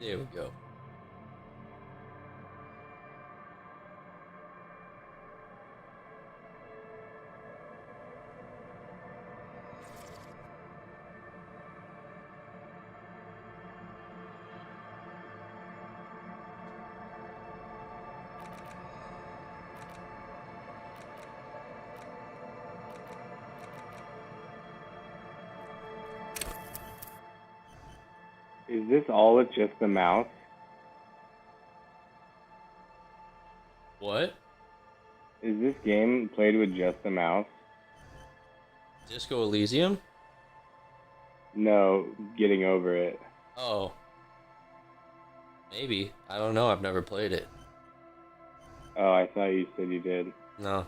There we go. Is this all with just the mouse? What? Is this game played with just the mouse? Disco Elysium? No, getting over it. Oh. Maybe. I don't know. I've never played it. Oh, I thought you said you did. No.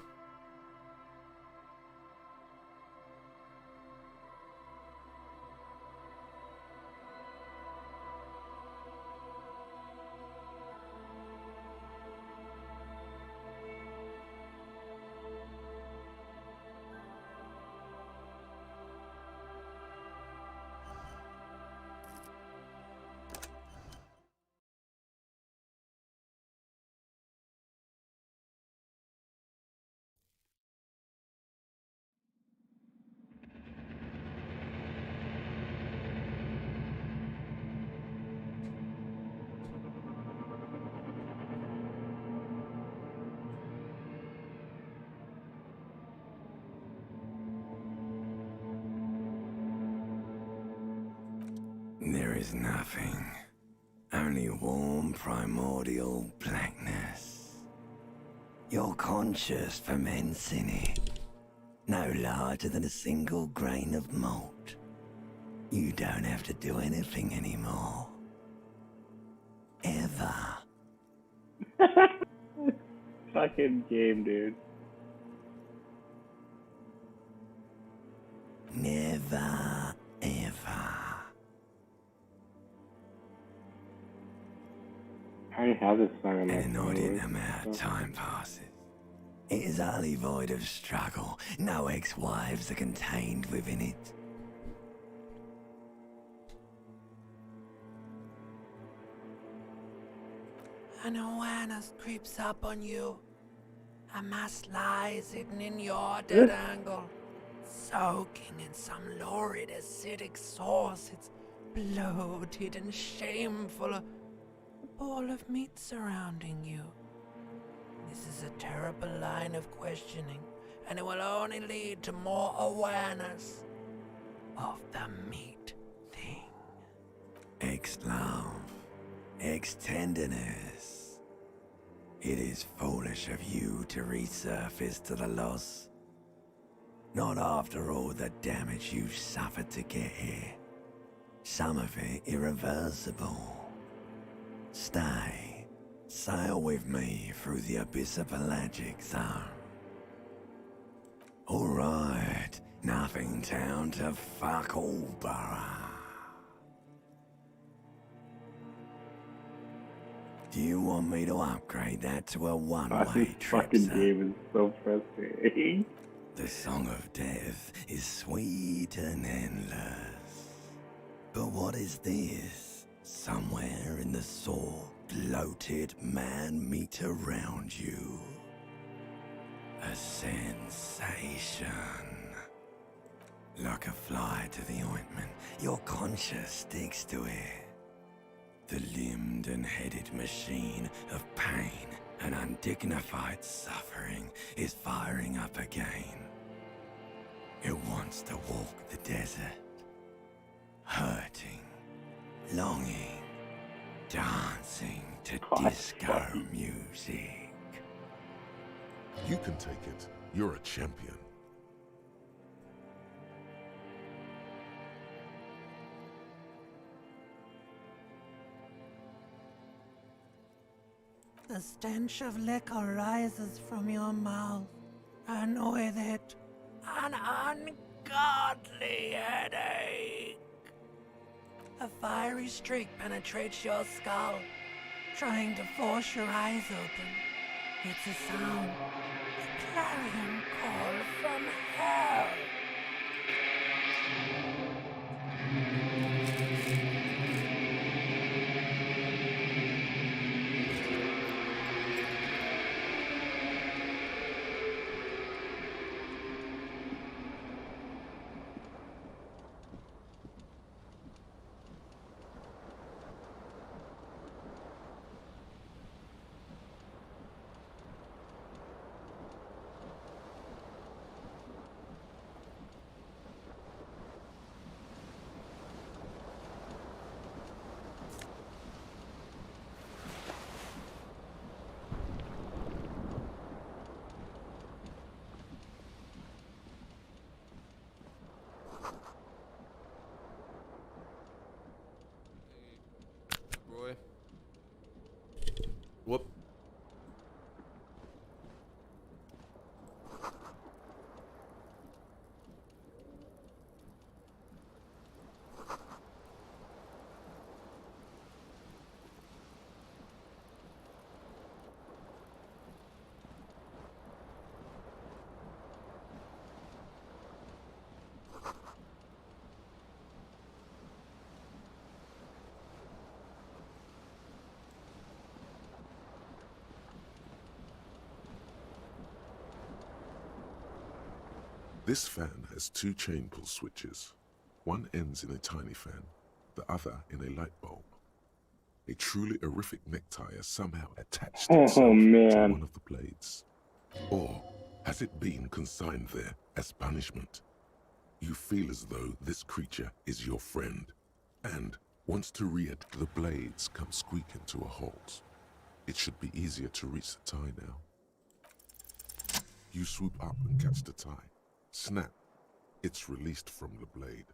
There is nothing. Only warm primordial blackness. Your conscious ferments in it. No larger than a single grain of malt. You don't have to do anything anymore. Ever. Fucking game, dude. Never, ever. I already have this song on my An phone. inordinate amount of time passes. It is utterly void of struggle. No ex-wives are contained within it. An awareness creeps up on you. A mass lies hidden in your dead angle, soaking in some lurid acidic sauce. It's bloated and shameful. A ball of meat surrounding you. This is a terrible line of questioning, and it will only lead to more awareness of the meat thing. Ex-love. Ex-tenderness. It is foolish of you to resurface to the loss. Not after all the damage you've suffered to get here. Some of it irreversible. Stay. Sail with me through the abyss of pelagic zone. Alright, nothing town to fuck all borough. Do you want me to upgrade that to a This one-way trip, fucking sir? game is so frustrating. The song of death is sweet and endless. But what is this? Somewhere in the sore, bloated man meat around you. A sensation. Like a fly to the ointment, your conscience sticks to it. The limbed and headed machine of pain and undignified suffering is firing up again. It wants to walk the desert, hurting, longing, dancing to disco music. You can take it. You're a champion. The stench of liquor rises from your mouth, and with it, an ungodly headache. A fiery streak penetrates your skull, trying to force your eyes open. It's a sound, a clarion call from hell. Whoop. This fan has two chain pull switches. One ends in a tiny fan, the other in a light bulb. A truly horrific necktie has somehow attached itself to man. one of the blades. Or has it been consigned there as punishment? You feel as though this creature is your friend, and once to the blades come squeaking to a halt. It should be easier to reach the tie now. You swoop up and catch the tie. Snap. It's released from the blade.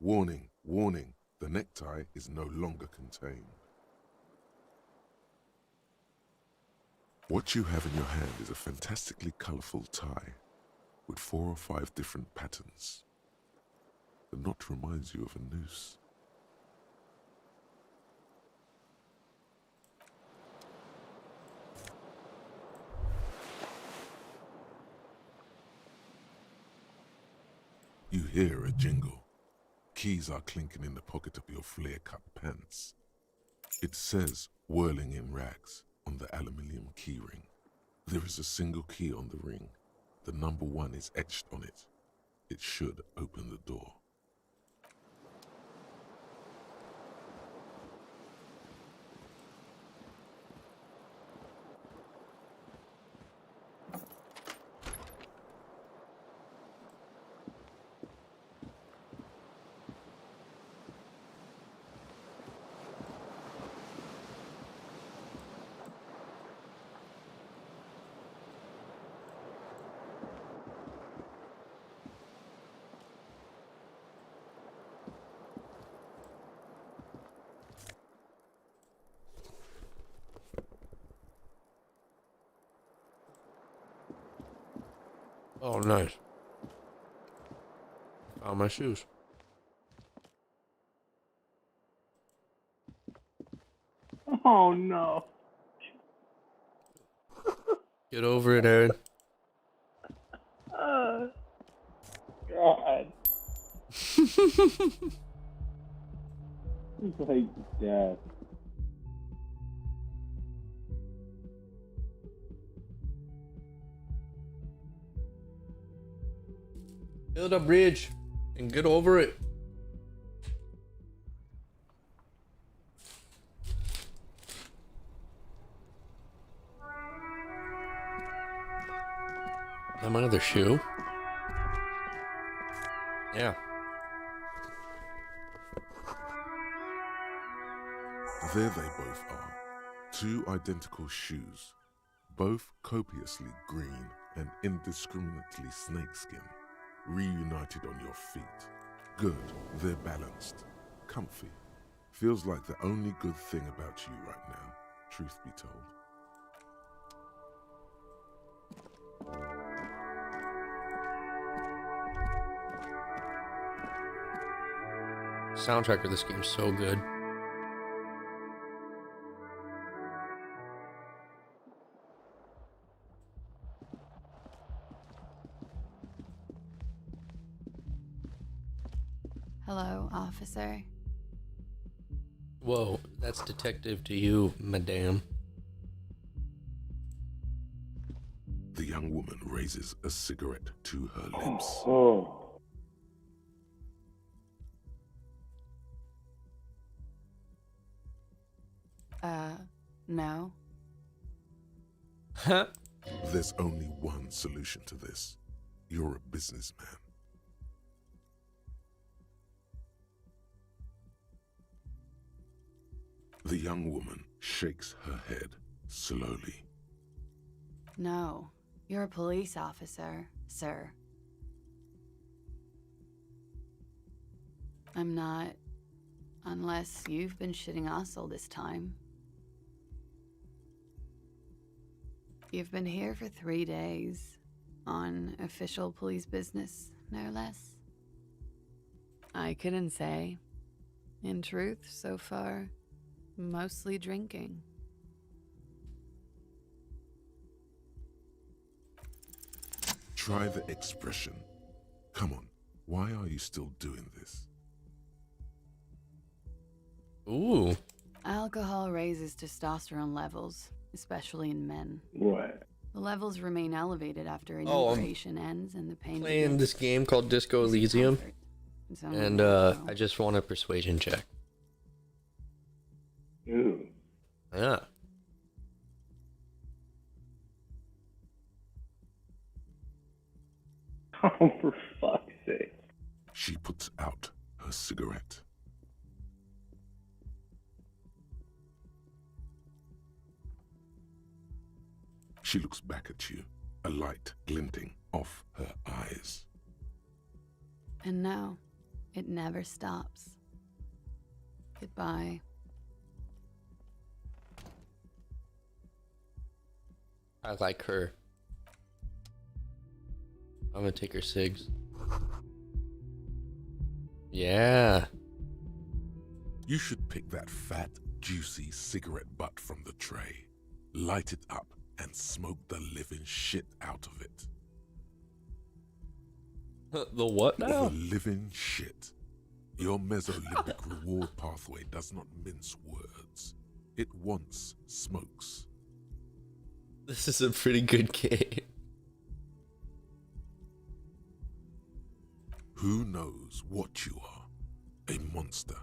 Warning, warning, the necktie is no longer contained. What you have in your hand is a fantastically colorful tie with 4 or 5 different patterns. The knot reminds you of a noose. You hear a jingle. Keys are clinking in the pocket of your flare-cut pants. It says, whirling in rags, on the aluminium keyring. There is a single key on the ring. The number 1 is etched on it. It should open the door. Oh, nice. Found my shoes. Oh no. Get over it, Aaron. God. It's like death. Build a bridge and get over it. Is that my other shoe? Yeah. There they both are. 2 identical shoes, both copiously green and indiscriminately snakeskin, reunited on your feet. Good, they're balanced, comfy. Feels like the only good thing about you right now, truth be told. Soundtrack of this game's so good. Hello, officer. Whoa, that's detective to you, madame. The young woman raises a cigarette to her lips. Oh. No. Huh? There's only one solution to this. You're a businessman. The young woman shakes her head slowly. No. You're a police officer, sir. I'm not. Unless you've been shitting us all this time. You've been here for 3 days. On official police business, no less. I couldn't say. In truth, so far, mostly drinking. Try the expression. Come on, why are you still doing this? Ooh. Alcohol raises testosterone levels, especially in men. What? The levels remain elevated after Oh, inebriation ends and the pain Playing begins. this game called Disco Elysium, Discomfort. It's only and natural. I just want a persuasion check. Ooh. Yeah. Oh, for fuck's sake. She puts out her cigarette. She looks back at you, a light glinting off her eyes. And no, it never stops. Goodbye. I like her. I'm gonna take her cigs. Yeah. You should pick that fat, juicy cigarette butt from the tray, light it up, and smoke the living shit out of it. The what now? The living shit. Your mesolimbic reward pathway does not mince words. It once smokes. This is a pretty good game. Who knows what you are? A monster,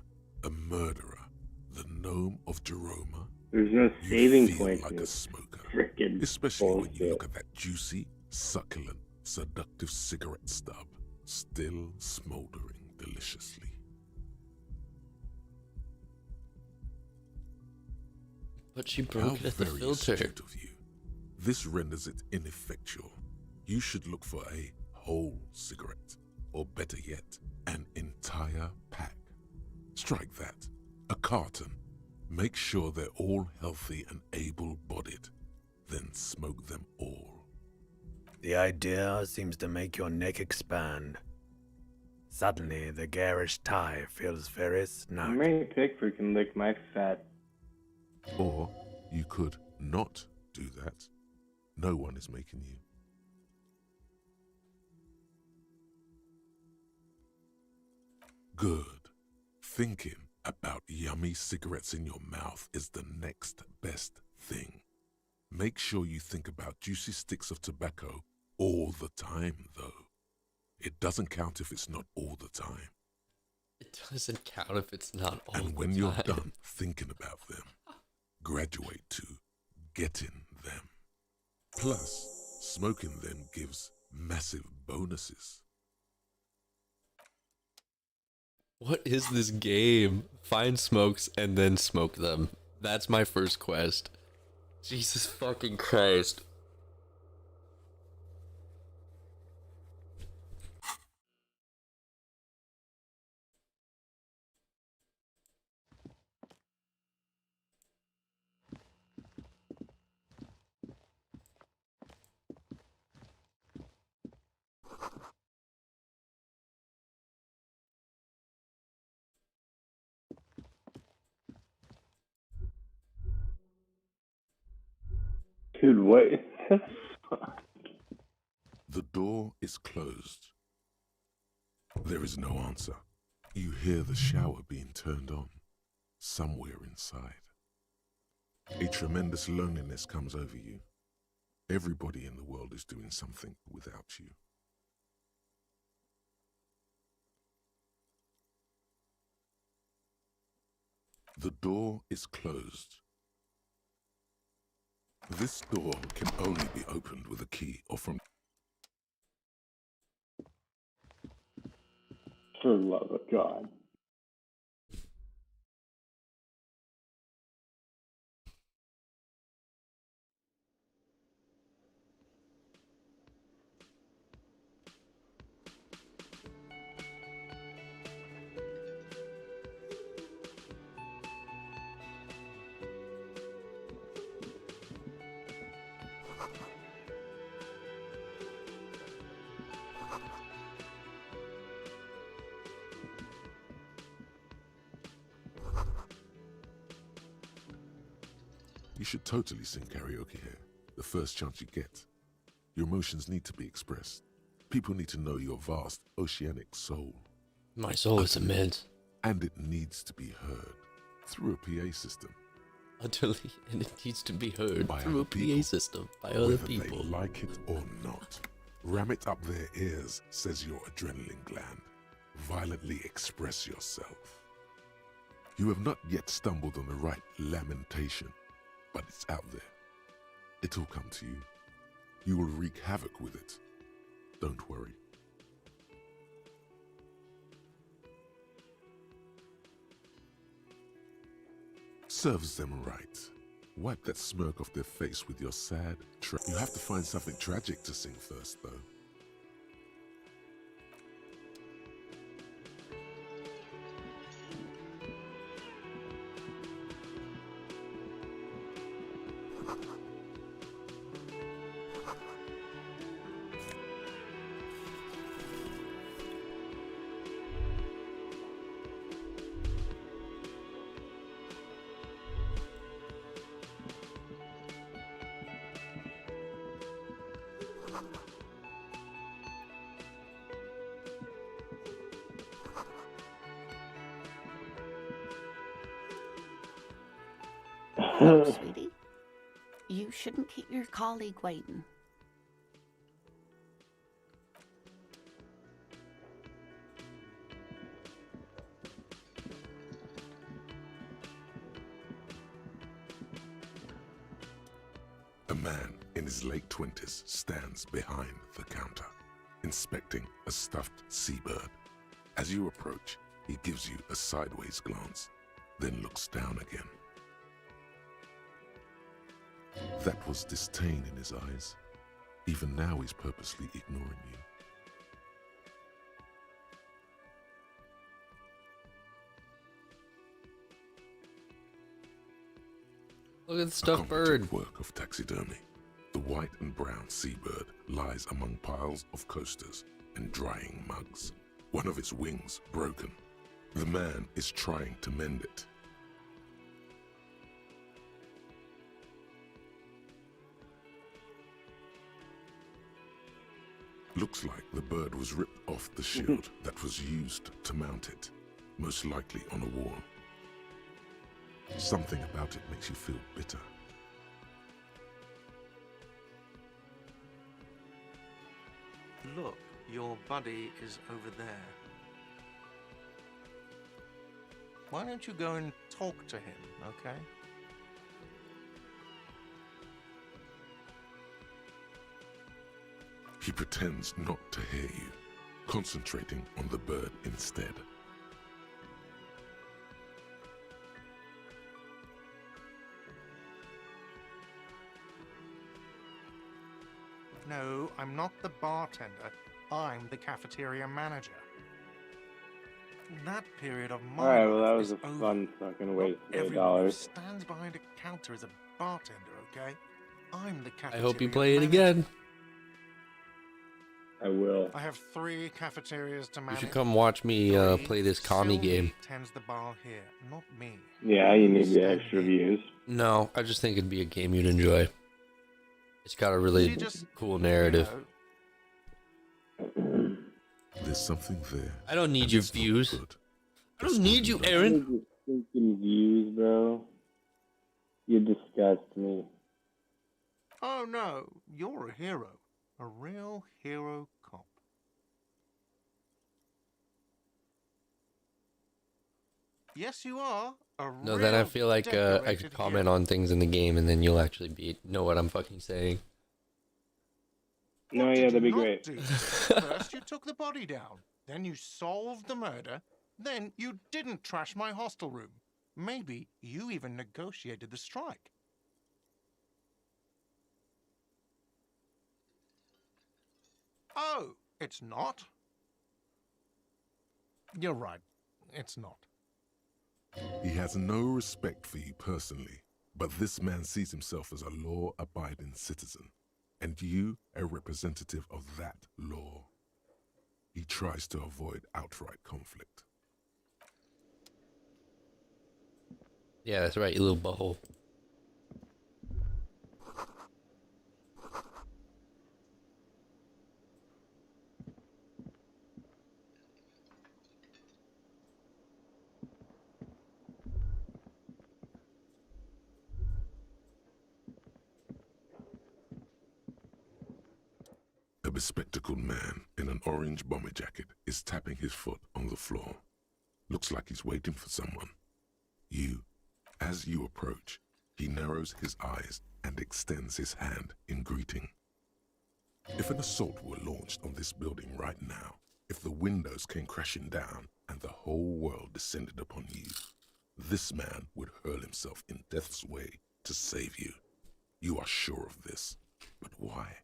a murderer, the gnome of Jeroma? There's no You saving feel point like in a this smoker, frickin' especially when you bullshit. look at that juicy, succulent, seductive cigarette stub, still smoldering deliciously. But she How broke it at the very filter. astute of you. This renders it ineffectual. You should look for a whole cigarette, or better yet, an entire pack. Strike that. A carton. Make sure they're all healthy and able-bodied. Then smoke them all. The idea seems to make your neck expand. Suddenly, the garish tie feels very snug. Mary Pickford can lick my fat. Or you could not do that. No one is making you. Good. Thinking about yummy cigarettes in your mouth is the next best thing. Make sure you think about juicy sticks of tobacco all the time, though. It doesn't count if it's not all the time. It doesn't count if it's not all And the when you're time. done thinking about them, graduate to getting them. Plus, smoking them gives massive bonuses. What is this game? Find smokes and then smoke them. That's my first quest. Jesus fucking Christ. Dude, what the fuck? The door is closed. There is no answer. You hear the shower being turned on, somewhere inside. A tremendous loneliness comes over you. Everybody in the world is doing something without you. The door is closed. This door can only be opened with a key or from... For the love of God. You should totally sing karaoke here, the first chance you get. Your emotions need to be expressed. People need to know your vast oceanic soul. My soul is immense. And it needs to be heard through a PA system. Utterly, and it needs to be heard By through a other PA people, system by other whether people. they like it or not. Ram it up their ears, says your adrenaline gland. Violently express yourself. You have not yet stumbled on the right lamentation, but it's out there. It'll come to you. You will wreak havoc with it. Don't worry. Serves them right. Wipe that smirk off their face with your sad You have to find something tragic to sing first, though. Look, sweetie, you shouldn't keep your colleague waiting. A man in his late 20s stands behind the counter, inspecting a stuffed seabird. As you approach, he gives you a sideways glance, then looks down again. That was disdain in his eyes. Even now he's purposely ignoring you. Look at the A stuffed competent bird. work of taxidermy. The white and brown seabird lies among piles of coasters and drying mugs. One of its wings broken. The man is trying to mend it. Looks like the bird was ripped off the shield that was used to mount it, most likely on a wall. Something about it makes you feel bitter. Look, your buddy is over there. Why don't you go and talk to him, okay? He pretends not to hear you, concentrating on the bird instead. No, I'm not the bartender. I'm the cafeteria manager. That period of my Alright, well, life that was is a over. fun fucking Not waste of everyone who $8. stands behind a counter is a bartender, okay? I'm the I cafeteria hope you play it manager. again. I will. I have 3 cafeterias to You manage. should come watch me 3. play this commie Sylvie game. tends the bar here, not me. Yeah, you need the Stand extra here. views. No, I just think it'd be a game you'd enjoy. It's got a really You just, cool narrative. you know, There's something there. I don't need and your it's not views. good. I don't Just need you, not Aaron. What is this freaking views, bro? You disgust me. Oh no, you're a hero. A real hero cop. Yes, you are. No, then I real feel like I decorated could comment hero. on things in the game, and then you'll actually know what I'm fucking saying. No, What yeah, did that'd be you not great. do? First, you took the body down. Then you solved the murder. Then you didn't trash my hostel room. Maybe you even negotiated the strike. Oh, it's not? You're right. It's not. He has no respect for you personally, but this man sees himself as a law-abiding citizen. and you a representative of that law. He tries to avoid outright conflict. Yeah, that's right, you little butthole. A bespectacled man in an orange bomber jacket is tapping his foot on the floor. Looks like he's waiting for someone. As you approach, he narrows his eyes and extends his hand in greeting. If an assault were launched on this building right now, if the windows came crashing down and the whole world descended upon you, this man would hurl himself in death's way to save you. You are sure of this, but why?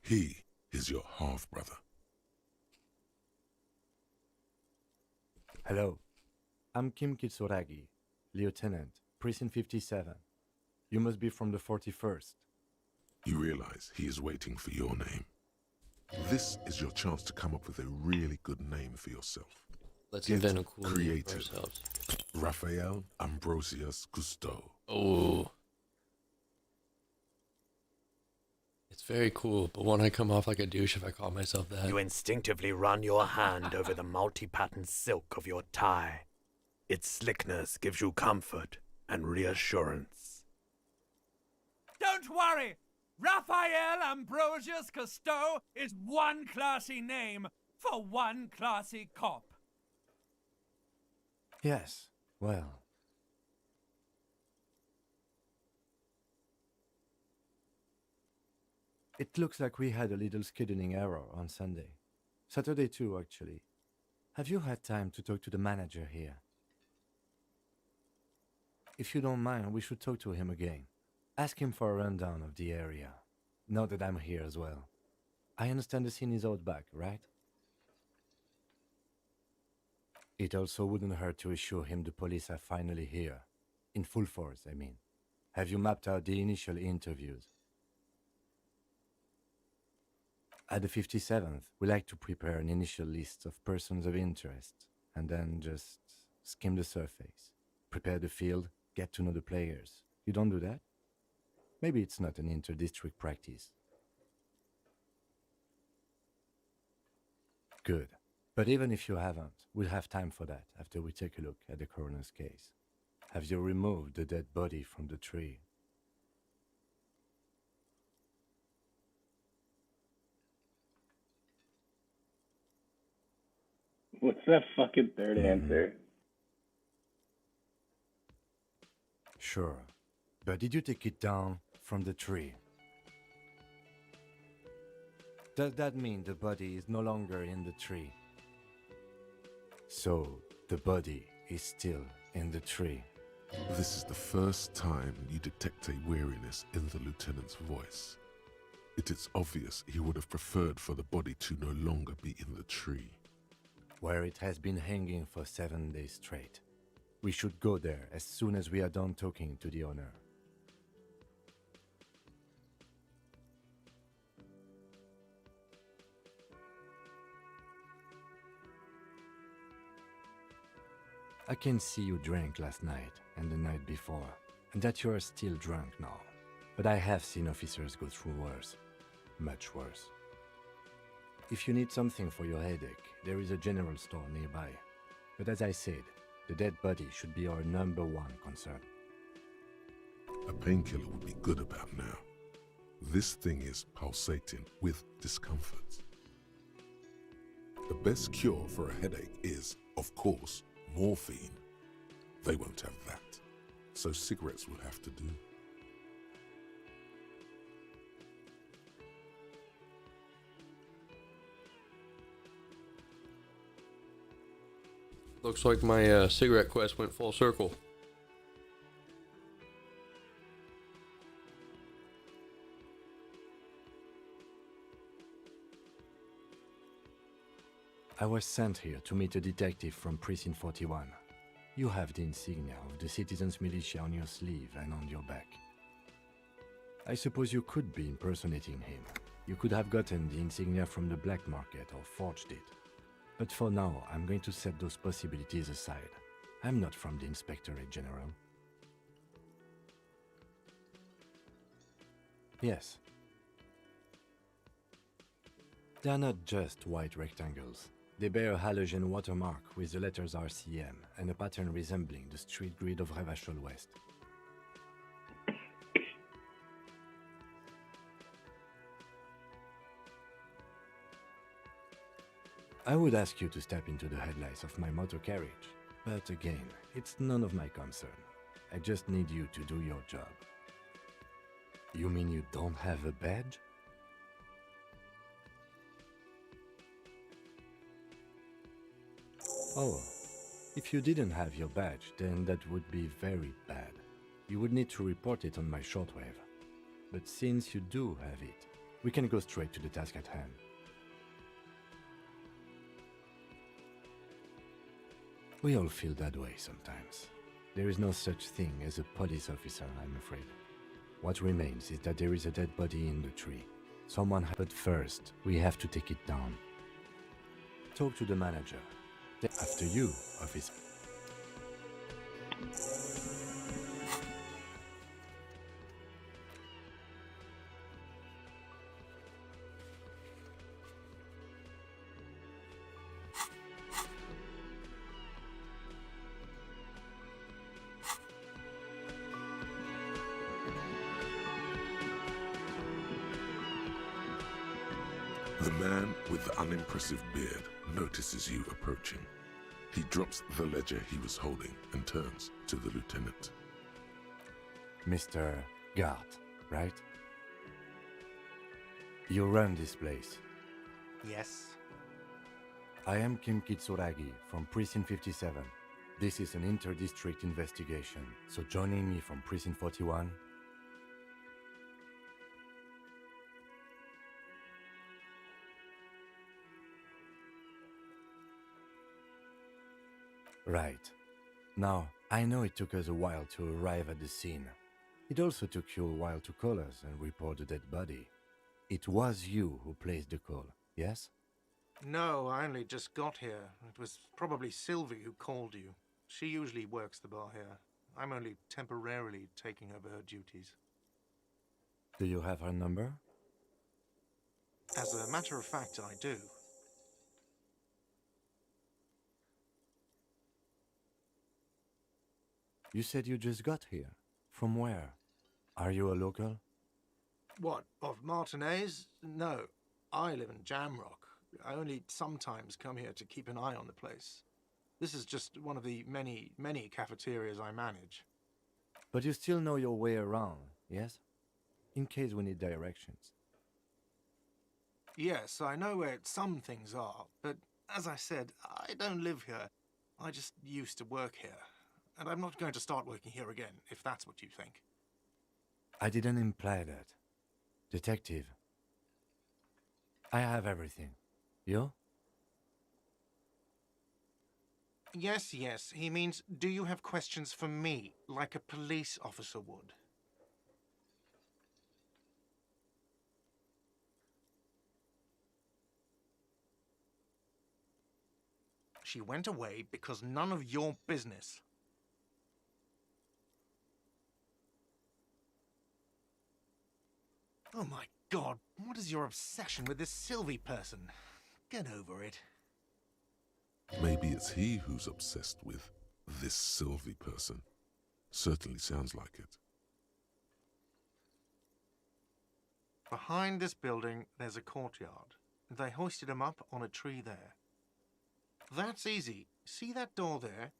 He is your half-brother. Hello, I'm Kim Kitsuragi, Lieutenant, Precinct 57. You must be from the 41st. You realize he is waiting for your name. This is your chance to come up with a really good name for yourself. Let's Get invent a cool name for creative. ourselves. Raphael Ambrosius Cousteau. Oh. It's very cool, but won't I come off like a douche if I call myself that? You instinctively run your hand over the multi-patterned silk of your tie. Its slickness gives you comfort and reassurance. Don't worry! Raphael Ambrosius Cousteau is one classy name for one classy cop. Yes, well. It looks like we had a little scheduling error on Sunday. Saturday too, actually. Have you had time to talk to the manager here? If you don't mind, we should talk to him again. Ask him for a rundown of the area. Now that I'm here as well. I understand the scene is out back, right? It also wouldn't hurt to assure him the police are finally here. In full force, I mean. Have you mapped out the initial interviews? At the 57th, we like to prepare an initial list of persons of interest, and then just skim the surface. Prepare the field, get to know the players. You don't do that? Maybe it's not an inter-district practice. Good. But even if you haven't, we'll have time for that after we take a look at the coroner's case. Have you removed the dead body from the tree? What's that fucking third answer? Sure. But did you take it down from the tree? Does that mean the body is no longer in the tree? So, the body is still in the tree. This is the first time you detect a weariness in the lieutenant's voice. It is obvious he would have preferred for the body to no longer be in the tree. Where it has been hanging for 7 days straight. We should go there as soon as we are done talking to the owner. I can see you drank last night and the night before, and that you are still drunk now. But I have seen officers go through worse. Much worse. If you need something for your headache, there is a general store nearby. But as I said, the dead body should be our #1 concern. A painkiller would be good about now. This thing is pulsating with discomfort. The best cure for a headache is, of course, morphine. They won't have that, so cigarettes will have to do. Looks like my cigarette quest went full circle. I was sent here to meet a detective from Precinct 41. You have the insignia of the Citizens Militia on your sleeve and on your back. I suppose you could be impersonating him. You could have gotten the insignia from the black market or forged it. But for now, I'm going to set those possibilities aside. I'm not from the Inspectorate General. Yes. They are not just white rectangles. They bear a halogen watermark with the letters RCM and a pattern resembling the street grid of Revachol West. I would ask you to step into the headlights of my motor carriage, but again, it's none of my concern. I just need you to do your job. You mean you don't have a badge? Oh, if you didn't have your badge, then that would be very bad. You would need to report it on my shortwave. But since you do have it, we can go straight to the task at hand. We all feel that way sometimes. There is no such thing as a police officer, I'm afraid. What remains is that there is a dead body in the tree. But first, we have to take it down. Talk to the manager. After you, officer. The man with the unimpressive beard notices you approaching. He drops the ledger he was holding and turns to the lieutenant. Mr. Gart, right? You run this place. Yes. I am Kim Kitsuragi from Precinct 57. This is an inter-district investigation, so joining me from Precinct 41... Right. Now, I know it took us a while to arrive at the scene. It also took you a while to call us and report the dead body. It was you who placed the call, yes? No, I only just got here. It was probably Sylvie who called you. She usually works the bar here. I'm only temporarily taking over her duties. Do you have her number? As a matter of fact, I do. You said you just got here. From where? Are you a local? What, of Martinez? No, I live in Jamrock. I only sometimes come here to keep an eye on the place. This is just one of the many, many cafeterias I manage. But you still know your way around, yes? In case we need directions. Yes, I know where some things are, but as I said, I don't live here. I just used to work here. And I'm not going to start working here again, if that's what you think. I didn't imply that. Detective. I have everything. You? Yes, yes. He means, do you have questions for me, like a police officer would? She went away because none of your business. Oh my God, what is your obsession with this Sylvie person? Get over it. Maybe it's he who's obsessed with this Sylvie person. Certainly sounds like it. Behind this building, there's a courtyard. They hoisted him up on a tree there. That's easy. See that door there?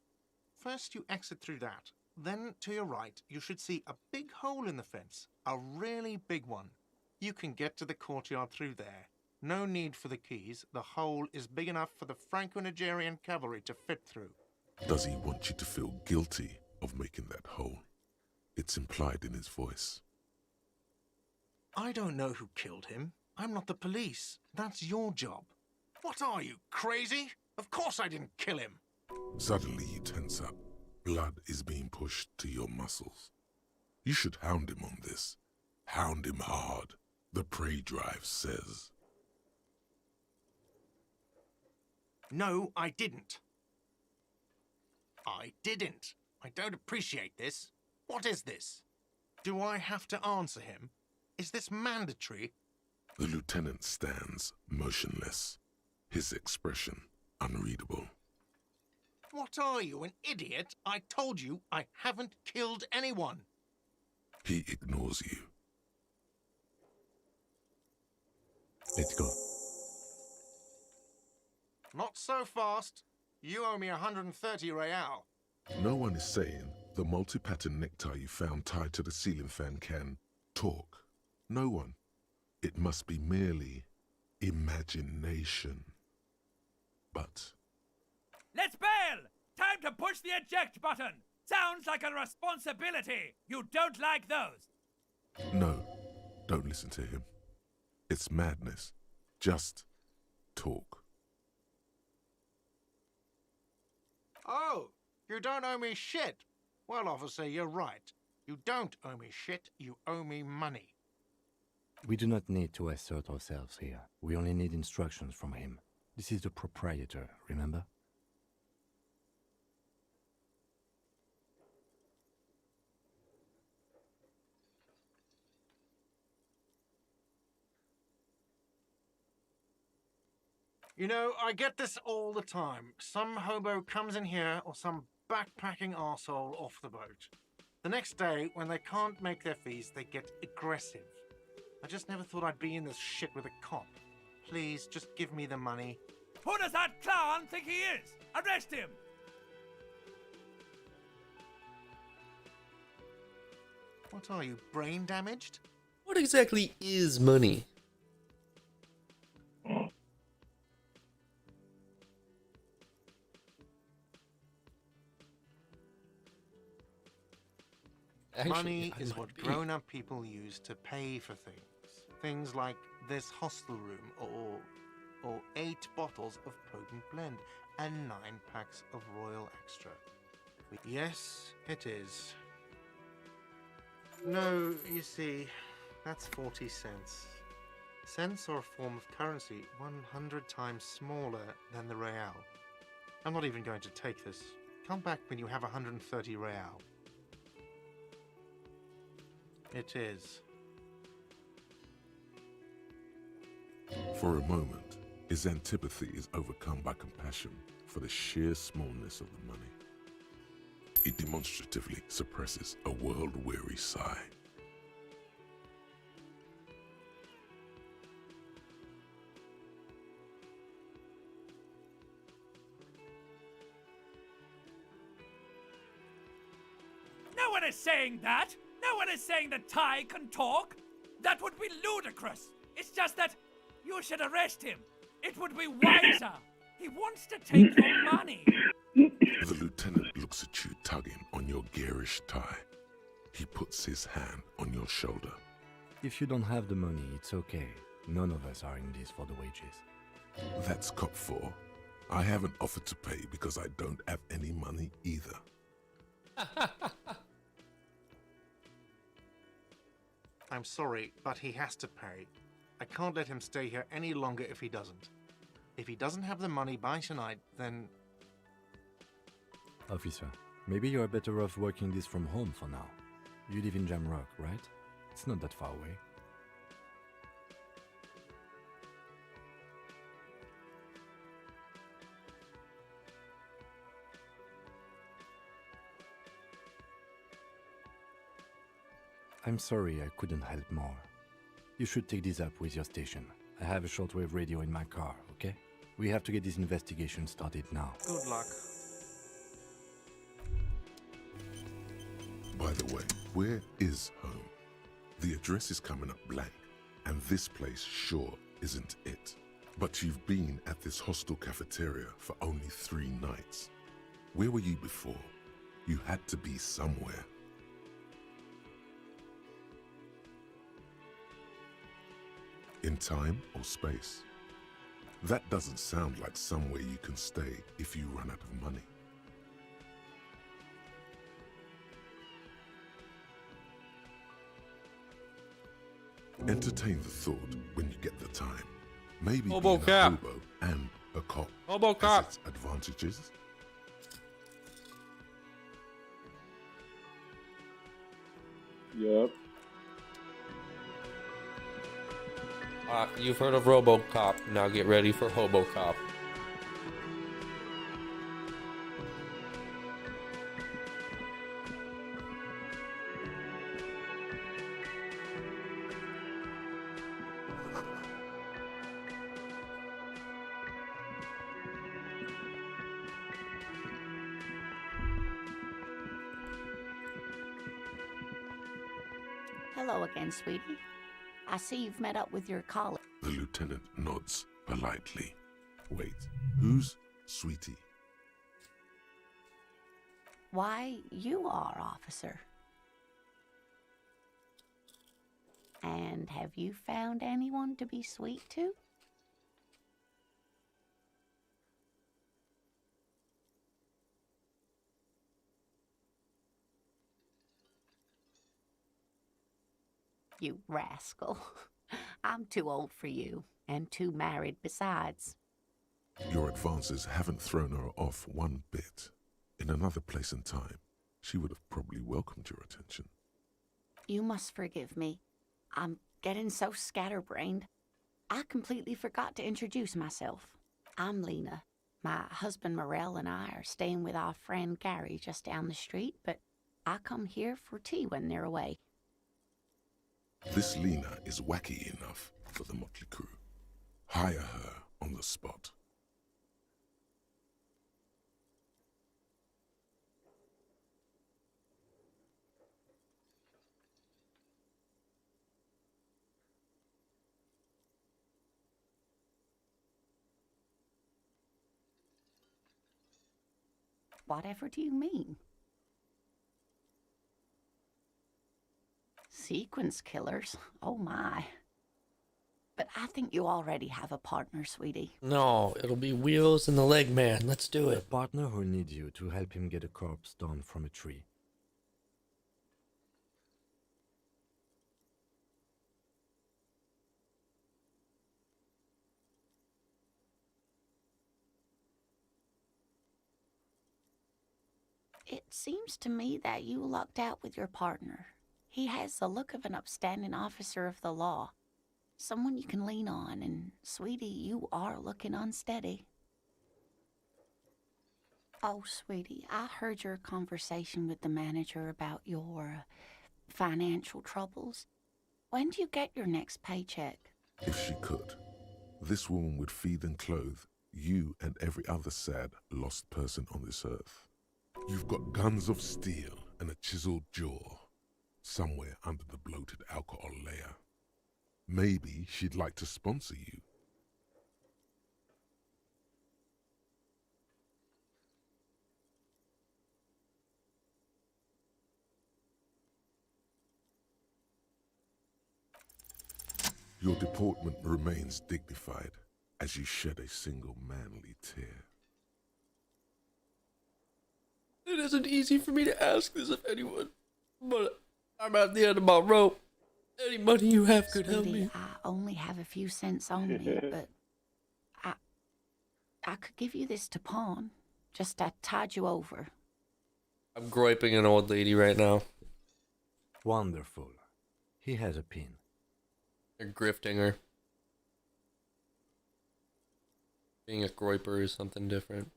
First you exit through that. Then, to your right, you should see a big hole in the fence. A really big one. You can get to the courtyard through there. No need for the keys. The hole is big enough for the Franco-Nigerian cavalry to fit through. Does he want you to feel guilty of making that hole? It's implied in his voice. I don't know who killed him. I'm not the police. That's your job. What are you, crazy? Of course I didn't kill him. Suddenly you tense up. Blood is being pushed to your muscles. You should hound him on this. Hound him hard, the prey drive says. No, I didn't. I didn't. I don't appreciate this. What is this? Do I have to answer him? Is this mandatory? The lieutenant stands motionless, his expression unreadable. What are you, an idiot? I told you I haven't killed anyone. He ignores you. Let's go. Not so fast. You owe me 130 real. No one is saying the multi-pattern necktie you found tied to the ceiling fan can talk. No one. It must be merely imagination. But Let's bail! Time to push the eject button! Sounds like a responsibility! You don't like those! no, don't listen to him. It's madness. Just talk. Oh, you don't owe me shit. Well, officer, you're right. You don't owe me shit, you owe me money. We do not need to assert ourselves here. We only need instructions from him. This is the proprietor, remember? You know, I get this all the time. Some hobo comes in here or some backpacking arsehole off the boat. The next day, when they can't make their fees, they get aggressive. I just never thought I'd be in this shit with a cop. Please, just give me the money. Who does that clown think he is? Arrest him! What are you, brain damaged? What exactly is money? Actually, Money I is might what be. grown-up people use to pay for things. Things like this hostel room, or 8 bottles of potent blend, and 9 packs of Royal Extra. Yes, it is. No, you see, that's 40 cents. Cents are a form of currency 100 times smaller than the real. I'm not even going to take this. Come back when you have 130 real. It is. For a moment, his antipathy is overcome by compassion for the sheer smallness of the money. He demonstratively suppresses a world-weary sigh. No one is saying that! No one is saying that Ty can talk! That would be ludicrous! It's just that you should arrest him! It would be wiser! He wants to take your money! The lieutenant looks at you tugging on your garish tie. He puts his hand on your shoulder. If you don't have the money, it's okay. None of us are in this for the wages. That's cop 4. I haven't offered to pay because I don't have any money either. I'm sorry, but he has to pay. I can't let him stay here any longer if he doesn't. If he doesn't have the money by tonight, then... Officer, maybe you're better off working this from home for now. You live in Jamrock, right? It's not that far away. I'm sorry I couldn't help more. You should take this up with your station. I have a shortwave radio in my car, okay? We have to get this investigation started now. Good luck. By the way, where is home? The address is coming up blank, and this place sure isn't it. But you've been at this hostel cafeteria for only 3 nights. Where were you before? You had to be somewhere. In time or space? That doesn't sound like somewhere you can stay if you run out of money. Entertain the thought when you get the time. Maybe Hobo being a cap. hobo and a cop Hobo has cop. its advantages. Yup. You've heard of RoboCop. Now get ready for HoboCop. Hello again, sweetie. I see you've met up with your colleague. The lieutenant nods politely. Wait, who's Sweetie? Why, you are, officer. And have you found anyone to be sweet to? You rascal. I'm too old for you, and too married besides. Your advances haven't thrown her off one bit. In another place and time, she would have probably welcomed your attention. You must forgive me. I'm getting so scatterbrained. I completely forgot to introduce myself. I'm Lena. My husband Morel and I are staying with our friend Gary just down the street, but I come here for tea when they're away. This Lena is wacky enough for the Motley Crew. Hire her on the spot. Whatever do you mean? Sequence killers? Oh my. But I think you already have a partner, sweetie. No, it'll be Wheels and the Leg Man. Let's do A it. partner who needs you to help him get a corpse down from a tree. It seems to me that you lucked out with your partner. He has the look of an upstanding officer of the law. Someone you can lean on, and sweetie, you are looking unsteady. Oh, sweetie, I heard your conversation with the manager about your financial troubles. When do you get your next paycheck? If she could, this woman would feed and clothe you and every other sad, lost person on this earth. You've got guns of steel and a chiseled jaw, somewhere under the bloated alcohol layer. Maybe she'd like to sponsor you. Your deportment remains dignified as you shed a single manly tear. It isn't easy for me to ask this of anyone, but I'm at the end of my rope. Any money you have could help Sweetie, me. I only have a few cents on me, but I could give you this to pawn. Just to tide you over. I'm griping an old lady right now. Wonderful. He has a pin. You're grifting her. Being a groiper is something different.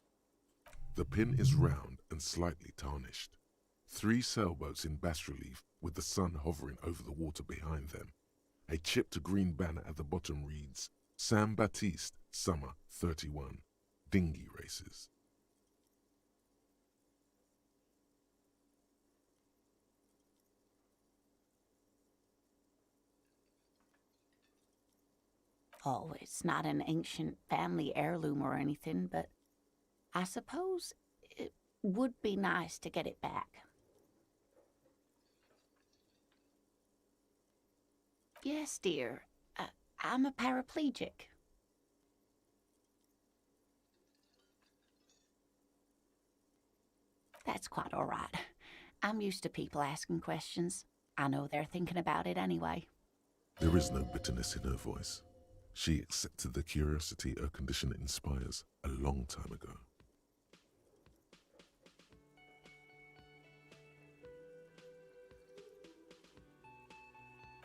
The pin is round and slightly tarnished. 3 sailboats in bas relief with the sun hovering over the water behind them. A chipped green banner at the bottom reads, Sam Baptiste, Summer 31, Dinghy Races. Oh, it's not an ancient family heirloom or anything, but I suppose it would be nice to get it back. Yes, dear. I'm a paraplegic. That's quite all right. I'm used to people asking questions. I know they're thinking about it anyway. There is no bitterness in her voice. She accepted the curiosity her condition inspires a long time ago.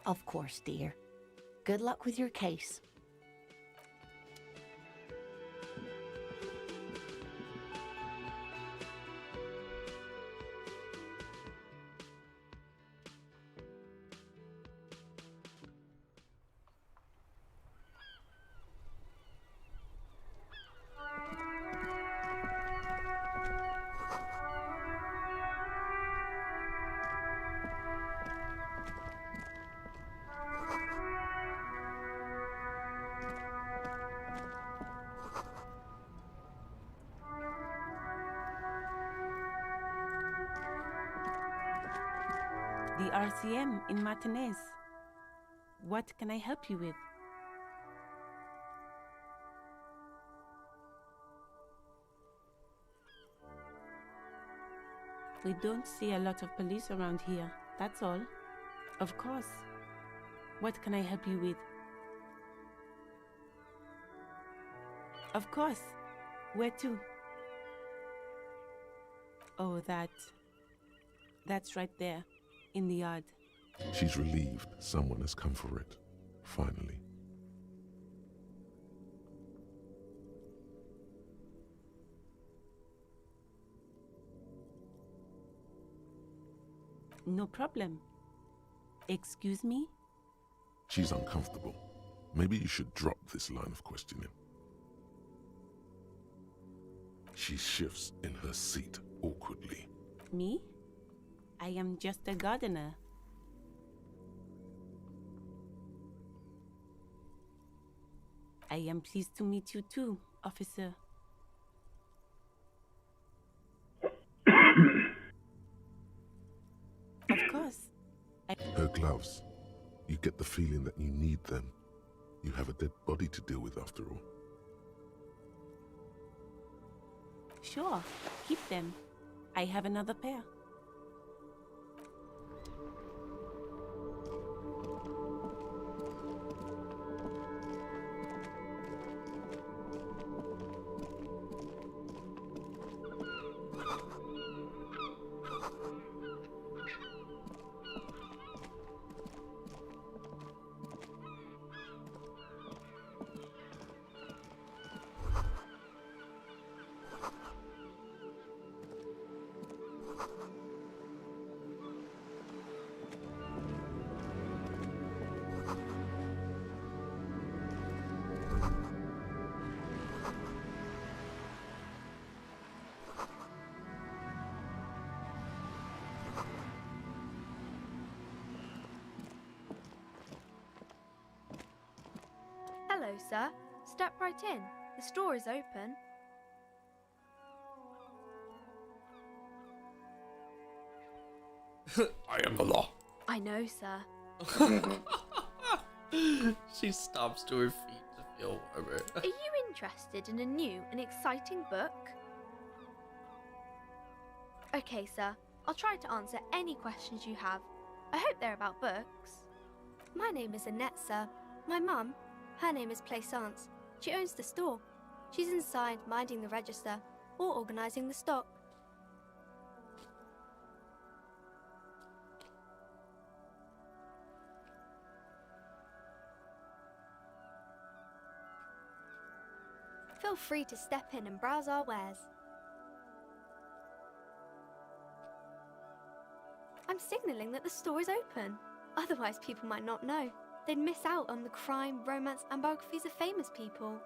Of course, dear. Good luck with your case. The RCM in Martinez. What can I help you with? We don't see a lot of police around here, that's all. Of course. What can I help you with? Of course. Where to? Oh, that's right there. In the yard. She's relieved someone has come for it, finally. No problem. Excuse me? She's uncomfortable. Maybe you should drop this line of questioning. She shifts in her seat awkwardly. Me? I am just a gardener. I am pleased to meet you too, officer. Of course. Her gloves. You get the feeling that you need them. You have a dead body to deal with after all. Sure, keep them. I have another pair. Hello, sir. Step right in. The store is open. I am the law. I know, sir. She stops to her feet to feel warmer. Are you interested in a new and exciting book? Okay, sir. I'll try to answer any questions you have. I hope they're about books. My name is Annette, sir. My mum, her name is Plaisance. She owns the store. She's inside minding the register or organising the stock. Feel free to step in and browse our wares. I'm signalling that the store is open. Otherwise, people might not know. They'd miss out on the crime, romance, and biographies of famous people.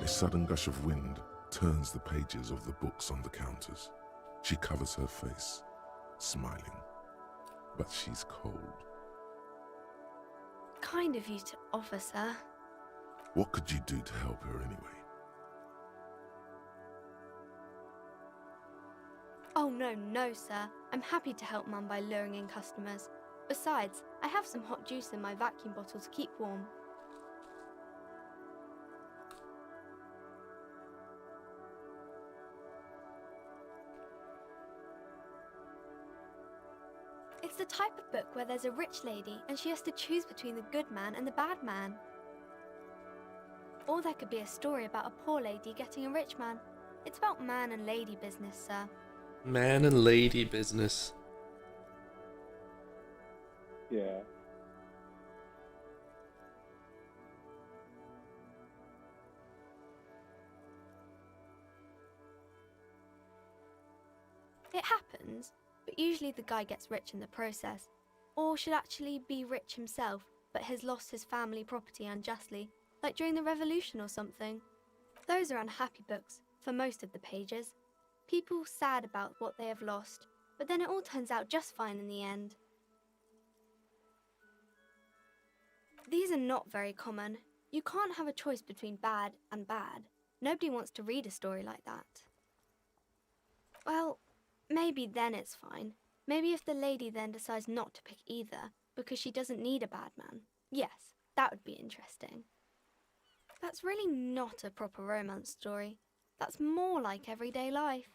A sudden gush of wind turns the pages of the books on the counters. She covers her face, smiling. But she's cold. Kind of you to offer, sir. What could you do to help her anyway? Oh, no, sir. I'm happy to help Mum by luring in customers. Besides, I have some hot juice in my vacuum bottle to keep warm. It's the type of book where there's a rich lady and she has to choose between the good man and the bad man. Or there could be a story about a poor lady getting a rich man. It's about man and lady business, sir. Man and lady business. Yeah. It happens, but usually the guy gets rich in the process. Or should actually be rich himself, but has lost his family property unjustly, like during the revolution or something. Those are unhappy books, for most of the pages. People sad about what they have lost, but then it all turns out just fine in the end. These are not very common. You can't have a choice between bad and bad. Nobody wants to read a story like that. Well, maybe then it's fine. Maybe if the lady then decides not to pick either, because she doesn't need a bad man. Yes, that would be interesting. That's really not a proper romance story. That's more like everyday life.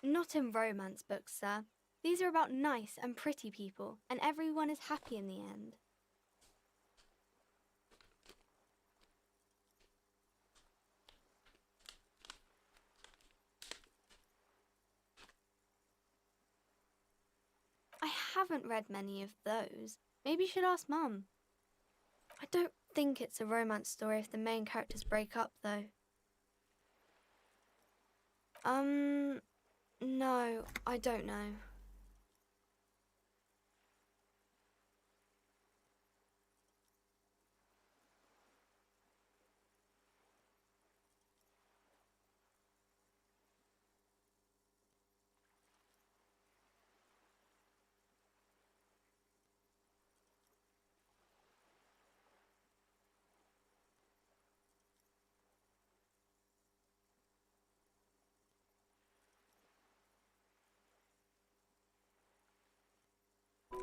Not in romance books, sir. These are about nice and pretty people, and everyone is happy in the end. I haven't read many of those. Maybe you should ask Mum. I don't think it's a romance story if the main characters break up, though. No, I don't know.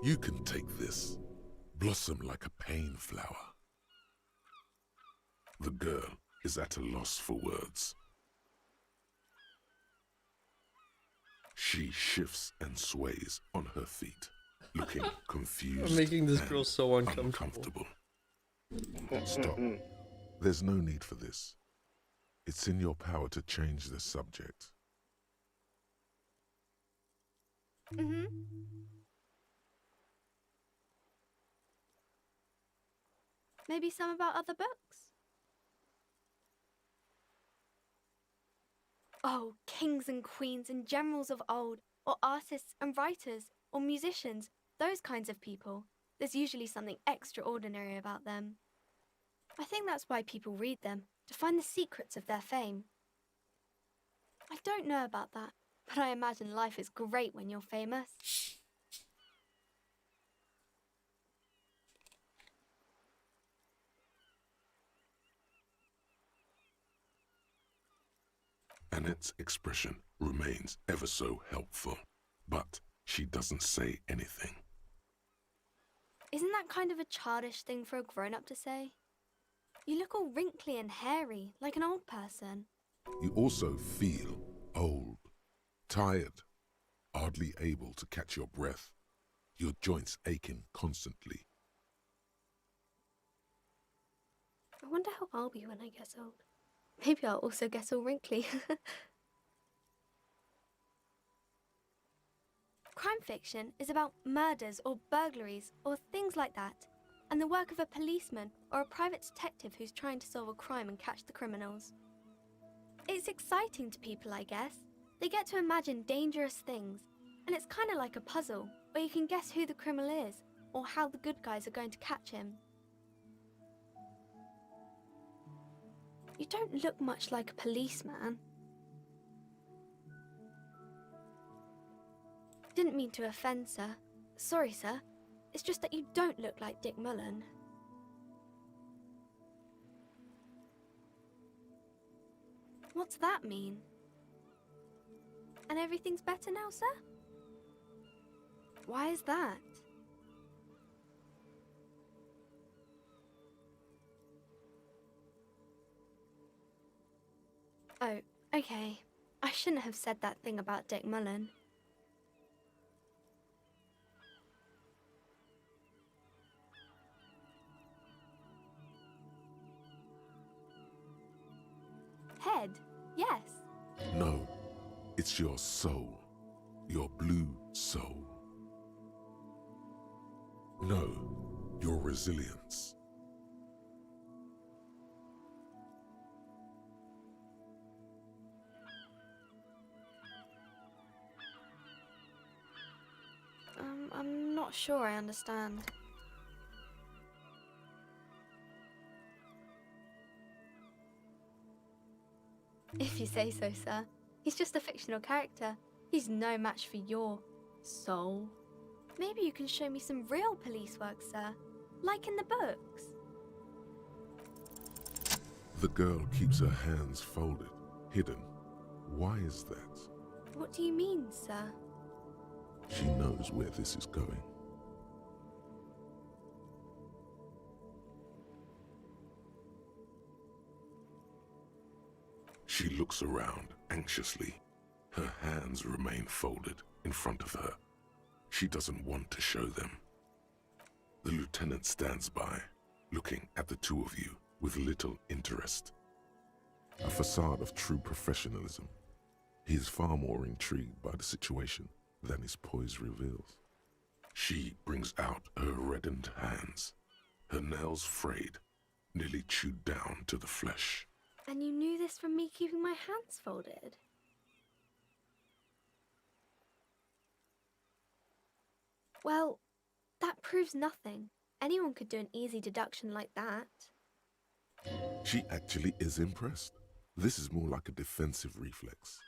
You can take this. Blossom like a pain flower. The girl is at a loss for words. She shifts and sways on her feet, looking confused. I'm making this and girl so uncomfortable. Stop. There's no need for this. It's in your power to change the subject. Mm-hmm. Maybe some about other books? Oh, kings and queens and generals of old, or artists and writers, or musicians, those kinds of people. There's usually something extraordinary about them. I think that's why people read them, to find the secrets of their fame. I don't know about that, but I imagine life is great when you're famous. Annette's expression remains ever so helpful, but she doesn't say anything. Isn't that kind of a childish thing for a grown-up to say? You look all wrinkly and hairy, like an old person. You also feel old, tired, hardly able to catch your breath, your joints aching constantly. I wonder how I'll be when I get old. Maybe I'll also get all wrinkly. Crime fiction is about murders or burglaries or things like that, and the work of a policeman or a private detective who's trying to solve a crime and catch the criminals. It's exciting to people, I guess. They get to imagine dangerous things, and it's kind of like a puzzle, where you can guess who the criminal is, or how the good guys are going to catch him. You don't look much like a policeman. Didn't mean to offend, sir. Sorry, sir. It's just that you don't look like Dick Mullen. What's that mean? And everything's better now, sir? Why is that? Oh, okay. I shouldn't have said that thing about Dick Mullen. head, yes. No, it's your soul. Your blue soul. No, your resilience. I'm not sure I understand. If you say so, sir. He's just a fictional character. He's no match for your soul. Maybe you can show me some real police work, sir. Like in the books. The girl keeps her hands folded, hidden. Why is that? What do you mean, sir? She knows where this is going. She looks around anxiously. Her hands remain folded in front of her. She doesn't want to show them. The lieutenant stands by, looking at the two of you with little interest. A facade of true professionalism. He is far more intrigued by the situation than his poise reveals. She brings out her reddened hands, her nails frayed, nearly chewed down to the flesh. And you knew this from me keeping my hands folded? Well, that proves nothing. Anyone could do an easy deduction like that. She actually is impressed. This is more like a defensive reflex.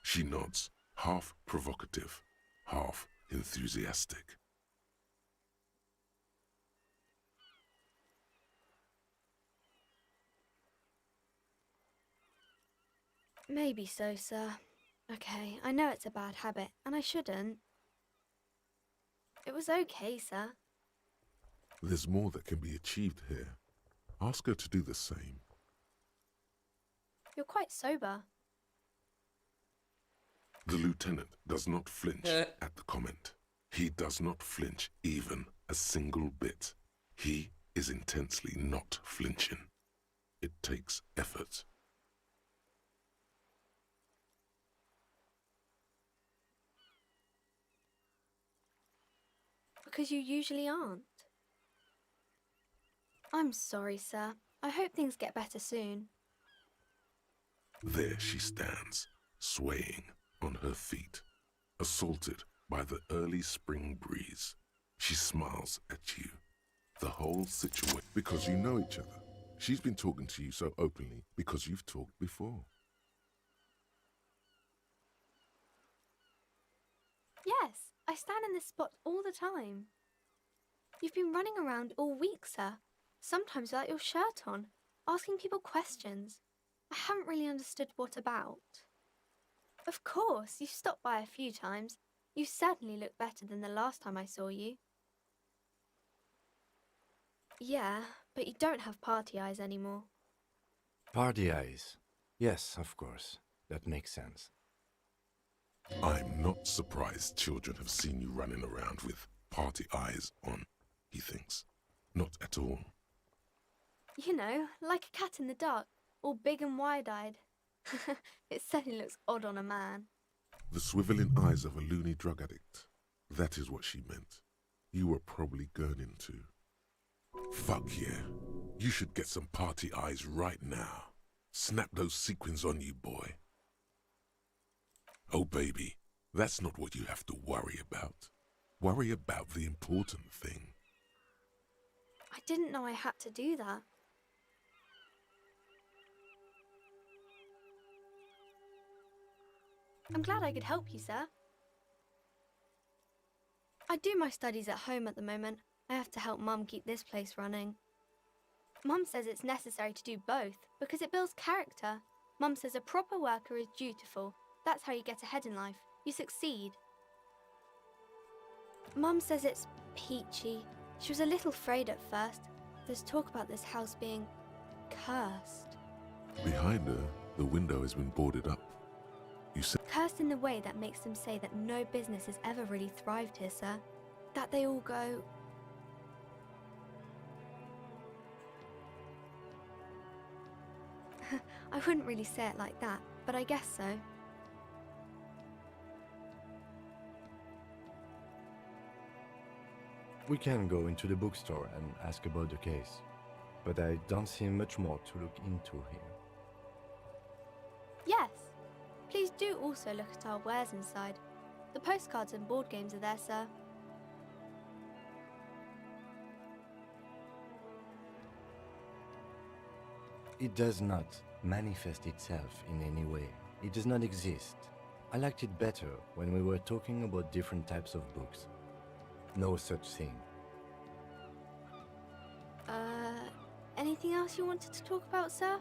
She nods, half provocative, half enthusiastic. Maybe so, sir. Okay, I know it's a bad habit, and I shouldn't. It was okay, sir. There's more that can be achieved here. Ask her to do the same. You're quite sober. The lieutenant does not flinch at the comment. He does not flinch even a single bit. He is intensely not flinching. It takes effort. Because you usually aren't. I'm sorry, sir. I hope things get better soon. There she stands, swaying on her feet, assaulted by the early spring breeze. She smiles at you. The whole situation, because you know each other. She's been talking to you so openly because you've talked before. Yes, I stand in this spot all the time. You've been running around all week, sir. Sometimes without your shirt on, asking people questions. I haven't really understood what about. Of course, you've stopped by a few times. You certainly look better than the last time I saw you. Yeah, but you don't have party eyes anymore. Party eyes. Yes, of course. That makes sense. I'm not surprised children have seen you running around with party eyes on, he thinks. Not at all. You know, like a cat in the dark, all big and wide-eyed. It certainly looks odd on a man. The swiveling eyes of a loony drug addict. That is what she meant. You were probably gurning too. Fuck yeah. You should get some party eyes right now. Snap those sequins on you, boy. Oh, baby, that's not what you have to worry about. Worry about the important thing. I didn't know I had to do that. I'm glad I could help you, sir. I do my studies at home at the moment. I have to help Mum keep this place running. Mum says it's necessary to do both because it builds character. Mum says a proper worker is dutiful. That's how you get ahead in life. You succeed. Mum says it's peachy. She was a little afraid at first. There's talk about this house being cursed. Behind her, the window has been boarded up. You said Cursed in the way that makes them say that no business has ever really thrived here, sir. That they all go I wouldn't really say it like that, but I guess so. We can go into the bookstore and ask about the case, but I don't see much more to look into here. Yes. Please do also look at our wares inside. The postcards and board games are there, sir. It does not manifest itself in any way. It does not exist. I liked it better when we were talking about different types of books. No such thing. Anything else you wanted to talk about, sir?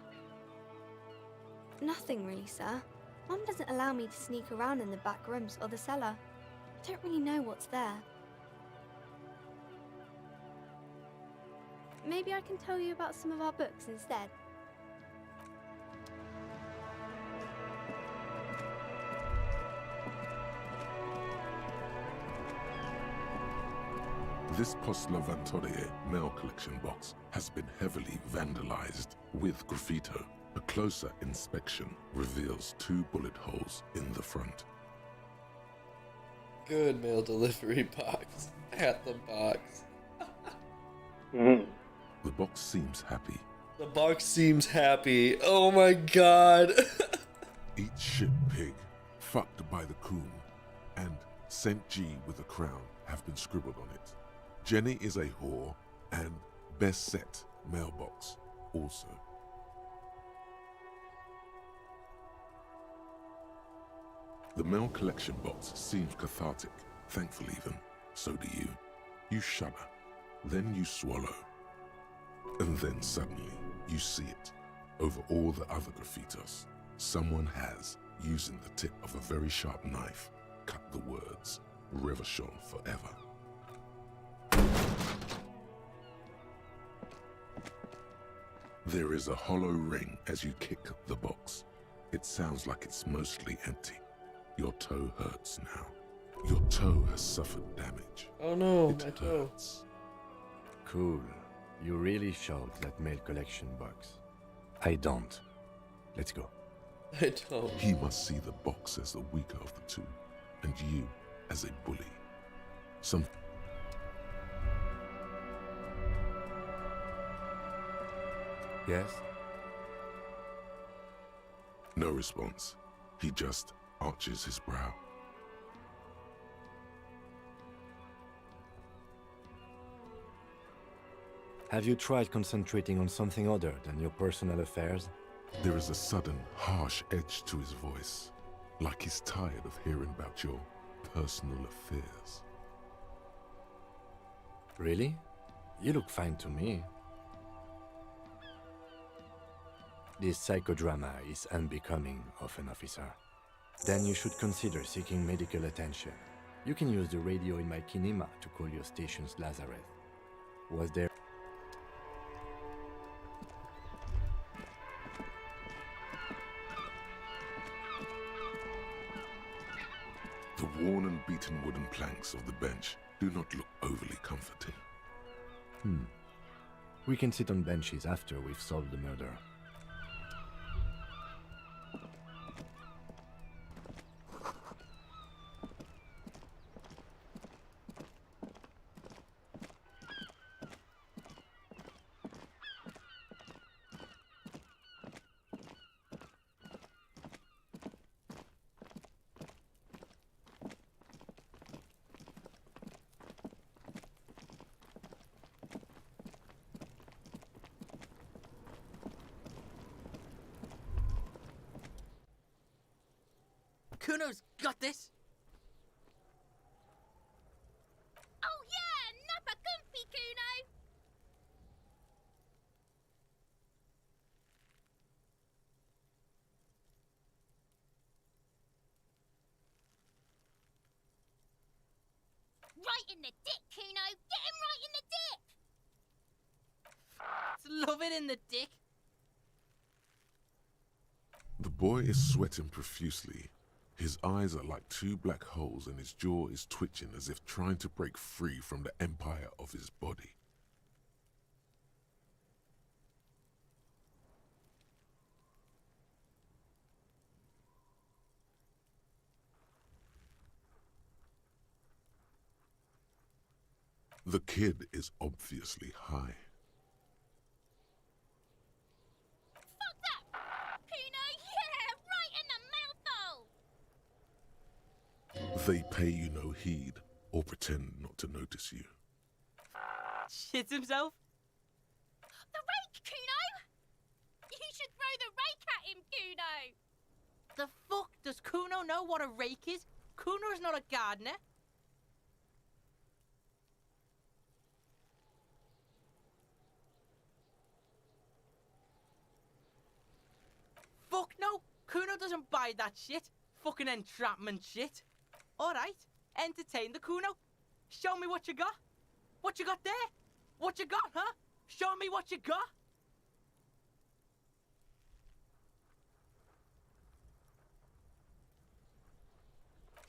Nothing really, sir. Mum doesn't allow me to sneak around in the back rooms or the cellar. I don't really know what's there. Maybe I can tell you about some of our books instead. This Post Levantorie mail collection box has been heavily vandalized with graffito. A closer inspection reveals 2 bullet holes in the front. Good mail delivery box. At the box. The box seems happy. The box seems happy. Oh my god. Eat shit pig, fucked by the coon, and St. G with a crown have been scribbled on it. Jenny is a whore, and best set mailbox also. The mail collection box seems cathartic, thankful even. So do you. You shudder, then you swallow. And then suddenly, you see it. Over all the other graffitos, someone has, using the tip of a very sharp knife, cut the words, Revachol forever. There is a hollow ring as you kick the box. It sounds like it's mostly empty. Your toe hurts now. Your toe has suffered damage. Oh no, it my toe. Hurts. Cool. You really showed that mail collection box. I don't. Let's go. I don't. He must see the box as the weaker of the two, and you as a bully. Yes? No response. He just arches his brow. Have you tried concentrating on something other than your personal affairs? There is a sudden, harsh edge to his voice, like he's tired of hearing about your personal affairs. Really? You look fine to me. This psychodrama is unbecoming of an officer. Then you should consider seeking medical attention. You can use the radio in my kinema to call your station's Lazareth. Was there... The worn and beaten wooden planks of the bench do not look overly comforting. We can sit on benches after we've solved the murder. Kuno's got this! Oh yeah! Nappa comfy, Kuno! Right in the dip, Kuno! Get him right in the dip! Love it in the dick! The boy is sweating profusely. His eyes are like 2 black holes and his jaw is twitching as if trying to break free from the empire of his body. The kid is obviously high. Fuck that! Kuno, yeah, right in the mouthhole! They pay you no heed or pretend not to notice you. Shits himself? The rake, Kuno! You should throw the rake at him, Kuno! The fuck? Does Kuno know what a rake is? Kuno is not a gardener. Fuck no! Kuno doesn't buy that shit. Fucking entrapment shit. Alright, entertain the Kuno. Show me what you got. What you got there? What you got, huh? Show me what you got.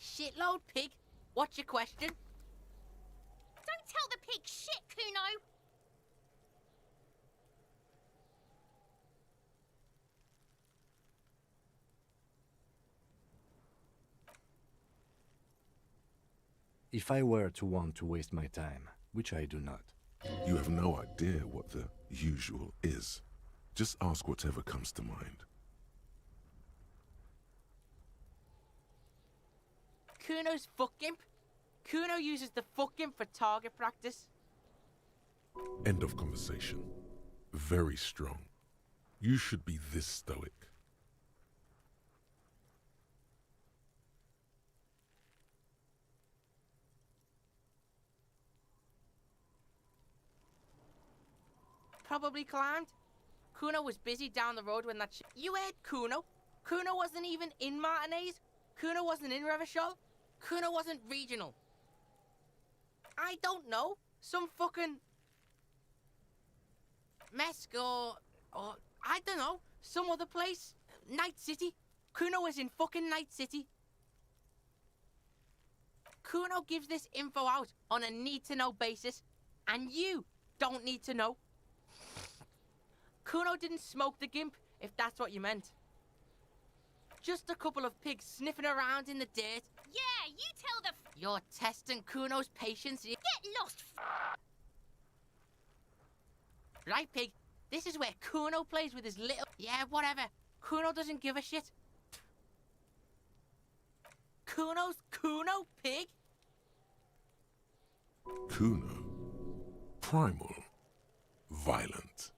Shitload pig. What's your question? Don't tell the pig shit, Kuno! If I were to want to waste my time, which I do not. You have no idea what the usual is. Just ask whatever comes to mind. Kuno's fuck imp. Kuno uses the fuck imp for target practice. End of conversation. Very strong. You should be this stoic. Probably climbed. Kuno was busy down the road when that You heard Kuno? Kuno wasn't even in Martinez. Kuno wasn't in Revachol. Kuno wasn't regional. I don't know. Some fucking... Mesk or I don't know. Some other place. Night City. Kuno was in fucking Night City. Kuno gives this info out on a need-to-know basis. And you don't need to know. Kuno didn't smoke the gimp, if that's what you meant. Just a couple of pigs sniffing around in the dirt. Yeah, you tell the You're testing Kuno's patience. Get lost, Right, pig? This is where Kuno plays with his little... Yeah, whatever. Kuno doesn't give a shit. Kuno's Kuno, pig? Kuno. Primal. Violent.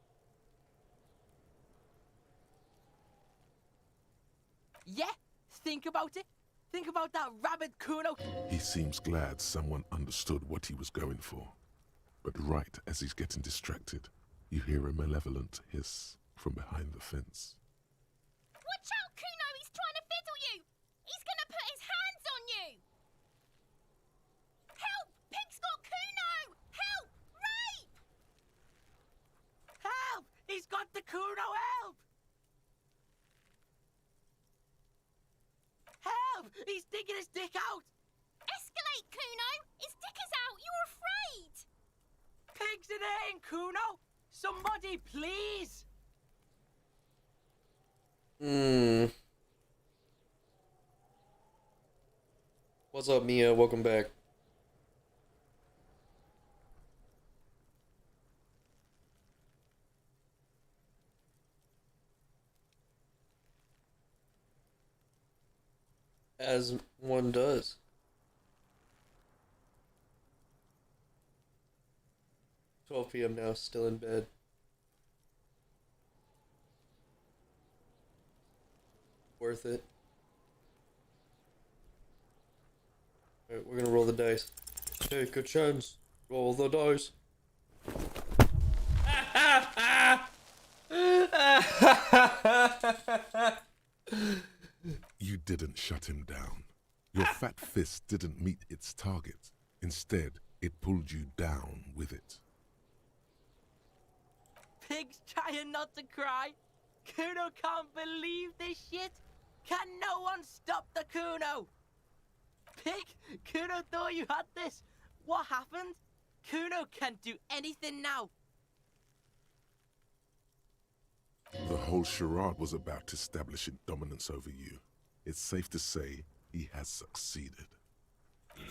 Yeah, think about it. Think about that rabid Kuno. He seems glad someone understood what he was going for. But right as he's getting distracted, you hear a malevolent hiss from behind the fence. Watch out, Kuno! He's trying to fiddle you! He's gonna put his hands on you! Help! Pig's got Kuno! Help! Rape! Help! He's got the Kuno, help! Help! He's digging his dick out! Escalate, Kuno! His dick is out! You're afraid! Pigs in here, Kuno! Somebody, please! What's up, Mia? Welcome back. As one does. $12 p.m. now, still in bed. Worth it. Alright, we're gonna roll the dice. Take a chance. Roll the dice. You didn't shut him down. Your fat fist didn't meet its target. Instead, it pulled you down with it. Pig's trying not to cry. Kuno can't believe this shit. Can no one stop the Kuno? Pig, Kuno thought you had this. What happened? Kuno can't do anything now. The whole charade was about to establish dominance over you. It's safe to say he has succeeded.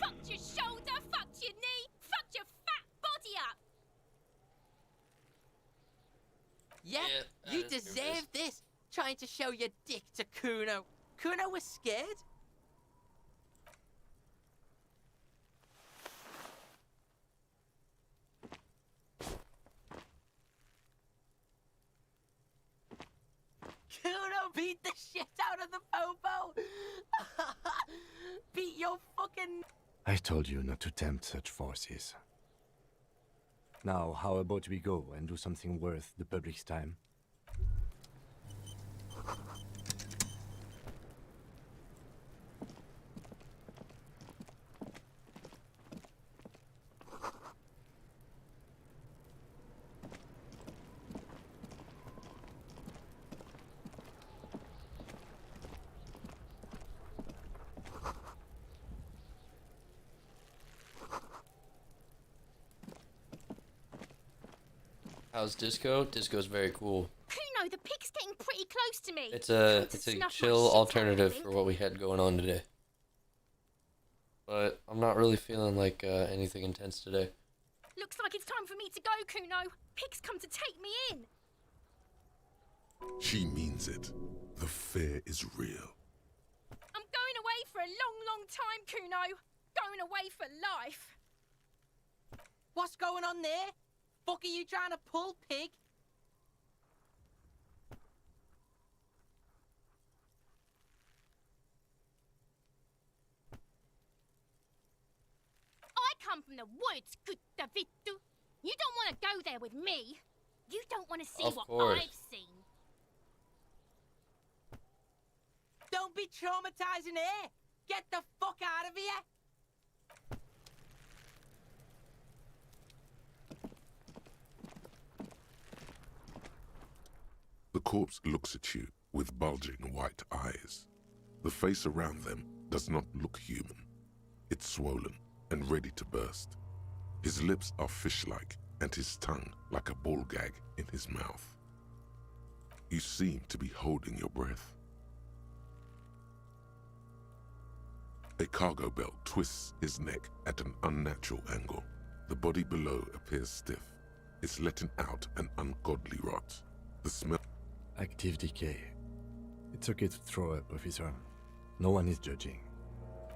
Fucked your shoulder, fucked your knee, fucked your fat Yeah, Yeah, you I was nervous. deserve this. Trying to show your dick to Kuno. Kuno was scared. Kuno beat the shit out of the popo. Beat your fucking... I told you not to tempt such forces. Now, how about we go and do something worth the public's time? How's Disco? Disco's very cool. Kuno, the pig's getting pretty close to me. It's a Time to snuff my chill shit out, I alternative think. for what we had going on today. But I'm not really feeling like anything intense today. Looks like it's time for me to go, Kuno. Pig's come to take me in. She means it. The fear is real. I'm going away for a long, long time, Kuno. Going away for life. What's going on there? Fuck are you trying to pull, pig? I come from the woods, good Davidu. You don't want to go there with me. You don't want to see Of what course. I've seen. Don't be traumatizing here. Get the fuck out of here. The corpse looks at you with bulging white eyes. The face around them does not look human. It's swollen and ready to burst. His lips are fish-like and his tongue like a ball gag in his mouth. You seem to be holding your breath. A cargo belt twists his neck at an unnatural angle. The body below appears stiff. It's letting out an ungodly rot. The smell... Active decay. It's okay to throw up, officer. No one is judging.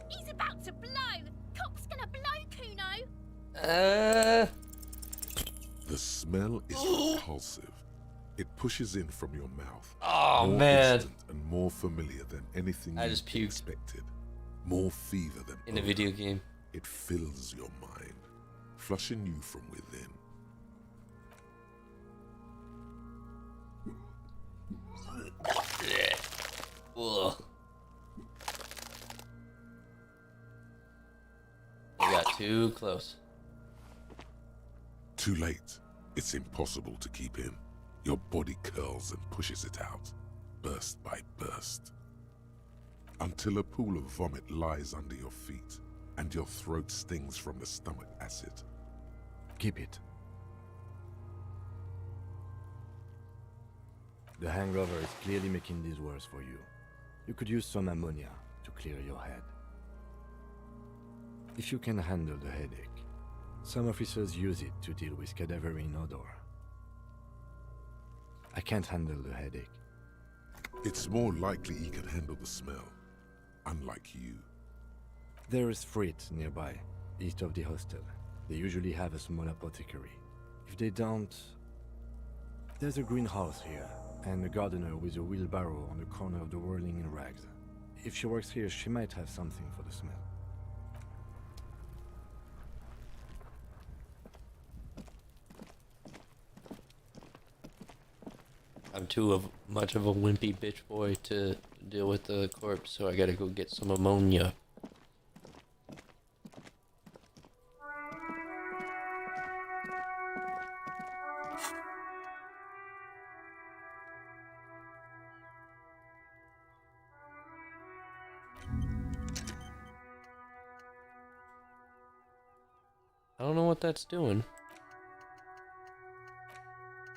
He's about to blow. Cop's gonna blow, Kuno. The smell is repulsive. It pushes in from your mouth. Oh, more man. instant and more familiar than anything I you just puked. expected. More fever than In a odor. video game. It fills your mind, flushing you from within. Ugh. We got too close. Too late. It's impossible to keep in. Your body curls and pushes it out, burst by burst. Until a pool of vomit lies under your feet and your throat stings from the stomach acid. Keep it. The hangover is clearly making this worse for you. You could use some ammonia to clear your head. If you can handle the headache, some officers use it to deal with cadaverine odor. I can't handle the headache. It's more likely he can handle the smell, unlike you. There is Frit nearby, east of the hostel. They usually have a small apothecary. If they don't... There's a greenhouse here, and a gardener with a wheelbarrow on the corner of the whirling in rags. If she works here, she might have something for the smell. I'm too much of a wimpy bitch boy to deal with the corpse, so I gotta go get some ammonia. I don't know what that's doing.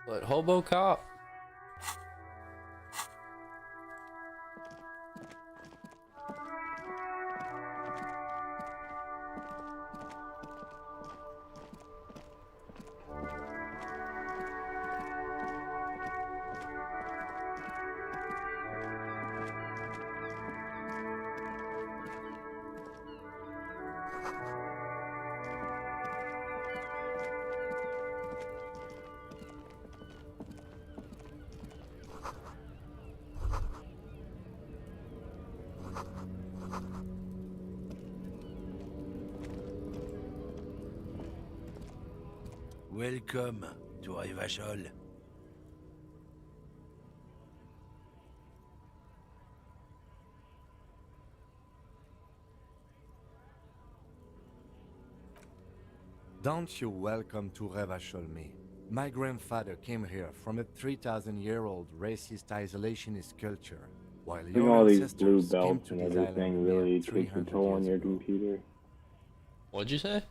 But Hobo Cop. Welcome to Revachol. Don't you welcome to Revachol me. My grandfather came here from a 3,000-year-old racist isolationist culture, while I think your all these blue ancestors came belts to and this everything island really near takes a 300 toll on years your ago. computer. What'd you say?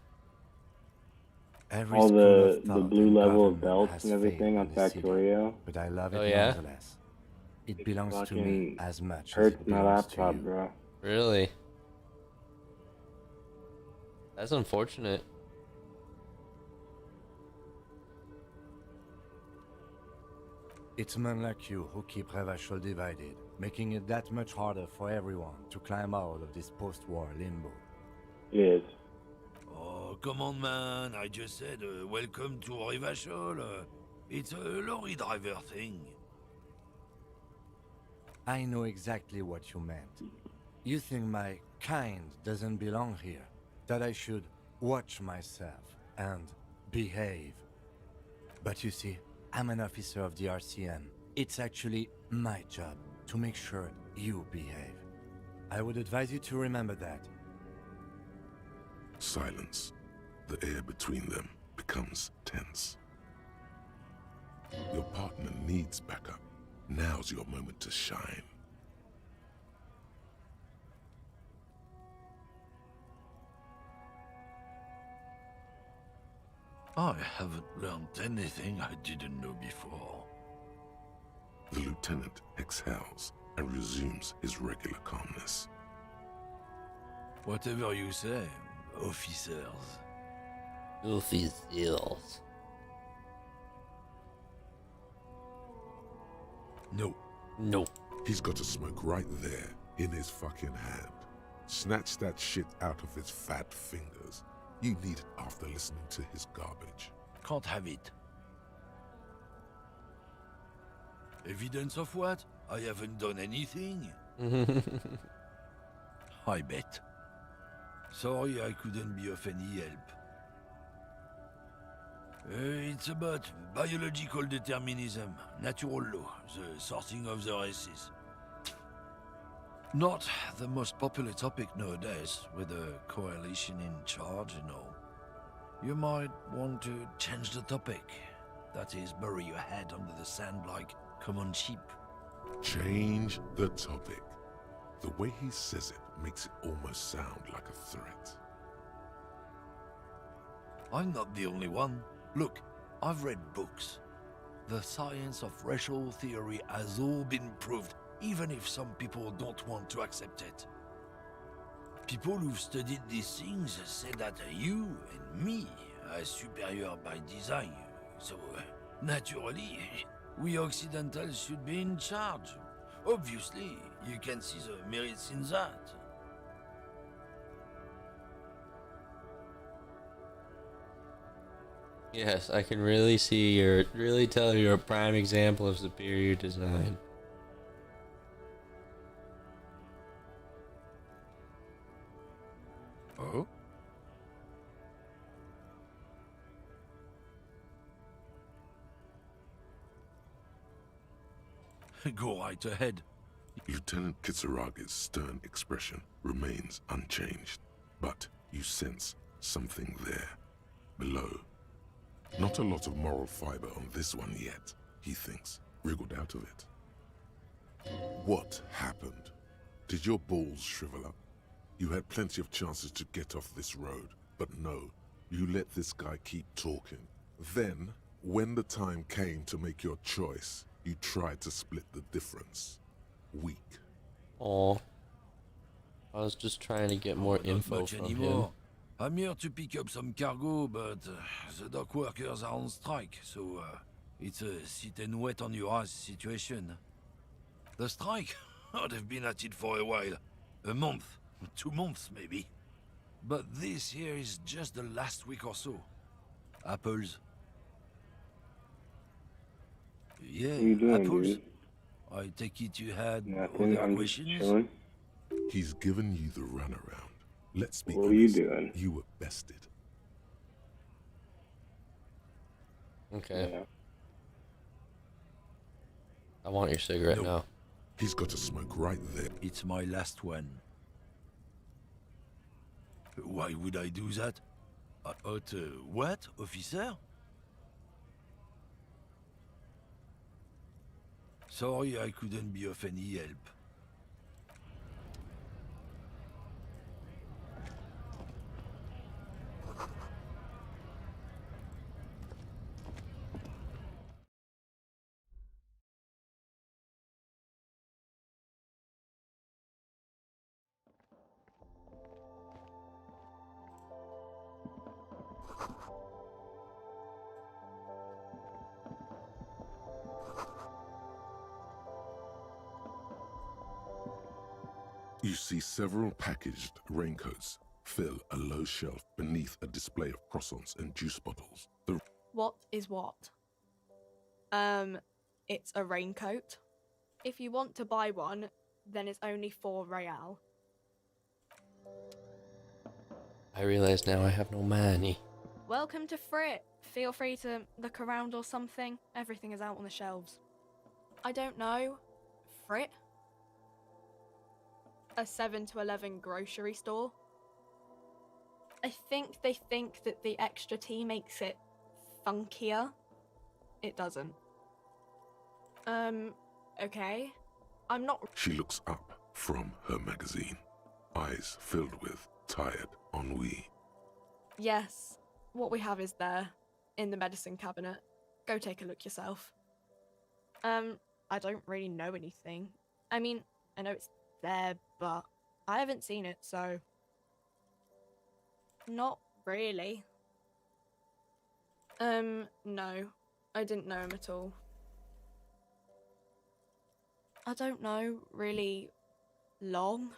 Every All school the of thought blue and level of government belts has and everything failed on in this city, Factorio. but I love it Oh, yeah? nonetheless. It belongs to fucking me as much as hurts it my belongs to laptop, you. bro. Really? That's unfortunate. It's men like you who keep Revachol divided, making it that much harder for everyone to climb out of this post-war limbo. Yes. Oh, come on, man. I just said welcome to Revachol. It's a lorry driver thing. I know exactly what you meant. You think my kind doesn't belong here, that I should watch myself and behave. But you see, I'm an officer of the RCM. It's actually my job to make sure you behave. I would advise you to remember that. Silence. The air between them becomes tense. Your partner needs backup. Now's your moment to shine. I haven't learned anything I didn't know before. The lieutenant exhales and resumes his regular calmness. Whatever you say, officers. Officers. No. No. He's got a smoke right there in his fucking hand. Snatch that shit out of his fat fingers. You need it after listening to his garbage. Can't have it. Evidence of what? I haven't done anything. I bet. Sorry I couldn't be of any help. It's about biological determinism, natural law, the sorting of the races. Not the most popular topic nowadays, with a coalition in charge and all. You might want to change the topic. That is, bury your head under the sand like common sheep. Change the topic. The way he says it makes it almost sound like a threat. I'm not the only one. Look, I've read books. The science of racial theory has all been proved, even if some people don't want to accept it. People who've studied these things say that you and me are superior by design, so naturally, we Occidentals should be in charge. Obviously, you can see the merits in that. Yes, I can really tell you're a prime example of superior design. Oh? Go right ahead. Lieutenant Kitsuragi's stern expression remains unchanged, but you sense something there, below. Not a lot of moral fiber on this one yet, he thinks, wriggled out of it. What happened? Did your balls shrivel up? You had plenty of chances to get off this road, but no, you let this guy keep talking. Then, when the time came to make your choice, you tried to split the difference. Weak. Aw. I was just trying to get more info much from anymore. him. I'm here to pick up some cargo, but the dock workers are on strike, so it's a sit and wait on your ass situation. The strike? Oh, they've been at it for a while. A month, 2 months maybe. But this here is just the last week or so. Apples. Yeah, What are you doing, apples. dude? I take it you had Nothing, other I'm just questions? chilling. He's given you the runaround. Let's be What are you honest, doing? you were bested. Okay. Yeah. I want your cigarette now. He's got a smoke right there. It's my last one. Why would I do that? What, officer? Sorry I couldn't be of any help. You see several packaged raincoats fill a low shelf beneath a display of croissants and juice bottles. The What is what? It's a raincoat. If you want to buy one, then it's only 4 real. I realize now I have no money. Welcome to Frit. Feel free to look around or something. Everything is out on the shelves. I don't know. Frit? A 7 to 11 grocery store. I think they think that the extra tea makes it funkier. It doesn't. Okay. I'm not. She looks up from her magazine, eyes filled with tired ennui. Yes. What we have is there, in the medicine cabinet. Go take a look yourself. I don't really know anything. I mean, I know it's there, but I haven't seen it, so... Not really. No. I didn't know him at all. I don't know, really long.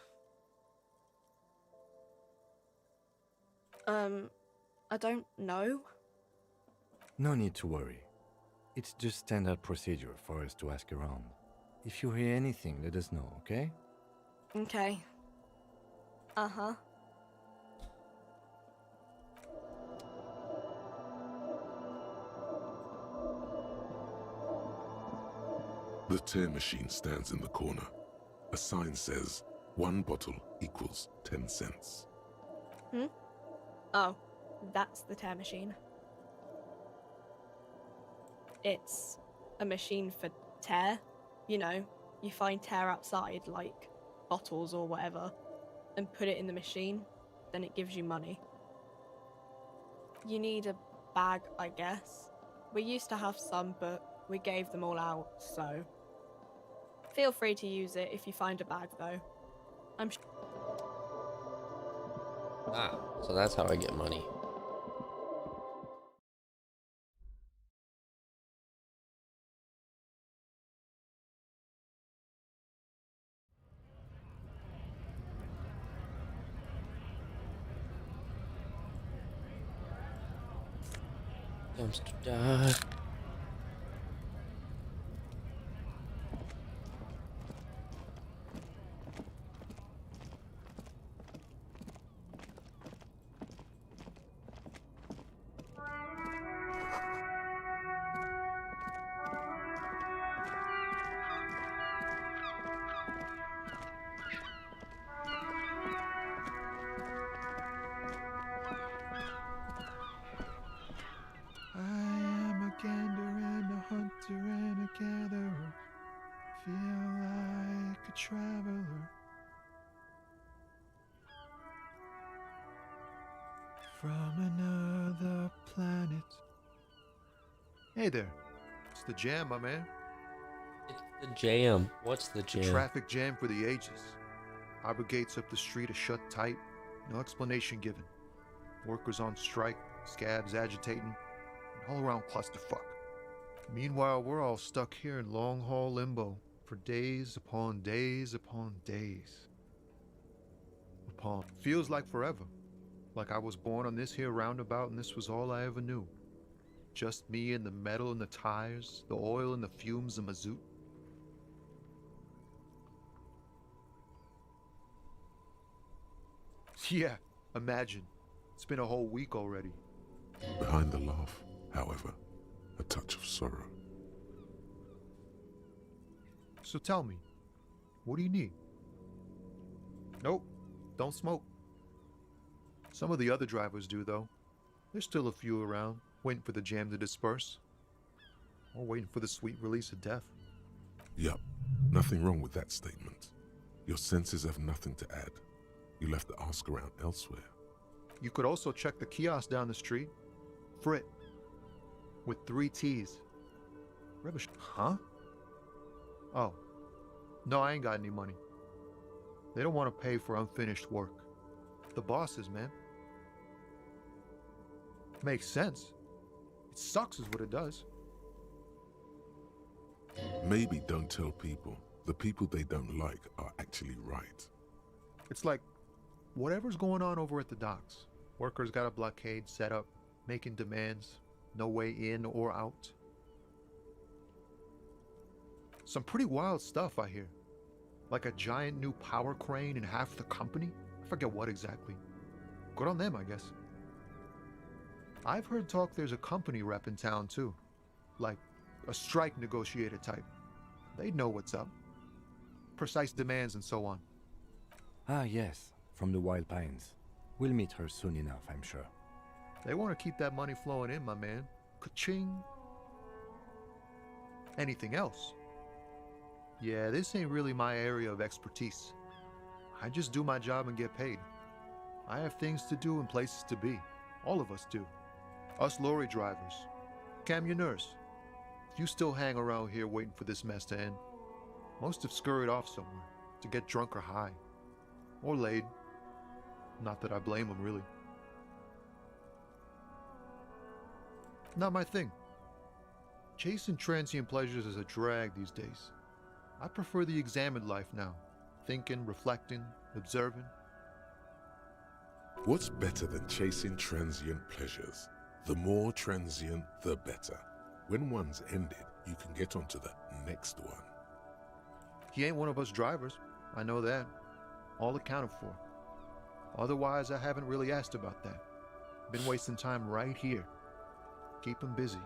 I don't know. No need to worry. It's just standard procedure for us to ask around. If you hear anything, let us know, okay? Okay. Uh-huh. The tear machine stands in the corner. A sign says, 1 bottle equals 10 cents. Oh, that's the tear machine. It's a machine for tear. You know, you find tear outside, like bottles or whatever, and put it in the machine, then it gives you money. You need a bag, I guess. We used to have some, but we gave them all out, so... Feel free to use it if you find a bag, though. I'm sure... Ah, so that's how I get money. Dumpster dive. I am a gander and a hunter and a gatherer. Feel like a traveler from another planet. Hey there. It's the jam, my man. It's the jam. What's the It's a jam? traffic jam for the ages. Harbor gates up the street are shut tight. No explanation given. Workers on strike, scabs agitating, an all-around clusterfuck. Meanwhile, we're all stuck here in long-haul limbo for days upon days upon days. Feels like forever. Like I was born on this here roundabout and this was all I ever knew. Just me and the metal and the tires, the oil and the fumes of mazout. Yeah, imagine. It's been a whole week already. Behind the laugh, however, a touch of sorrow. So tell me, what do you need? Nope, don't smoke. Some of the other drivers do, though. There's still a few around, waiting for the jam to disperse. Or waiting for the sweet release of death. Yup, nothing wrong with that statement. Your senses have nothing to add. You'll have to ask around elsewhere. You could also check the kiosk down the street. Frit. With 3 T's. Huh? Oh. No, I ain't got any money. They don't want to pay for unfinished work. The bosses, man. Makes sense. It sucks is what it does. Maybe don't tell people. The people they don't like are actually right. It's like, whatever's going on over at the docks. Workers got a blockade set up, making demands, no way in or out. Some pretty wild stuff, I hear. Like a giant new power crane in half the company? I forget what exactly. Good on them, I guess. I've heard talk there's a company rep in town, too. Like, a strike negotiator type. They'd know what's up. Precise demands and so on. Ah, yes, from the Wild Pines. We'll meet her soon enough, I'm sure. They want to keep that money flowing in, my man. Ka-ching. Anything else? Yeah, this ain't really my area of expertise. I just do my job and get paid. I have things to do and places to be. All of us do. Us lorry drivers. Camionneurs. If you still hang around here waiting for this mess to end, most have scurried off somewhere to get drunk or high. Or laid. Not that I blame them, really. Not my thing. Chasing transient pleasures is a drag these days. I prefer the examined life now. Thinking, reflecting, observing. What's better than chasing transient pleasures? The more transient, the better. When one's ended, you can get onto the next one. He ain't one of us drivers. I know that. All accounted for. Otherwise, I haven't really asked about that. Been wasting time right here. Keep him busy.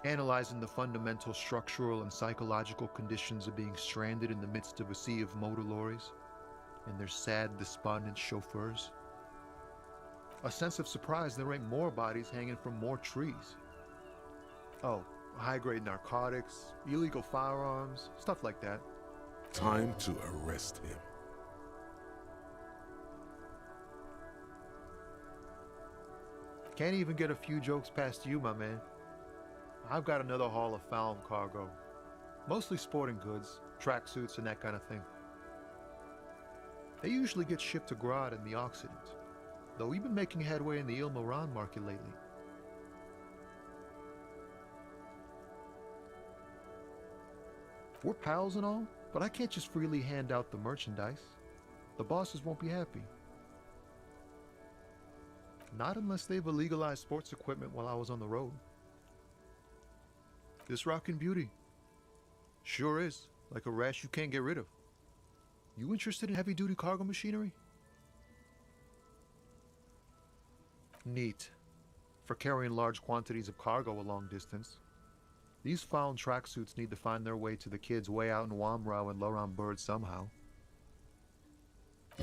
Analyzing the fundamental structural and psychological conditions of being stranded in the midst of a sea of motor lorries and their sad, despondent chauffeurs. A sense of surprise there ain't more bodies hanging from more trees. Oh, high-grade narcotics, illegal firearms, stuff like that. Time to arrest him. Can't even get a few jokes past you, my man. I've got another haul of found cargo. Mostly sporting goods, tracksuits, and that kind of thing. They usually get shipped to Grodd in the Occident, though we've been making headway in the Il Moran market lately. We're pals and all, but I can't just freely hand out the merchandise. The bosses won't be happy. Not unless they've illegalized sports equipment while I was on the road. This rockin' beauty. Sure is, like a rash you can't get rid of. You interested in heavy-duty cargo machinery? Neat. For carrying large quantities of cargo a long distance. These found tracksuits need to find their way to the kids way out in Wamrau and Laurent Bird somehow.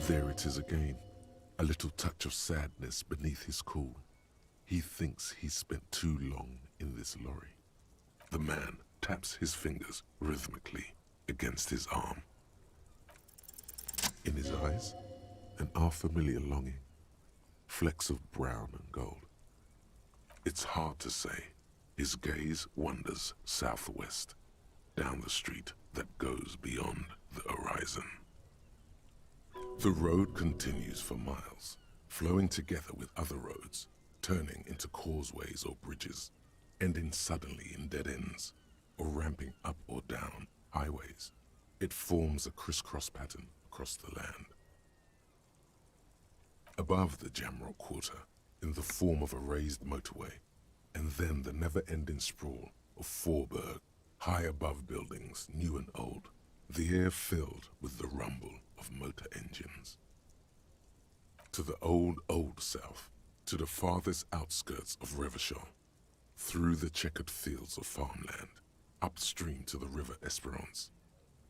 There it is again. A little touch of sadness beneath his cool. He thinks he's spent too long in this lorry. The man taps his fingers rhythmically against his arm. In his eyes, an unfamiliar longing. Flecks of brown and gold. It's hard to say. His gaze wanders southwest, down the street that goes beyond the horizon. The road continues for miles, flowing together with other roads, turning into causeways or bridges, ending suddenly in dead ends, or ramping up or down highways. It forms a crisscross pattern across the land. Above the Jamrock Quarter, in the form of a raised motorway, and then the never-ending sprawl of Forburg, high above buildings, new and old, the air filled with the rumble of motor engines. To the old south, to the farthest outskirts of Revachol, through the checkered fields of farmland, upstream to the river Esperance,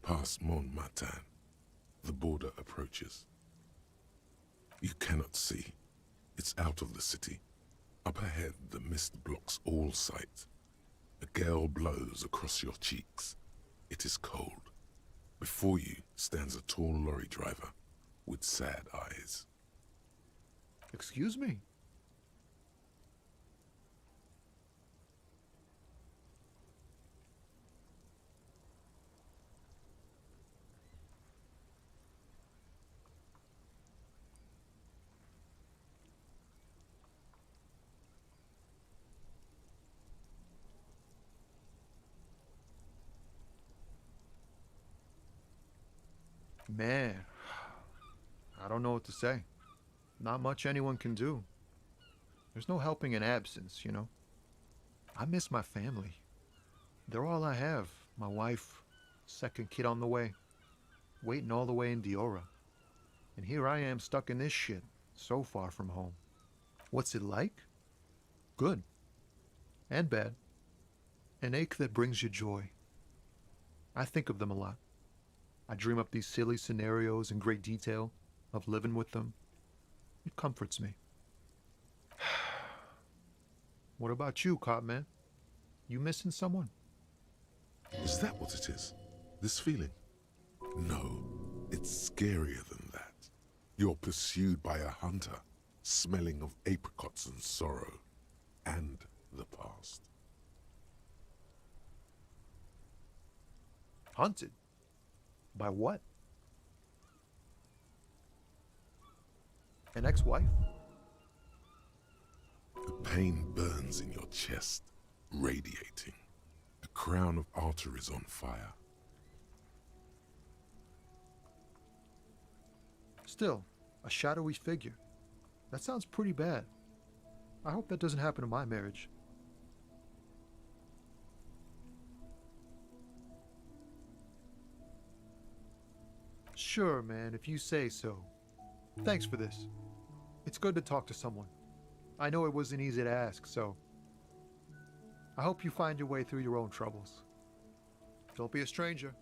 past Montmartin, the border approaches. You cannot see. It's out of the city. Up ahead, the mist blocks all sight. A gale blows across your cheeks. It is cold. Before you stands a tall lorry driver with sad eyes. Excuse me? Man, I don't know what to say. Not much anyone can do. There's no helping in absence, you know. I miss my family. They're all I have. My wife, second kid on the way, waiting all the way in Diora. And here I am stuck in this shit, so far from home. What's it like? Good. And bad. An ache that brings you joy. I think of them a lot. I dream up these silly scenarios in great detail of living with them. It comforts me. What about you, Cop Man? You missing someone? Is that what it is? This feeling? No, it's scarier than that. You're pursued by a hunter, smelling of apricots and sorrow, and the past. Hunted? By what? An ex-wife? The pain burns in your chest, radiating. The crown of arteries on fire. Still, a shadowy figure. That sounds pretty bad. I hope that doesn't happen to my marriage. Sure, man, if you say so. Thanks for this. It's good to talk to someone. I know it wasn't easy to ask, so I hope you find your way through your own troubles. Don't be a stranger.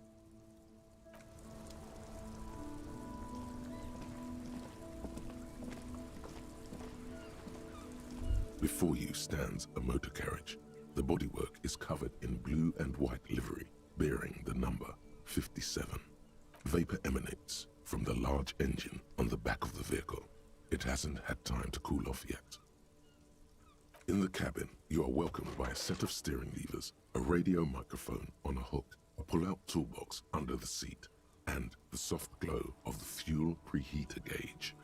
Before you stands a motor carriage. The bodywork is covered in blue and white livery, bearing the number 57. Vapor emanates from the large engine on the back of the vehicle. It hasn't had time to cool off yet. In the cabin, you are welcomed by a set of steering levers, a radio microphone on a hook, a pull-out toolbox under the seat, and the soft glow of the fuel preheater gauge.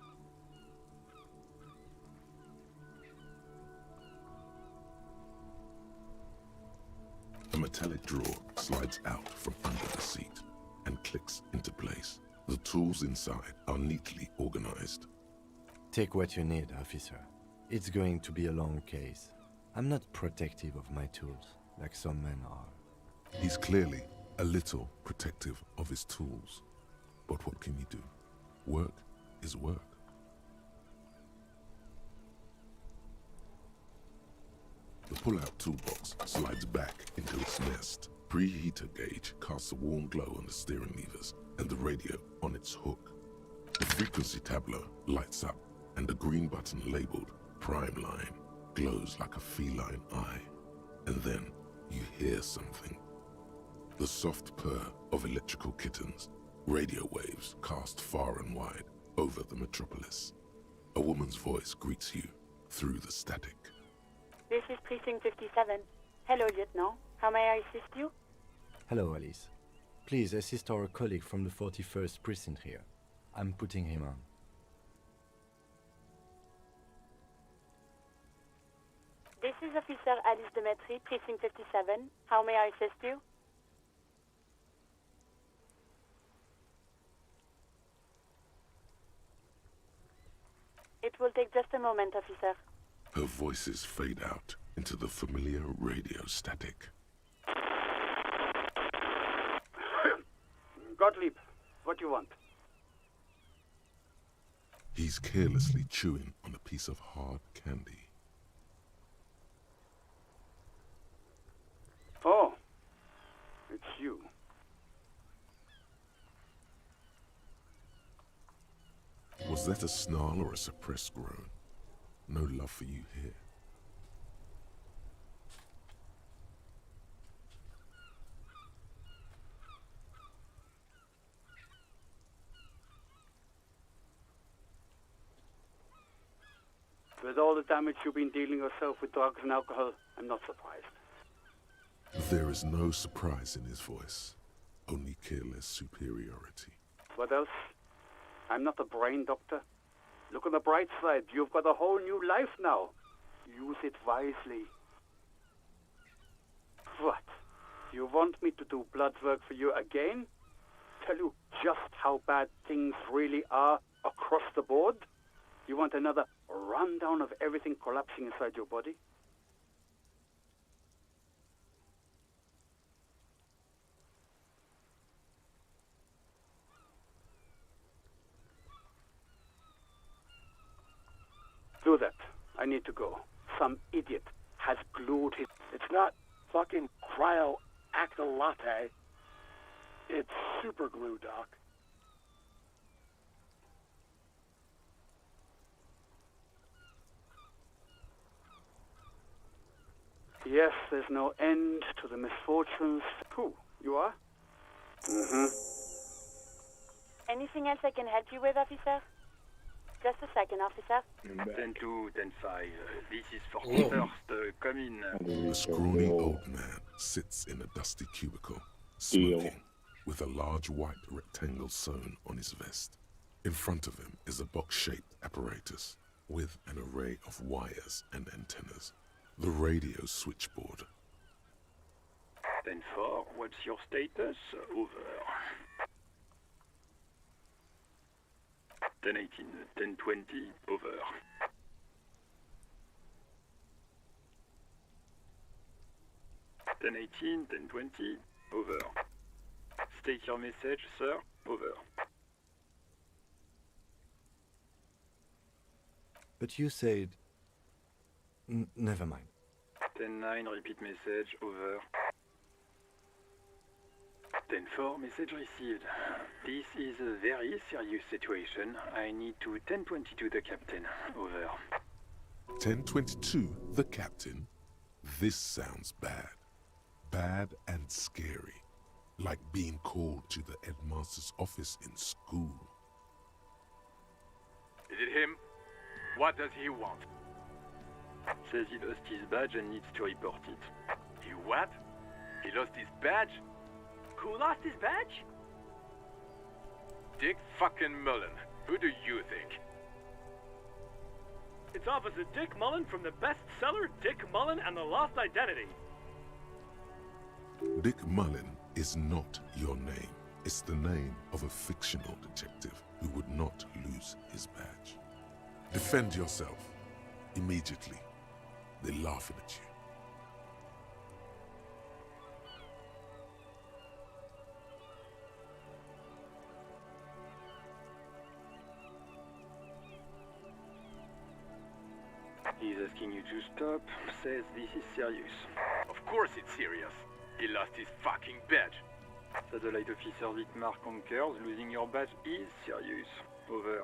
A metallic drawer slides out from under the seat and clicks into place. The tools inside are neatly organized. Take what you need, officer. It's going to be a long case. I'm not protective of my tools, like some men are. He's clearly a little protective of his tools. But what can you do? Work is work. The pull-out toolbox slides back into its nest. Preheater gauge casts a warm glow on the steering levers and the radio on its hook. The frequency tableau lights up and the green button labeled Prime Line glows like a feline eye. And then you hear something. The soft purr of electrical kittens, radio waves cast far and wide over the metropolis. A woman's voice greets you through the static. This is Precinct 57. Hello, Lieutenant. How may I assist you? Hello, Alice. Please assist our colleague from the 41st Precinct here. I'm putting him on. This is Officer Alice Demetri, Precinct 57. How may I assist you? It will take just a moment, officer. Her voices fade out into the familiar radio static. Gottlieb, what do you want? He's carelessly chewing on a piece of hard candy. Oh, it's you. Was that a snarl or a suppressed groan? No love for you here. With all the damage you've been dealing yourself with drugs and alcohol, I'm not surprised. There is no surprise in his voice, only careless superiority. What else? I'm not a brain doctor. Look on the bright side. You've got a whole new life now. Use it wisely. What? You want me to do blood work for you again? Tell you just how bad things really are across the board? You want another rundown of everything collapsing inside your body? Do that. I need to go. Some idiot has glued his... It's not fucking cryo-actolate. It's super glue, Doc. Yes, there's no end to the misfortunes. Who? You are? Mm-hmm. Anything else I can help you with, officer? Just a second, officer. 10-2, 10-5. This is for first. Come in. A scrawny old man sits in a dusty cubicle, smoking, with a large white rectangle sewn on his vest. In front of him is a box-shaped apparatus with an array of wires and antennas. The radio switchboard. 10-4, what's your status? Over. 10-18, 10-20, over. 10-18, 10-20, over. State your message, sir. Over. But you said... never mind. 10-9, repeat message, over. 10-4, message received. This is a very serious situation. I need to 10-22 the captain, over. 1022, the captain. This sounds bad. Bad and scary. Like being called to the headmaster's office in school. Is it him? What does he want? Says he lost his badge and needs to report it. He what? He lost his badge? Who lost his badge? Dick fucking Mullen. Who do you think? It's Officer Dick Mullen from the bestseller Dick Mullen and the Lost Identity. Dick Mullen is not your name. It's the name of a fictional detective who would not lose his badge. Defend yourself. Immediately. They're laughing at you. He's asking you to stop, says this is serious. Of course it's serious. He lost his fucking badge. Satellite Officer Dietmar concurs, losing your badge is serious. Over.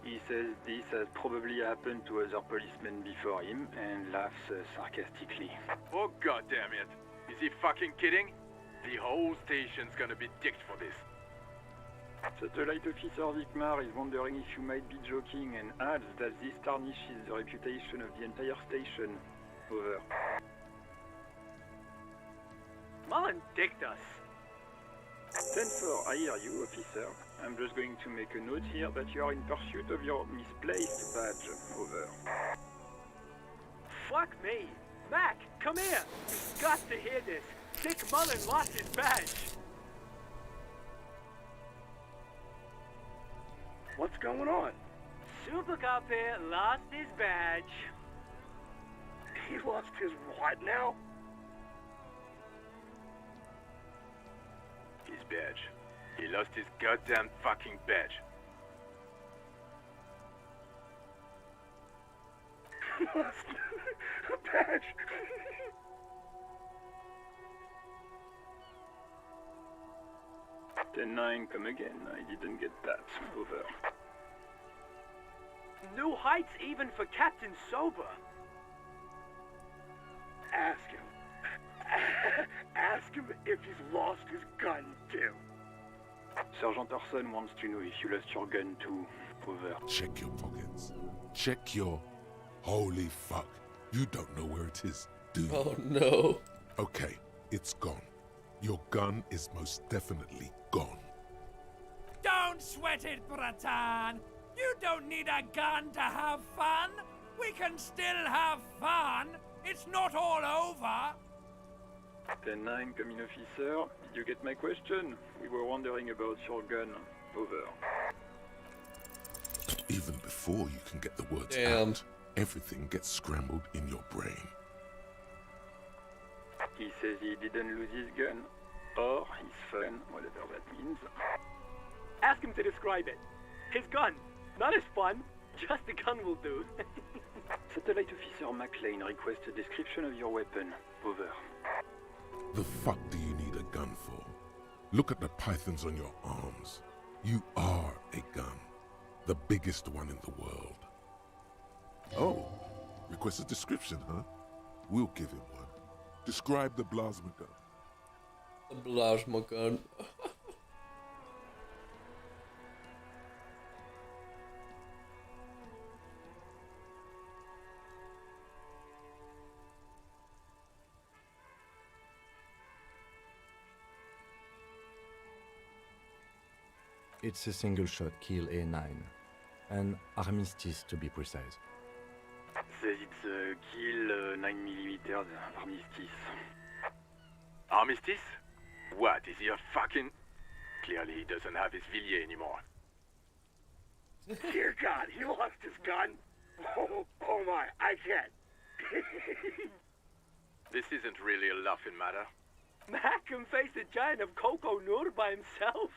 He says this has probably happened to other policemen before him and laughs sarcastically. Oh god damn it. Is he fucking kidding? The whole station's gonna be dicked for this. Satellite Officer Dietmar is wondering if you might be joking and adds that this tarnishes the reputation of the entire station. Over. Mullen dicked us. 10-4, I hear you, officer. I'm just going to make a note here that you are in pursuit of your misplaced badge. Over. Fuck me. Mac, come here. You've got to hear this. Dick Mullen lost his badge. What's going on? Super Cop here lost his badge. He lost his what now? His badge. He lost his goddamn fucking badge. lost a badge. 10-9, come again. I didn't get that. Over. New heights even for Captain Sober. Ask him. Ask him if he's lost his gun too. Sergeant Orson wants to know if you lost your gun too. Over. Check your pockets. Check your... Holy fuck. You don't know where it is, do you? Oh no. Okay, it's gone. Your gun is most definitely gone. Don't sweat it, Bratan. You don't need a gun to have fun. We can still have fun. It's not all over. 10-9, come in, officer. Did you get my question? We were wondering about your gun. Over. Even before you can get the words Damn. out, everything gets scrambled in your brain. He says he didn't lose his gun. Or his phone, whatever that means. Ask him to describe it. His gun. Not his fun. Just a gun will do. Satellite Officer McLean requests a description of your weapon. Over. The fuck do you need a gun for? Look at the pythons on your arms. You are a gun. The biggest one in the world. Oh, request a description, huh? We'll give him one. Describe the plasma gun. The plasma gun. It's a single-shot kill A9. An armistice, to be precise. Says it's a kill 9mm armistice. Armistice? What, is he a fucking... Clearly he doesn't have his Villiers anymore. Dear God, he lost his gun. Oh my, I can't. This isn't really a laughing matter. Mac can face a giant of Coco Nur by himself,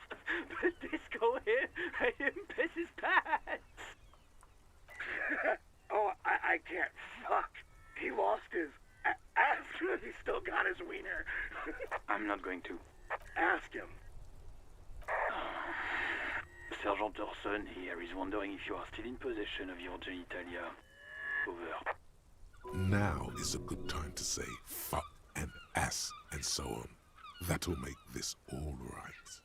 but Disco here made him piss his pants. Oh, I can't. Fuck. He lost his... Ask him if he's still got his wiener. I'm not going to. Ask him. Sergeant Orson here is wondering if you are still in possession of your genitalia. Over. Now is a good time to say fuck and ass and so on. That'll make this all right.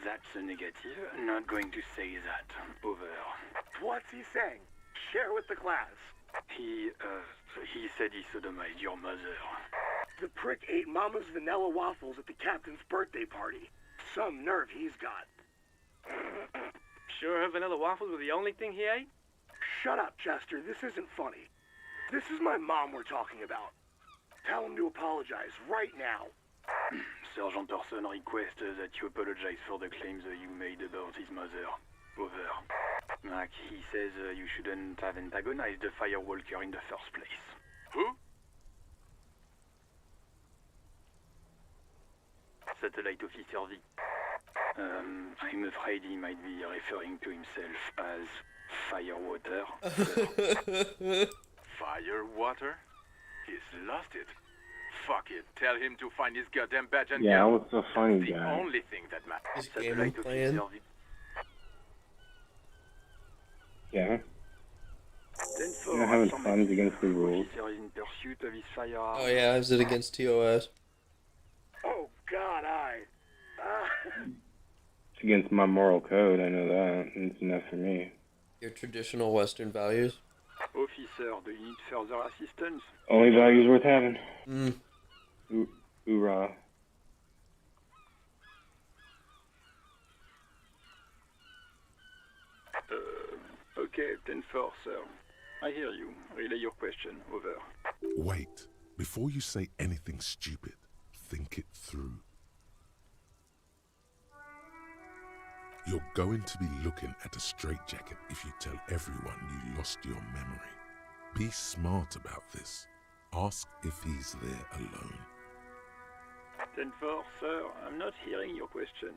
That's a negative. Not going to say that. Over. What's he saying? Share with the class. He said he sodomized your mother. The prick ate Mama's vanilla waffles at the captain's birthday party. Some nerve he's got. Sure her vanilla waffles were the only thing he ate? Shut up, Chester. This isn't funny. This is my mom we're talking about. Tell him to apologize right now. Sergeant Orson requests that you apologize for the claims you made about his mother. Over. Mac, he says you shouldn't have antagonized the Firewalker in the first place. Who? Satellite Officer V. I'm afraid he might be referring to himself as Firewater. Firewater? He's lost it. Fuck it. Tell him to find his goddamn badge and Yeah, go. what's so funny, That's the guy? only thing that matters. This game I'm playing. Yeah. Then You're not having fun against the rules. Officer is in pursuit of his firearm. Oh yeah, is it against TOS? Oh, God, It's against my moral code, I know that. It's enough for me. Your traditional Western values? Officer, do you need further assistance? Only values worth having. Mm. Hoorah. Okay, 10-4, sir. I hear you. Relay your question. Over. Wait. Before you say anything stupid, think it through. You're going to be looking at a straitjacket if you tell everyone you lost your memory. Be smart about this. Ask if he's there alone. 10-4, sir, I'm not hearing your question.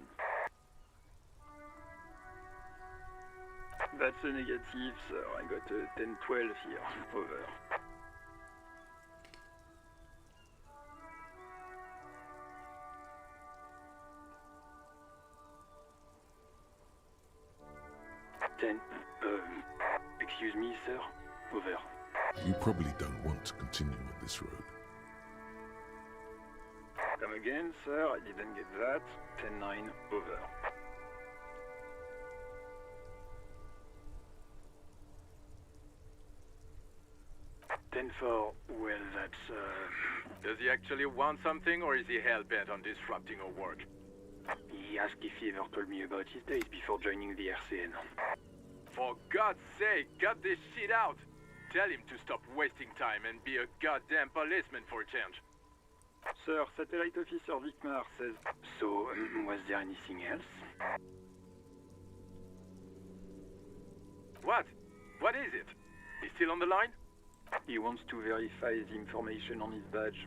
That's a negative, sir. I got a 10-12 here. Over. Excuse me, sir. Over. You probably don't want to continue on this road. Come again, sir. I didn't get that. 10-9. Over. Well, that's, Does he actually want something, or is he hell-bent on disrupting our work? He asked if he ever told me about his days before joining the RCN. For God's sake, cut this shit out! Tell him to stop wasting time and be a goddamn policeman for a change. Sir, Satellite Officer Vicmar says... So, was there anything else? What? What is it? He's still on the line? He wants to verify the information on his badge.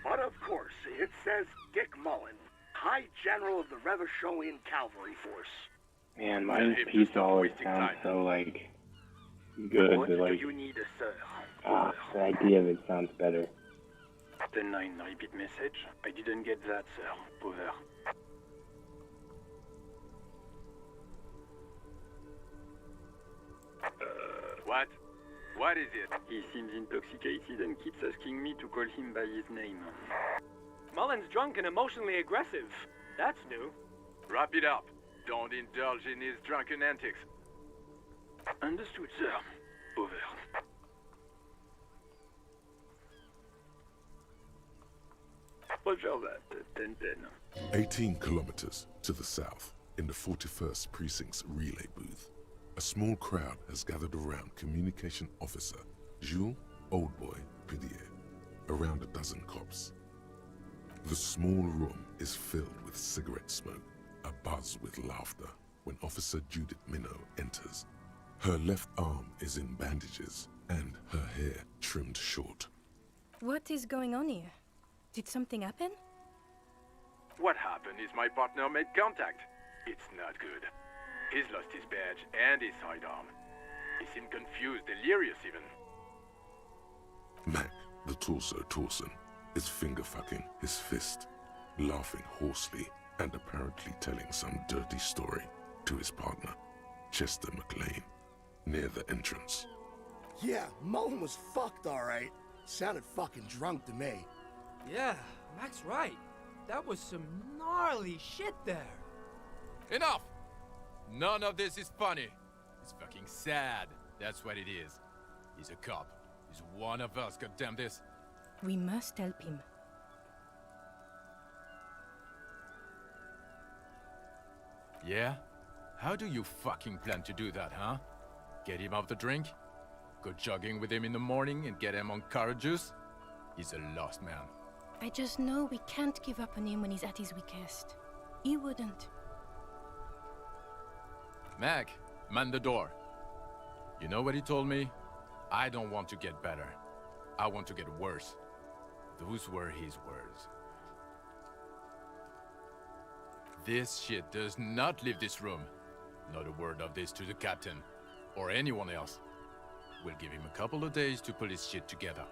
But of course, it says Dick Mullen, High General of the Revacholian Cavalry Force. Man, my piece always sounds so, like, good, What but, like, do you need, sir? the idea of it sounds better. 10-9, repeat message. I didn't get that, sir. Over. What? What is it? He seems intoxicated and keeps asking me to call him by his name. Mullen's drunk and emotionally aggressive. That's new. Wrap it up. Don't indulge in his drunken antics. Understood, sir. Over. Roger that. 10-10. 18 kilometers to the south, in the 41st Precinct's relay booth, a small crowd has gathered around Communication Officer Jules Oldboy Pidier, around a dozen cops. The small room is filled with cigarette smoke, abuzz with laughter, when Officer Judith Minot enters. Her left arm is in bandages, and her hair trimmed short. What is going on here? Did something happen? What happened is my partner made contact. It's not good. He's lost his badge and his sidearm. He seemed confused, delirious even. Mac, the torso Torson, is finger-fucking his fist, laughing hoarsely and apparently telling some dirty story to his partner, Chester McLean, near the entrance. Yeah, Mullen was fucked alright. Sounded fucking drunk to me. Yeah, Mac's right. That was some gnarly shit there. Enough! None of this is funny. It's fucking sad. That's what it is. He's a cop. He's one of us, goddamn this. We must help him. Yeah? How do you fucking plan to do that, huh? Get him off the drink? Go jogging with him in the morning and get him on carrot juice? He's a lost man. I just know we can't give up on him when he's at his weakest. He wouldn't. Mac, man the door. You know what he told me? I don't want to get better. I want to get worse. Those were his words. This shit does not leave this room. Not a word of this to the captain, or anyone else. We'll give him a couple of days to pull his shit together.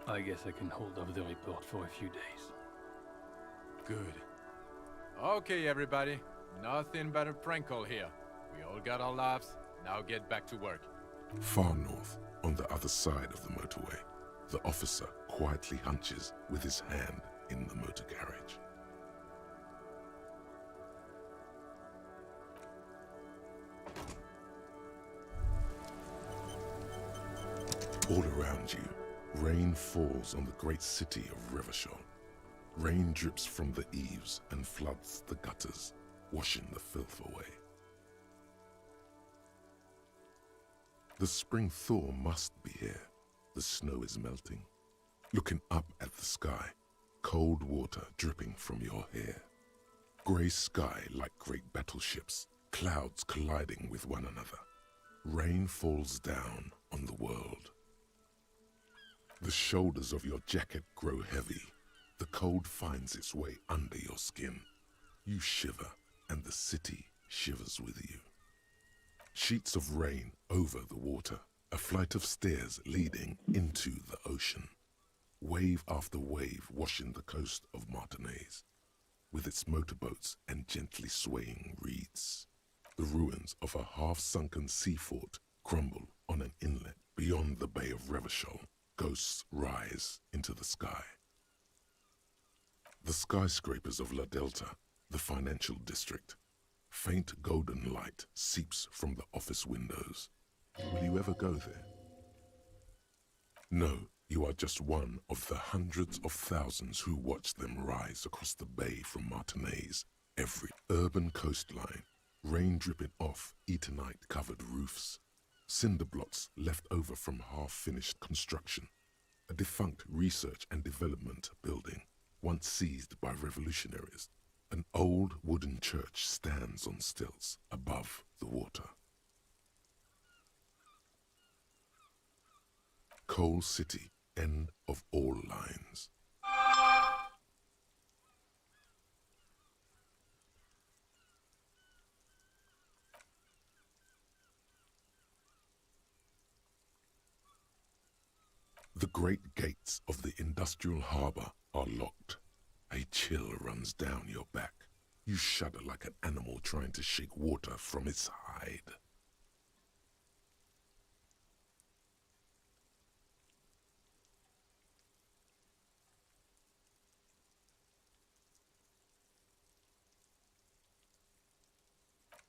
I guess I can hold off the report for a few days. Good. Okay, everybody. Nothing but a prank call here. We all got our laughs. Now get back to work. Far north, on the other side of the motorway, the officer quietly hunches with his hand in the motor garage. All around you, rain falls on the great city of Revachol. Rain drips from the eaves and floods the gutters, washing the filth away. The spring thaw must be here. The snow is melting. Looking up at the sky, cold water dripping from your hair. Grey sky like great battleships, clouds colliding with one another. Rain falls down on the world. The shoulders of your jacket grow heavy. The cold finds its way under your skin. You shiver, and the city shivers with you. Sheets of rain over the water, a flight of stairs leading into the ocean. Wave after wave washing the coast of Martinez, with its motorboats and gently swaying reeds. The ruins of a half-sunken sea fort crumble on an inlet beyond the Bay of Revachol. Ghosts rise into the sky. The skyscrapers of La Delta, the financial district. Faint golden light seeps from the office windows. Will you ever go there? No, you are just one of the hundreds of thousands who watch them rise across the bay from Martinez. Every urban coastline, rain dripping off Eternite-covered roofs. Cinder blocks left over from half-finished construction. A defunct research and development building, once seized by revolutionaries. An old wooden church stands on stilts above the water. Coal City, end of all lines. The great gates of the industrial harbour are locked. A chill runs down your back. You shudder like an animal trying to shake water from its hide.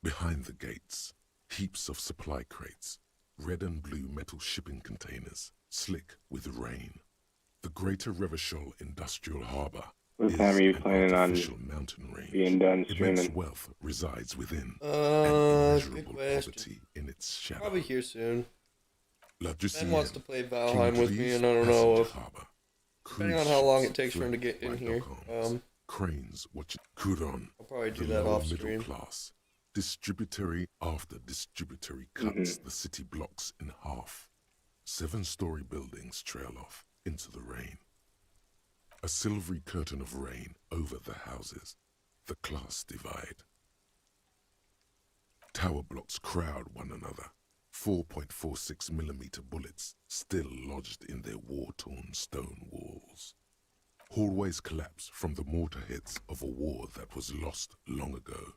Behind the gates, heaps of supply crates, red and blue metal shipping containers, slick with rain. The Greater Revachol Industrial Harbour What is time are you an planning on artificial mountain range. being done Immense streaming? wealth resides within, and Good immeasurable question. poverty in its shadow. Probably here soon. La Ben wants to play King Valheim with me, Cleves and I don't Passenger know if, Harbour. depending on Cruise how long ships it takes for him to get in flanked by here. dock-arms. Cranes watching Kuron. I'll probably do the that lower off middle screen. class. Distributary after distributary cuts the city blocks in half. 7-story buildings trail off into the rain. A silvery curtain of rain over the houses. The class divide. Tower blocks crowd one another. 4.46mm bullets still lodged in their war-torn stone walls. Hallways collapse from the mortar hits of a war that was lost long ago.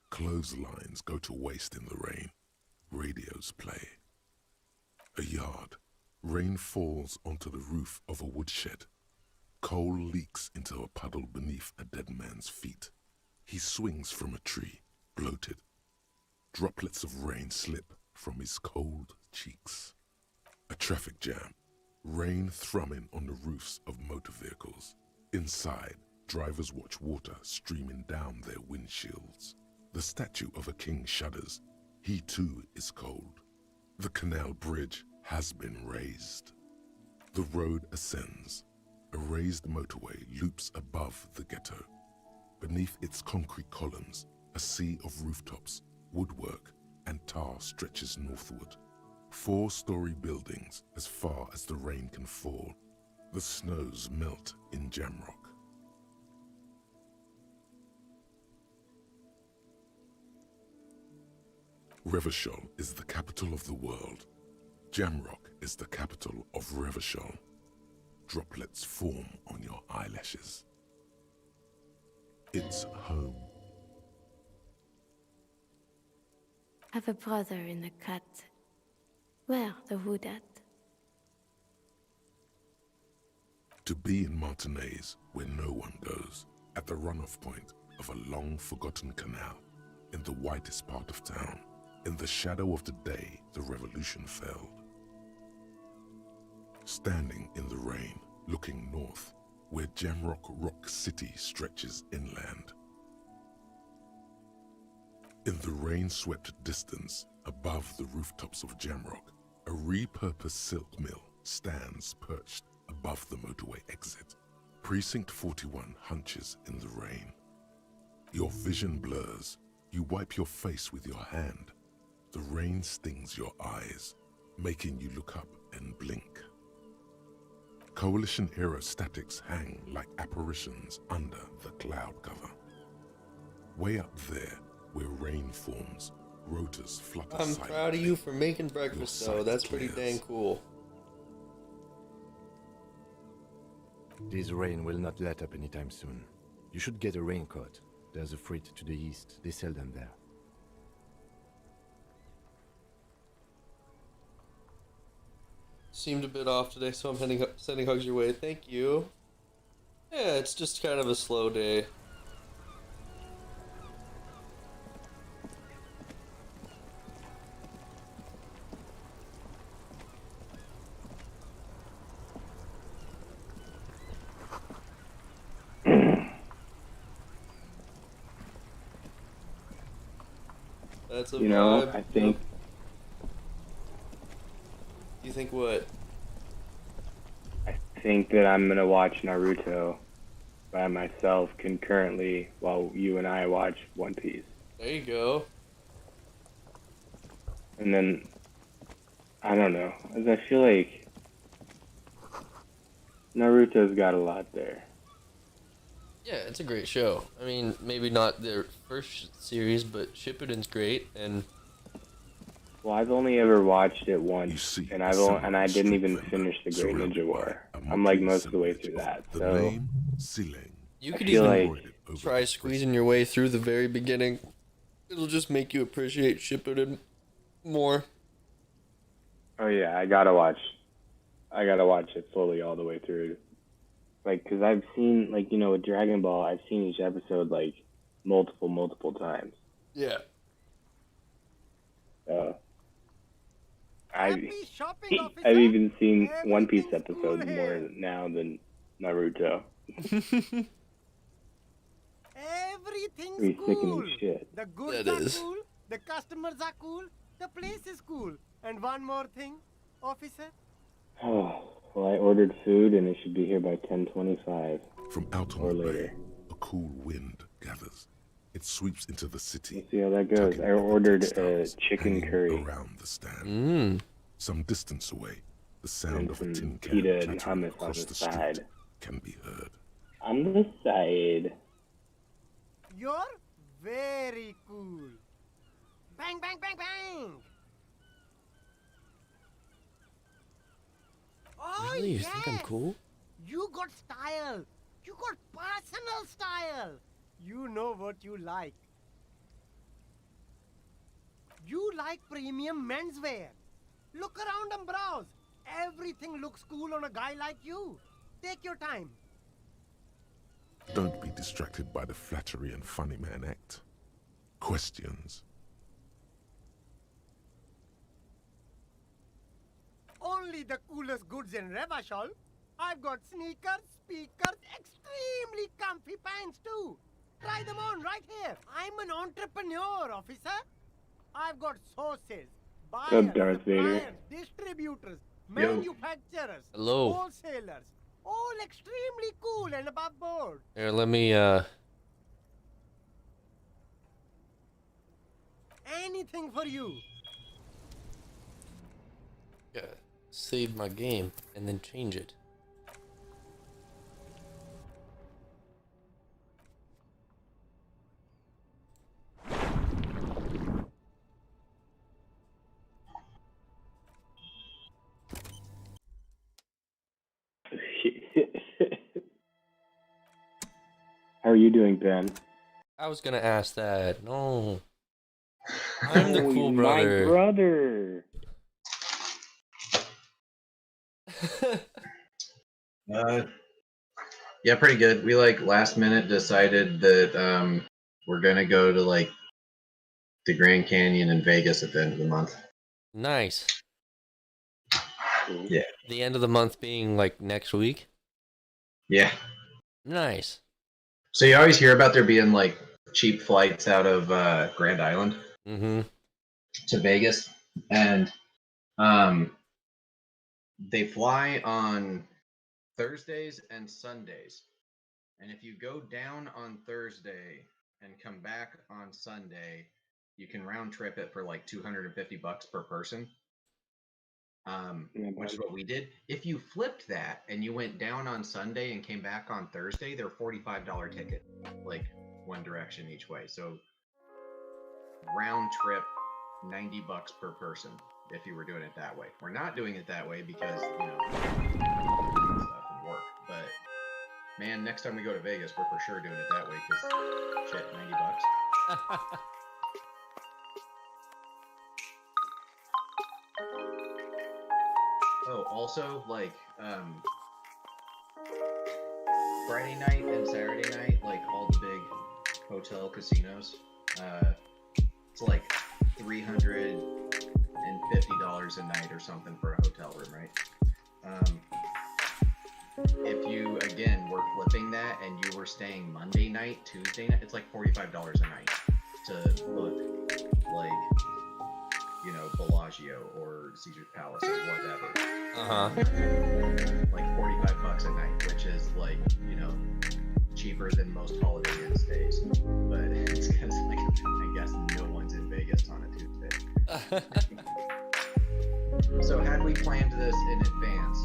Clotheslines go to waste in the rain. Radios play. A yard. Rain falls onto the roof of a woodshed. Coal leaks into a puddle beneath a dead man's feet. He swings from a tree, bloated. Droplets of rain slip from his cold cheeks. A traffic jam. Rain thrumming on the roofs of motor vehicles. Inside, drivers watch water streaming down their windshields. The statue of a king shudders. He too is cold. The canal bridge has been raised. The road ascends. A raised motorway loops above the ghetto. Beneath its concrete columns, a sea of rooftops, woodwork, and tar stretches northward. 4-story buildings as far as the rain can fall. The snows melt in Jamrock. Revachol is the capital of the world. Jamrock is the capital of Revachol. Droplets form on your eyelashes. It's home. Have a brother in the cut. Where the wood at? To be in Martinez, where no one goes, at the runoff point of a long-forgotten canal, in the whitest part of town, in the shadow of the day the revolution fell. Standing in the rain, looking north, where Jamrock Rock City stretches inland. In the rain-swept distance, above the rooftops of Jamrock, a repurposed silk mill stands perched above the motorway exit. Precinct 41 hunches in the rain. Your vision blurs. You wipe your face with your hand. The rain stings your eyes, making you look up and blink. Coalition aerostatics hang like apparitions under the cloud cover. Way up there, where rain forms, rotors flutter I'm silently. proud of you for making breakfast, though. That's pretty dang cool. This rain will not let up anytime soon. You should get a raincoat. There's a freight to the east. They sell them there. Seemed a bit off today, so I'm sending hugs your way. Thank you. Yeah, it's just kind of a slow day. That's a You know, vibe. I think You think what? I think that I'm gonna watch Naruto by myself concurrently while you and I watch One Piece. There you go. And then I don't know, as I feel like Naruto's got a lot there. Yeah, it's a great show. I mean, maybe not their first series, but Shippuden's great, and Well, I've only ever watched it once, and I didn't even finish the Great Ninja War. I'm like most of the way through that, so you I could feel even like try squeezing your way through the very beginning. It'll just make you appreciate Shippuden more. oh yeah, I gotta watch it slowly all the way through. Like, cause I've seen, like, you know, with Dragon Ball, I've seen each episode like multiple times. Yeah. I've even seen One Piece episodes more now than Naruto. Everything's Pretty cool. sickening shit. The goods That are is. cool. The customers are cool. The place is cool. And one more thing, officer. Oh, well, I ordered food and it should be here by 10:25. From out on or the later. bay, a cool wind gathers. It sweeps into the city. Let's see how that goes. I ordered a chicken curry. Around the stand. Some distance away, the sound of a tin can pita and clattering hummus on across the the street side. can be heard. On the side. You're very cool. Bang, bang, bang, bang. Oh, Really? You yes. think I'm cool? You got style. You got personal style. You know what you like. You like premium menswear. Look around and browse. Everything looks cool on a guy like you. Take your time. Don't be distracted by the flattery and funny man act. Questions. Only the coolest goods in Revachol. I've got sneakers, speakers, extremely comfy pants too. Try them on right here. I'm an entrepreneur, officer. I've got sources, buyers, Darth Vader? suppliers, distributors, Yo. manufacturers, Hello. wholesalers. All extremely cool and above board. Here, let me, Anything for you. save my game and then change it. How are you doing, Ben? I was gonna ask that. No. I'm the Oh, cool he's brother. My brother. Yeah, pretty good. We like last minute decided that we're gonna go to like the Grand Canyon in Vegas at the end of the month. Nice. Yeah. The end of the month being like next week? Yeah. Nice. So you always hear about there being like cheap flights out of Grand Island to Vegas, and they fly on Thursdays and Sundays. And if you go down on Thursday and come back on Sunday, you can round trip it for like $250 per person. which is what we did. If you flipped that and you went down on Sunday and came back on Thursday, they're $45 ticket, like one direction each way. So round trip, $90 per person if you were doing it that way. We're not doing it that way because, you know, stuff and work. But man, next time we go to Vegas, we're for sure doing it that way because shit, $90. Oh, also, like, Friday night and Saturday night, like, all the big hotel casinos, it's like $350 a night or something for a hotel room, right? If you, again, were flipping that and you were staying Monday night, Tuesday night, it's like $45 a night to book, like, you know, Bellagio or Caesar's Palace or whatever. Like $45 a night, which is like, you know, cheaper than most Holiday Inn stays. But it's because, like, I guess no one's in Vegas on a Tuesday. So had we planned this in advance,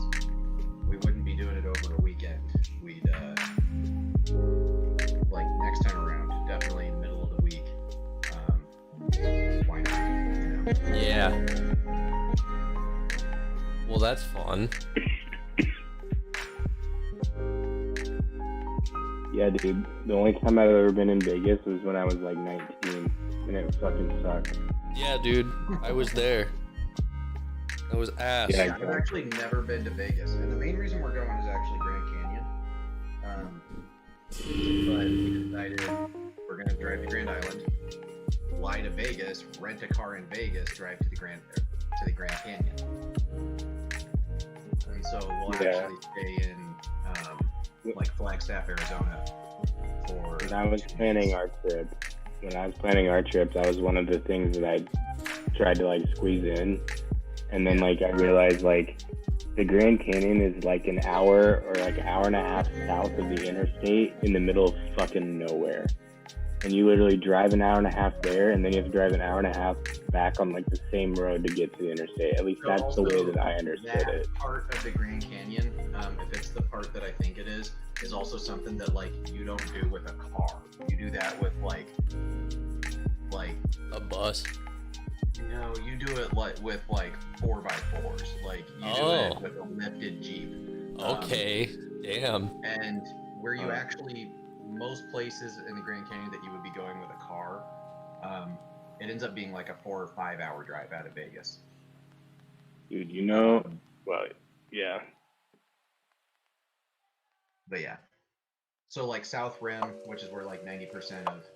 we wouldn't be doing it over a weekend. We'd, like, next time around, definitely middle of the week. Why not? You know? Yeah. Well, that's fun. Yeah, dude. The only time I've ever been in Vegas was when I was like 19, and it fucking sucked. Yeah, dude. I was there. That was ass. Yeah, I've actually never been to Vegas, and the main reason we're going is actually Grand Canyon. But we decided we're gonna drive to Grand Island, fly to Vegas, rent a car in Vegas, drive to the Grand Canyon. And so we'll actually stay in like Flagstaff, Arizona for. When I was planning our trip, that was one of the things that I tried to like squeeze in, and then like I realized like the Grand Canyon is like an hour or like an hour and a half south of the interstate in the middle of fucking nowhere. And you literally drive an hour and a half there, and then you have to drive an hour and a half back on like the same road to get to the interstate. At least So that's the way also, that I understood that it. part of the Grand Canyon, if it's the part that I think it is also something that like you don't do with a car. You do that with like a bus. No, you do it like with like 4x4s. Like you do it with a lifted Jeep. Okay. Damn. And where you actually, most places in the Grand Canyon that you would be going with a car, it ends up being like a 4 or 5 hour drive out of Vegas. Dude, you know, well, yeah. But yeah. So like South Rim, which is where like 90% of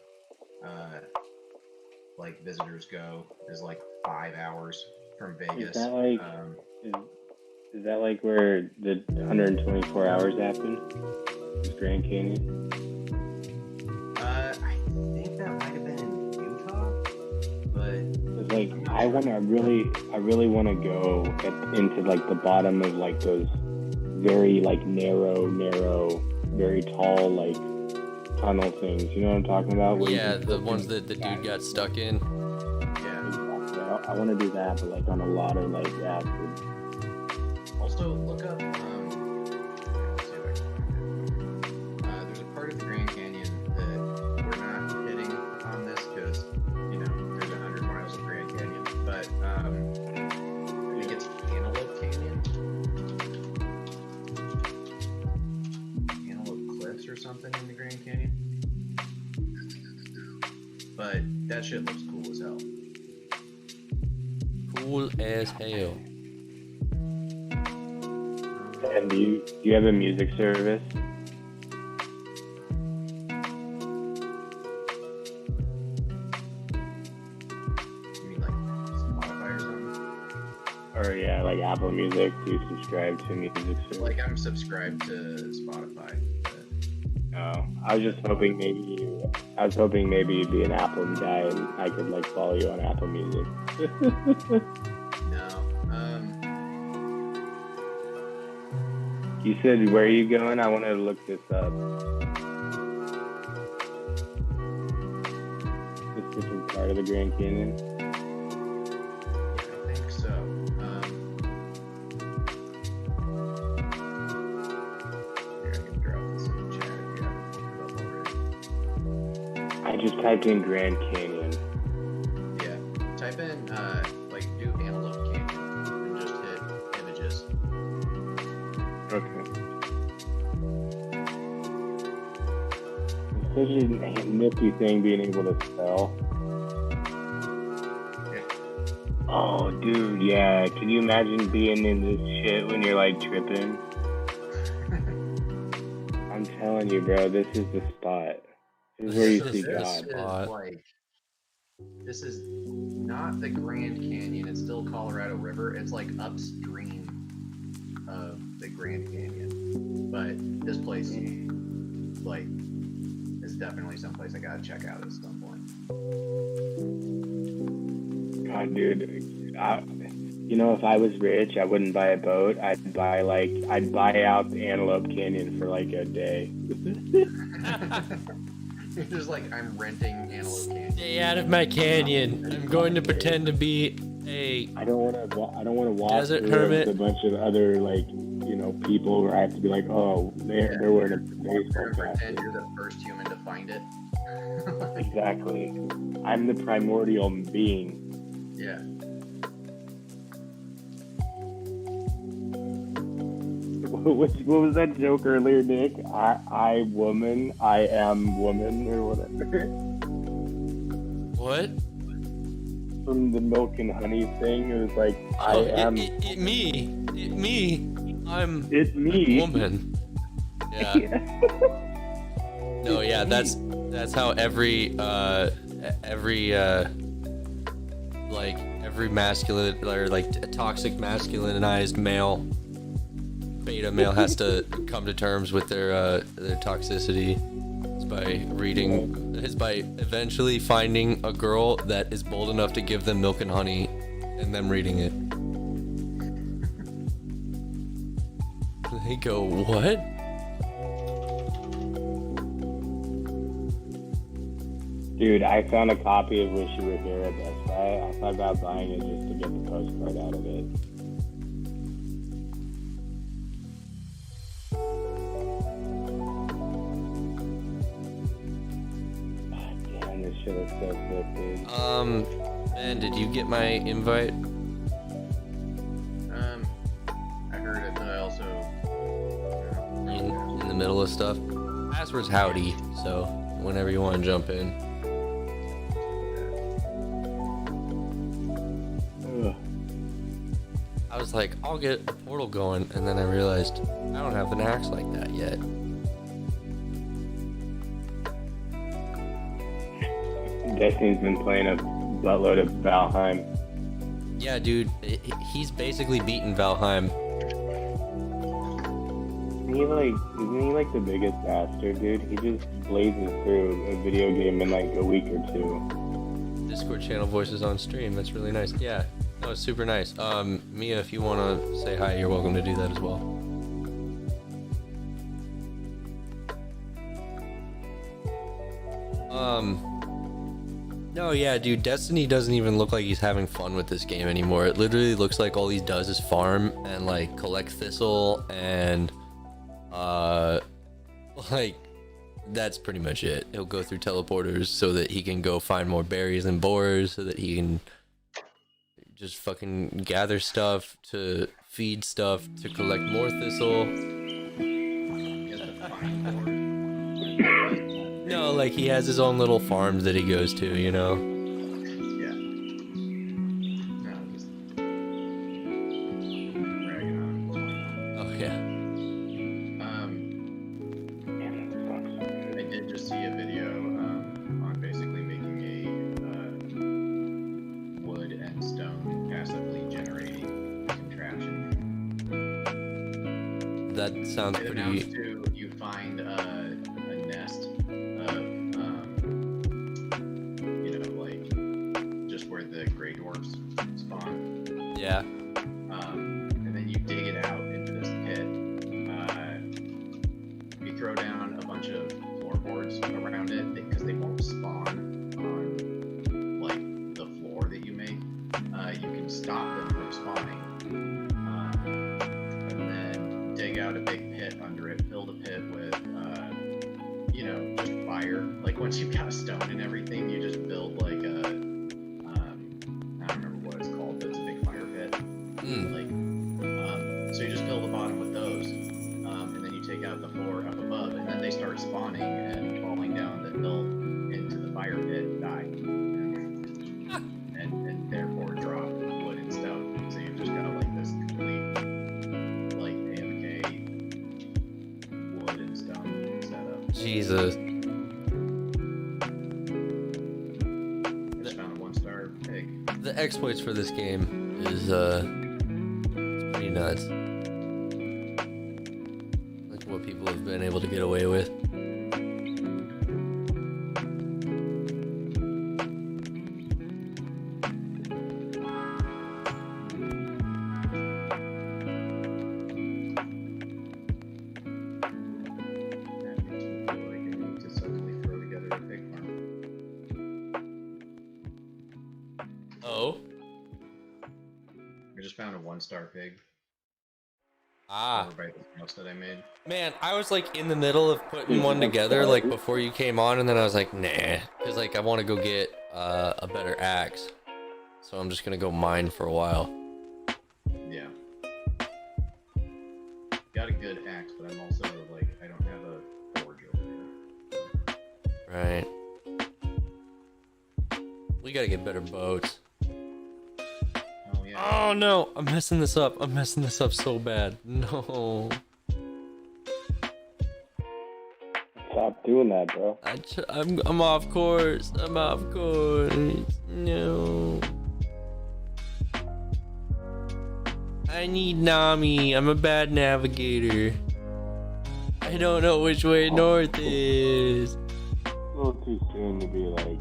like visitors go, is like 5 hours from Vegas. Is that like is that like where the 124 hours happened? Is Grand Canyon? I think that might have been in Utah, but it's like I really want to go into like the bottom of like those very like narrow, very tall like tunnel things. You know what I'm talking about? Where Yeah, the ones that the dude got stuck in. Yeah, exactly. I want to do that, but like on a lot of like acid. Also, look up. Let's see if I can find it. There's a part of the Grand Canyon that we're not hitting on this because, you know, there's 100 miles of Grand Canyon. But I think it's Antelope Canyon, Antelope Cliffs or something in the Grand Canyon. But that shit looks cool as hell. Cool as hell. And do you have a music service? You mean like Spotify or something? Or yeah, like Apple Music? Do you subscribe to music service? Like I'm subscribed to Spotify. Oh, I was hoping maybe you'd be an Apple guy and I could like follow you on Apple Music. No. You said where are you going? I wanted to look this up. This different part of the Grand Canyon. Yeah, I think so. just typed in Grand Canyon. Yeah. Type in, like, do Antelope Canyon and just hit images. Okay. It's such a nifty thing being able to spell. Oh, dude, yeah. Can you imagine being in this shit when you're like tripping? I'm telling you, bro, this is the spot. This is where you see God. This is not the Grand Canyon. It's still Colorado River. It's like upstream of the Grand Canyon. But this place, like, is definitely someplace I gotta check out at some point. God, dude, you know, if I was rich, I wouldn't buy a boat. I'd buy out the Antelope Canyon for like a day. You're just like, I'm renting Antelope Canyon. Stay out of my canyon. I'm going to pretend to be a. I don't want to walk desert through hermit. with a bunch of other people where I have to be like, oh, they're wearing a baseball cap. Pretend you're the first human to find it. Exactly. I'm the primordial being. Yeah. What was that joke earlier, Nick? I woman, I am woman, or whatever. What? From the milk and honey thing, it was like, I am. It me. I'm. It's me. Woman. Yeah. No, yeah, that's how every masculine or like toxic masculinized male, beta male has to come to terms with their toxicity. It's by eventually finding a girl that is bold enough to give them milk and honey and them reading it. They go, what? Dude, I found a copy of Wish You Were Here at Best Buy. I thought about buying it just to get the postcard out of it. Damn, this shit looks so sick, dude. Ben, did you get my invite? I heard it, but I also In the middle of stuff. Password's howdy, so whenever you want to jump in. I was like, I'll get a portal going, and then I realized I don't have an axe like that yet. Destiny's been playing a buttload of Valheim. Yeah, dude, he's basically beaten Valheim. Isn't he like the biggest bastard, dude? He just blazes through a video game in like a week or two. Discord channel voices on stream, that's really nice. Yeah, no, it's super nice. Mia, if you want to say hi, you're welcome to do that as well. No, yeah, dude, Destiny doesn't even look like he's having fun with this game anymore. It literally looks like all he does is farm and like collect thistle and like that's pretty much it. He'll go through teleporters so that he can go find more berries and borers so that he can just fucking gather stuff to feed stuff to collect more thistle. No, like he has his own little farms that he goes to, you know? Yeah. No, just bragging on. Oh, yeah. I did just see a video on basically making a wood and stone passively generating contraption. That sounds It pretty... amounts to you find a nest of, like just where the Grey Dwarfs spawn. Yeah. And then you dig it out into this pit. You throw down a bunch of floorboards around it because they won't spawn on like the floor that you make. You can stop them from spawning. And then dig out a big pit under it, build a pit with, just fire, like once you've got stone and everything, you just build like a, I don't remember what it's called, but it's a big fire pit. So you just fill the bottom with those, and then you take out the floor up above, and then they start spawning and falling down the hill into the fire pit and die, and therefore drop wood and stone. So you've just got like this complete like AFK wood and stone setup. Jesus. Just found a 1-star pig. The exploits for this game is it's pretty nuts. Like what people have been able to get away with. Oh. I just found a 1-star pig. Ah. Over by the house that I made. Man, I was like in the middle of putting one together like before you came on, and then I was like, nah, because like I want to go get a better axe, so I'm just gonna go mine for a while. Yeah. Got a good axe, but I'm also like I don't have a forge over here. Right. We gotta get better boats. Oh yeah. Oh no, I'm messing this up. I'm messing this up so bad. No. Stop doing that, bro. I'm off course. I'm off course. No. I need Nami. I'm a bad navigator. I don't know which way north is. A little too soon to be like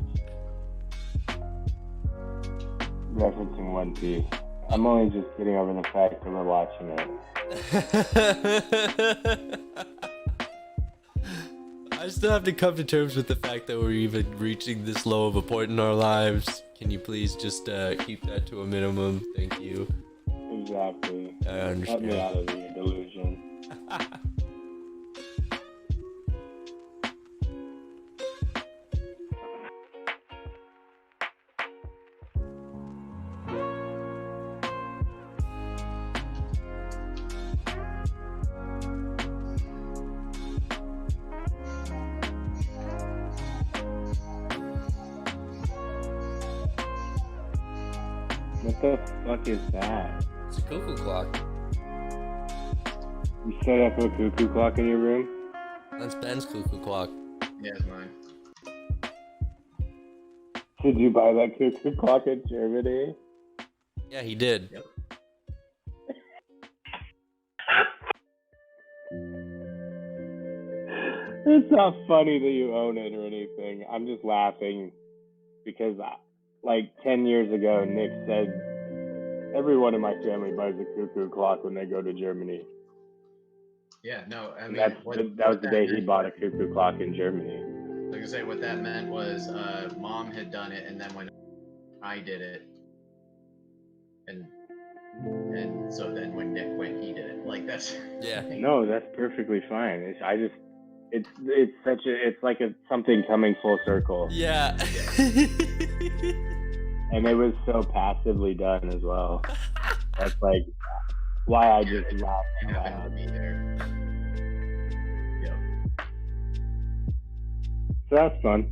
referencing One Piece. I'm only just getting over the fact that we're watching it. I still have to come to terms with the fact that we're even reaching this low of a point in our lives. Can you please just keep that to a minimum? Thank you. Exactly. I understand. Let me out of your delusion. What the fuck is that? It's a cuckoo clock. You set up a cuckoo clock in your room? That's Ben's cuckoo clock. Yeah, it's mine. Did you buy that cuckoo clock in Germany? Yeah, he did. Yep. It's not funny that you own it or anything. I'm just laughing because, like 10 years ago, Nick said everyone in my family buys a cuckoo clock when they go to Germany. Yeah, no, I mean That was the day he bought a cuckoo clock in Germany. Like I say, what that meant was Mom had done it, and then when I did it, and so then when Nick went, he did it. Like that's yeah. No, that's perfectly fine. It's such a something coming full circle. Yeah. And it was so passively done as well. That's like why I just laughed. Happened to be there. Yep. So that's fun.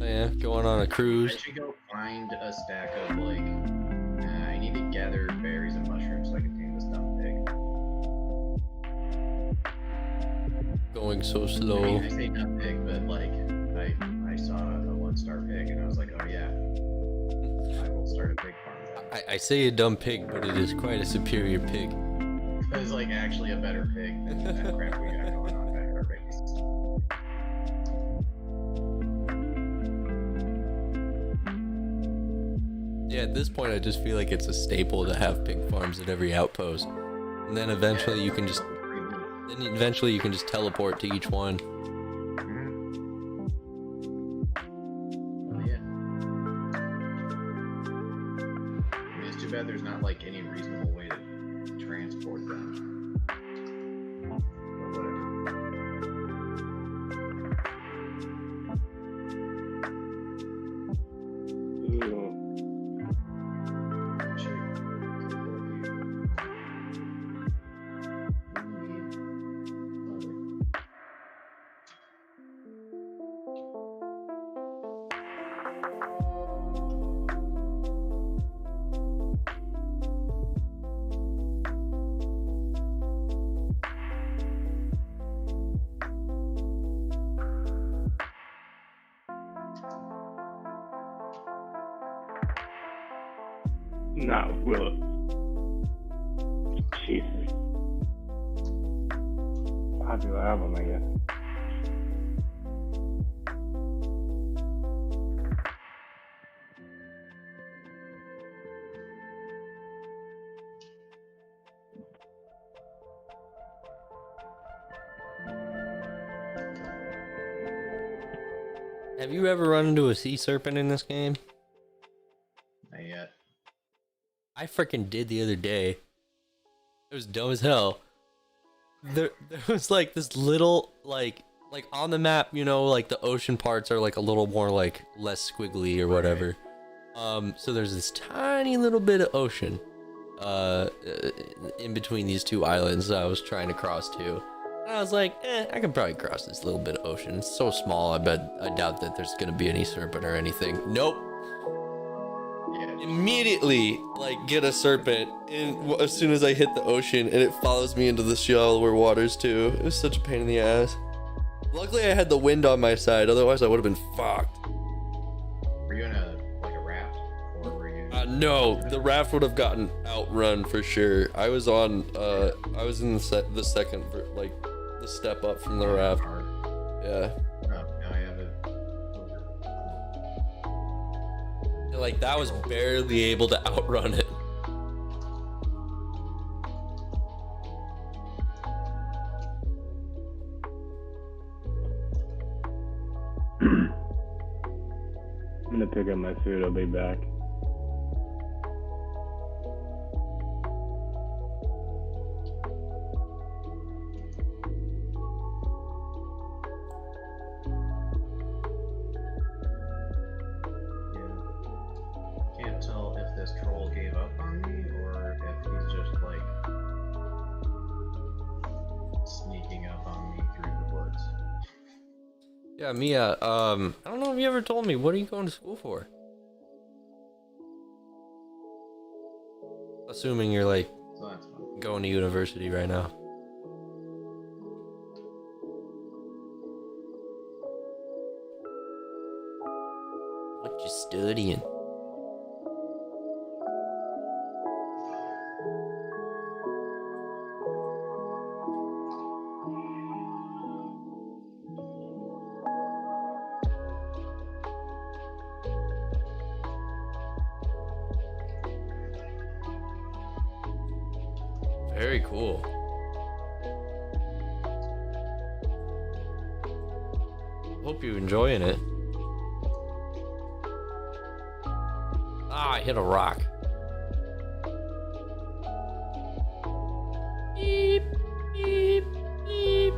Yeah, going on a cruise. I should go find a stack of like. I need to gather berries and mushrooms so I can tame this dumb pig. Going so slow. I mean, I say dumb pig, but like I saw a 1-star pig and I was like, oh yeah, I will start a pig farm. I say a dumb pig, but it is quite a superior pig. It's like actually a better pig than that crap we got going on back at our base. Yeah, at this point I just feel like it's a staple to have pig farms at every outpost. And then eventually you can just teleport to each one. too bad there's not like any reasonable way to transport them. Or whatever. No, Willow. Jesus. Popular album, I guess. Have you ever run into a sea serpent in this game? Not yet. I freaking did the other day. It was dumb as hell. There was like this little like on the map, you know, like the ocean parts are like a little more like less squiggly or whatever. So there's this tiny little bit of ocean in between these two islands that I was trying to cross to. And I was like, I can probably cross this little bit of ocean. It's so small, I doubt that there's gonna be any serpent or anything. Nope. Immediately, like, get a serpent as soon as I hit the ocean, and it follows me into the shallower waters too. It was such a pain in the ass. Luckily, I had the wind on my side, otherwise I would have been fucked. Were you in a raft, or were you? No, the raft would have gotten outrun for sure. I was on, I was in the second, like, the step up from the raft. Yeah. Like, that was barely able to outrun it. I'm gonna pick up my food, I'll be back. Can't tell if this troll gave up on me or if he's just like sneaking up on me through the woods. Yeah, Mia, I don't know if you ever told me, what are you going to school for? Assuming you're like So that's fun. going to university right now. What you studying? Very cool. Hope you're enjoying it. Ah, I hit a rock. Beep, beep, beep.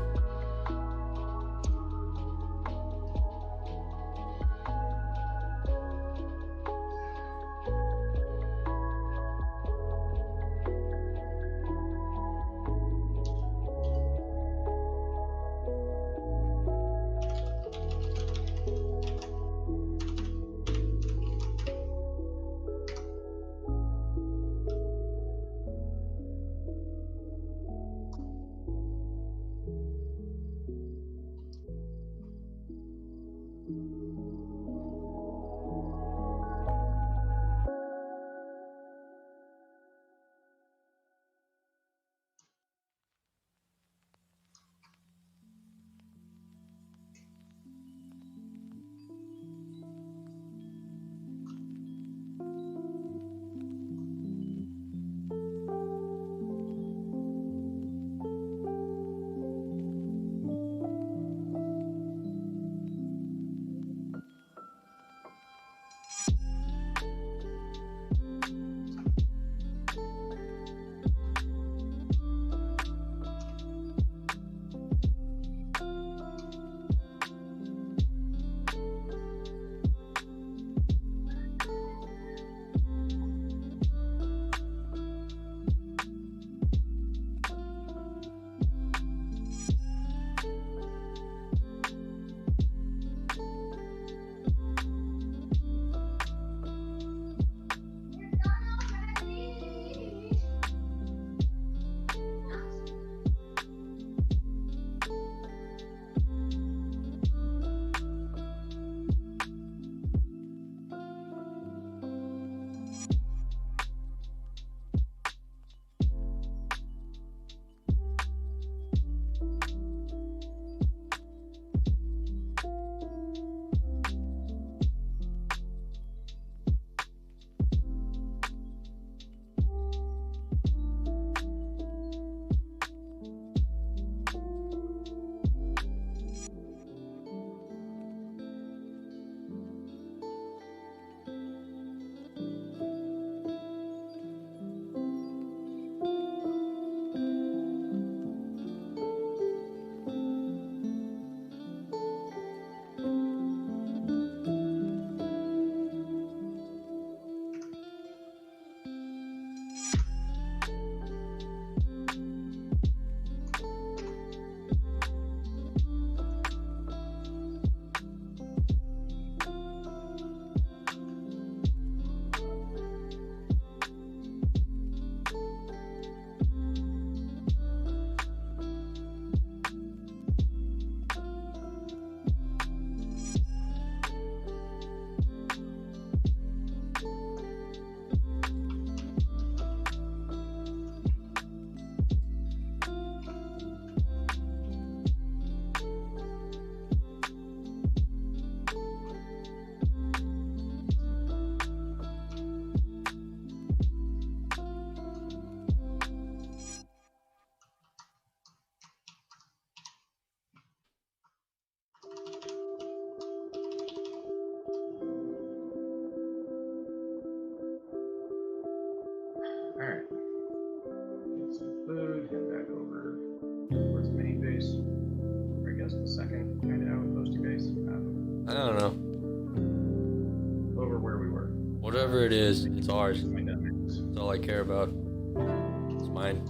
Alright. Get some food, head back over towards the main base. Or I guess the second kind of outposty base. I don't know. Over where we were. Whatever it is, it's ours. That's all I care about. It's mine.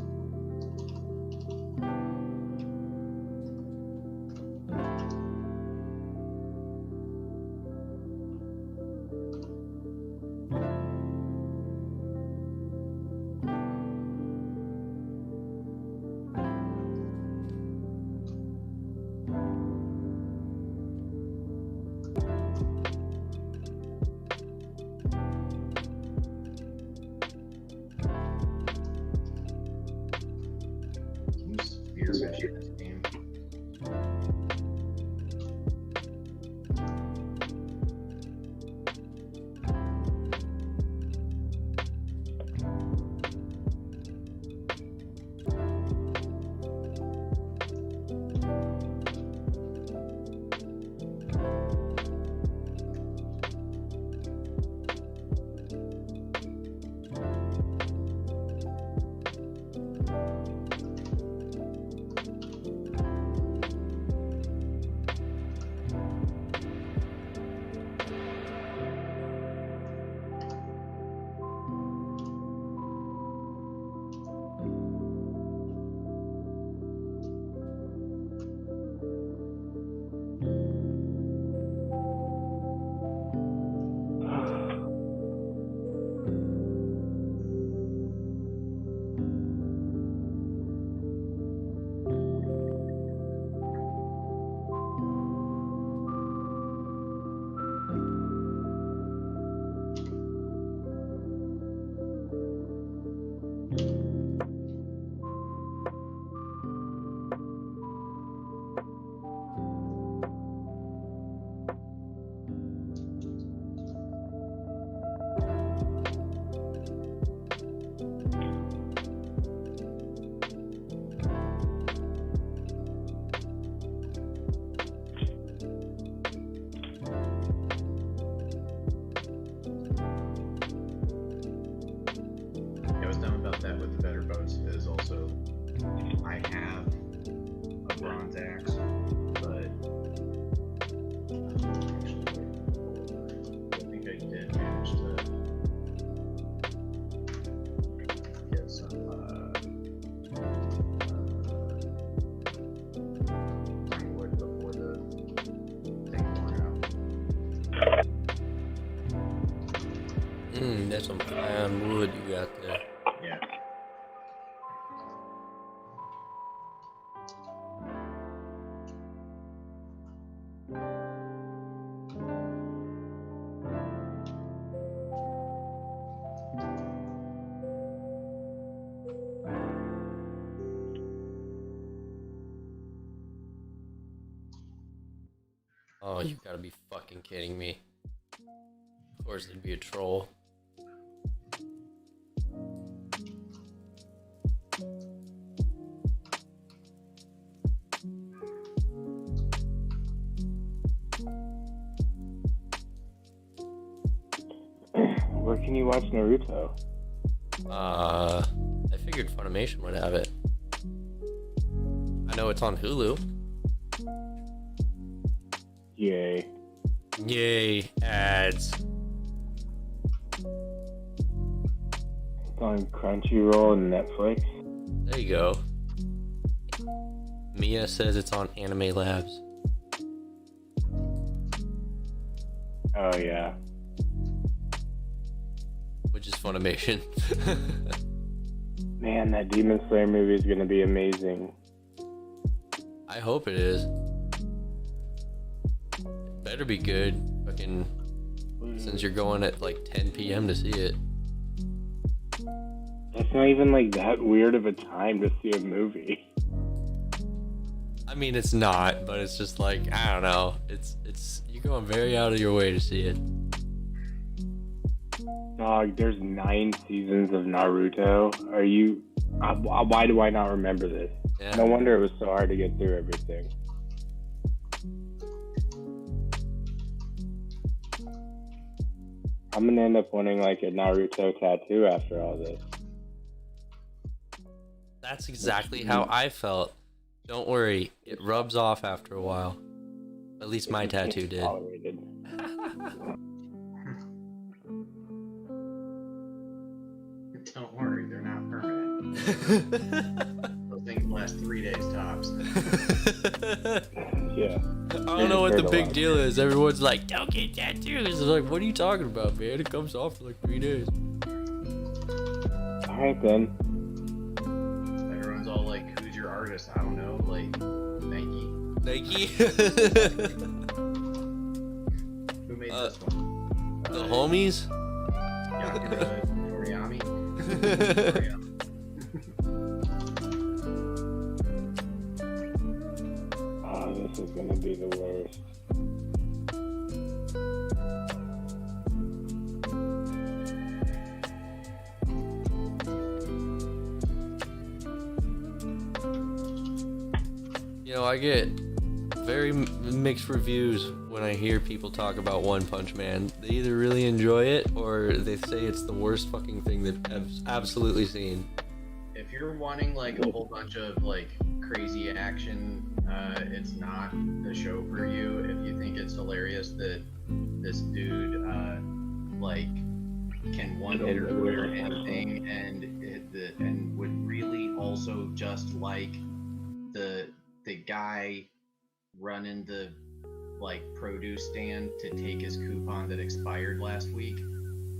That's some fine wood you got there. Yeah. Oh, you gotta be fucking kidding me. Of course it'd be a troll. Where can you watch Naruto? I figured Funimation would have it. I know it's on Hulu. Yay. Yay, ads. It's on Crunchyroll and Netflix. There you go. Mia says it's on Anime Labs. Oh, yeah. Which is Funimation. Man, that Demon Slayer movie is gonna be amazing. I hope it is. It better be good. Fucking. Since you're going at like 10 p.m. to see it. It's not even like that weird of a time to see a movie. I mean, it's not, but it's just like, I don't know. It's you're going very out of your way to see it. Dog, there's 9 seasons of Naruto. Are you... why do I not remember this? Yeah. No wonder it was so hard to get through everything. I'm gonna end up wanting like a Naruto tattoo after all this. That's exactly how I felt. Don't worry, it rubs off after a while. At least my tattoo did. Tolerated. Don't worry, they're not permanent. Those things last 3 days tops. Yeah. I don't know what the big deal is. Everyone's like, don't get tattoos. It's like, what are you talking about, man? It comes off for like 3 days. Alright then. Everyone's all like, who's your artist? I don't know, like, Nike. Nike? Who made this one? The homies? Yakira Toriyami? Oh, this is gonna be the worst. You know, I get very mixed reviews when I hear people talk about One Punch Man. They either really enjoy it or they say it's the worst fucking thing they've absolutely seen. If you're wanting like a whole bunch of like crazy action, it's not the show for you. If you think it's hilarious that this dude like can wonder anything and would really also just like the guy running the like produce stand to take his coupon that expired last week,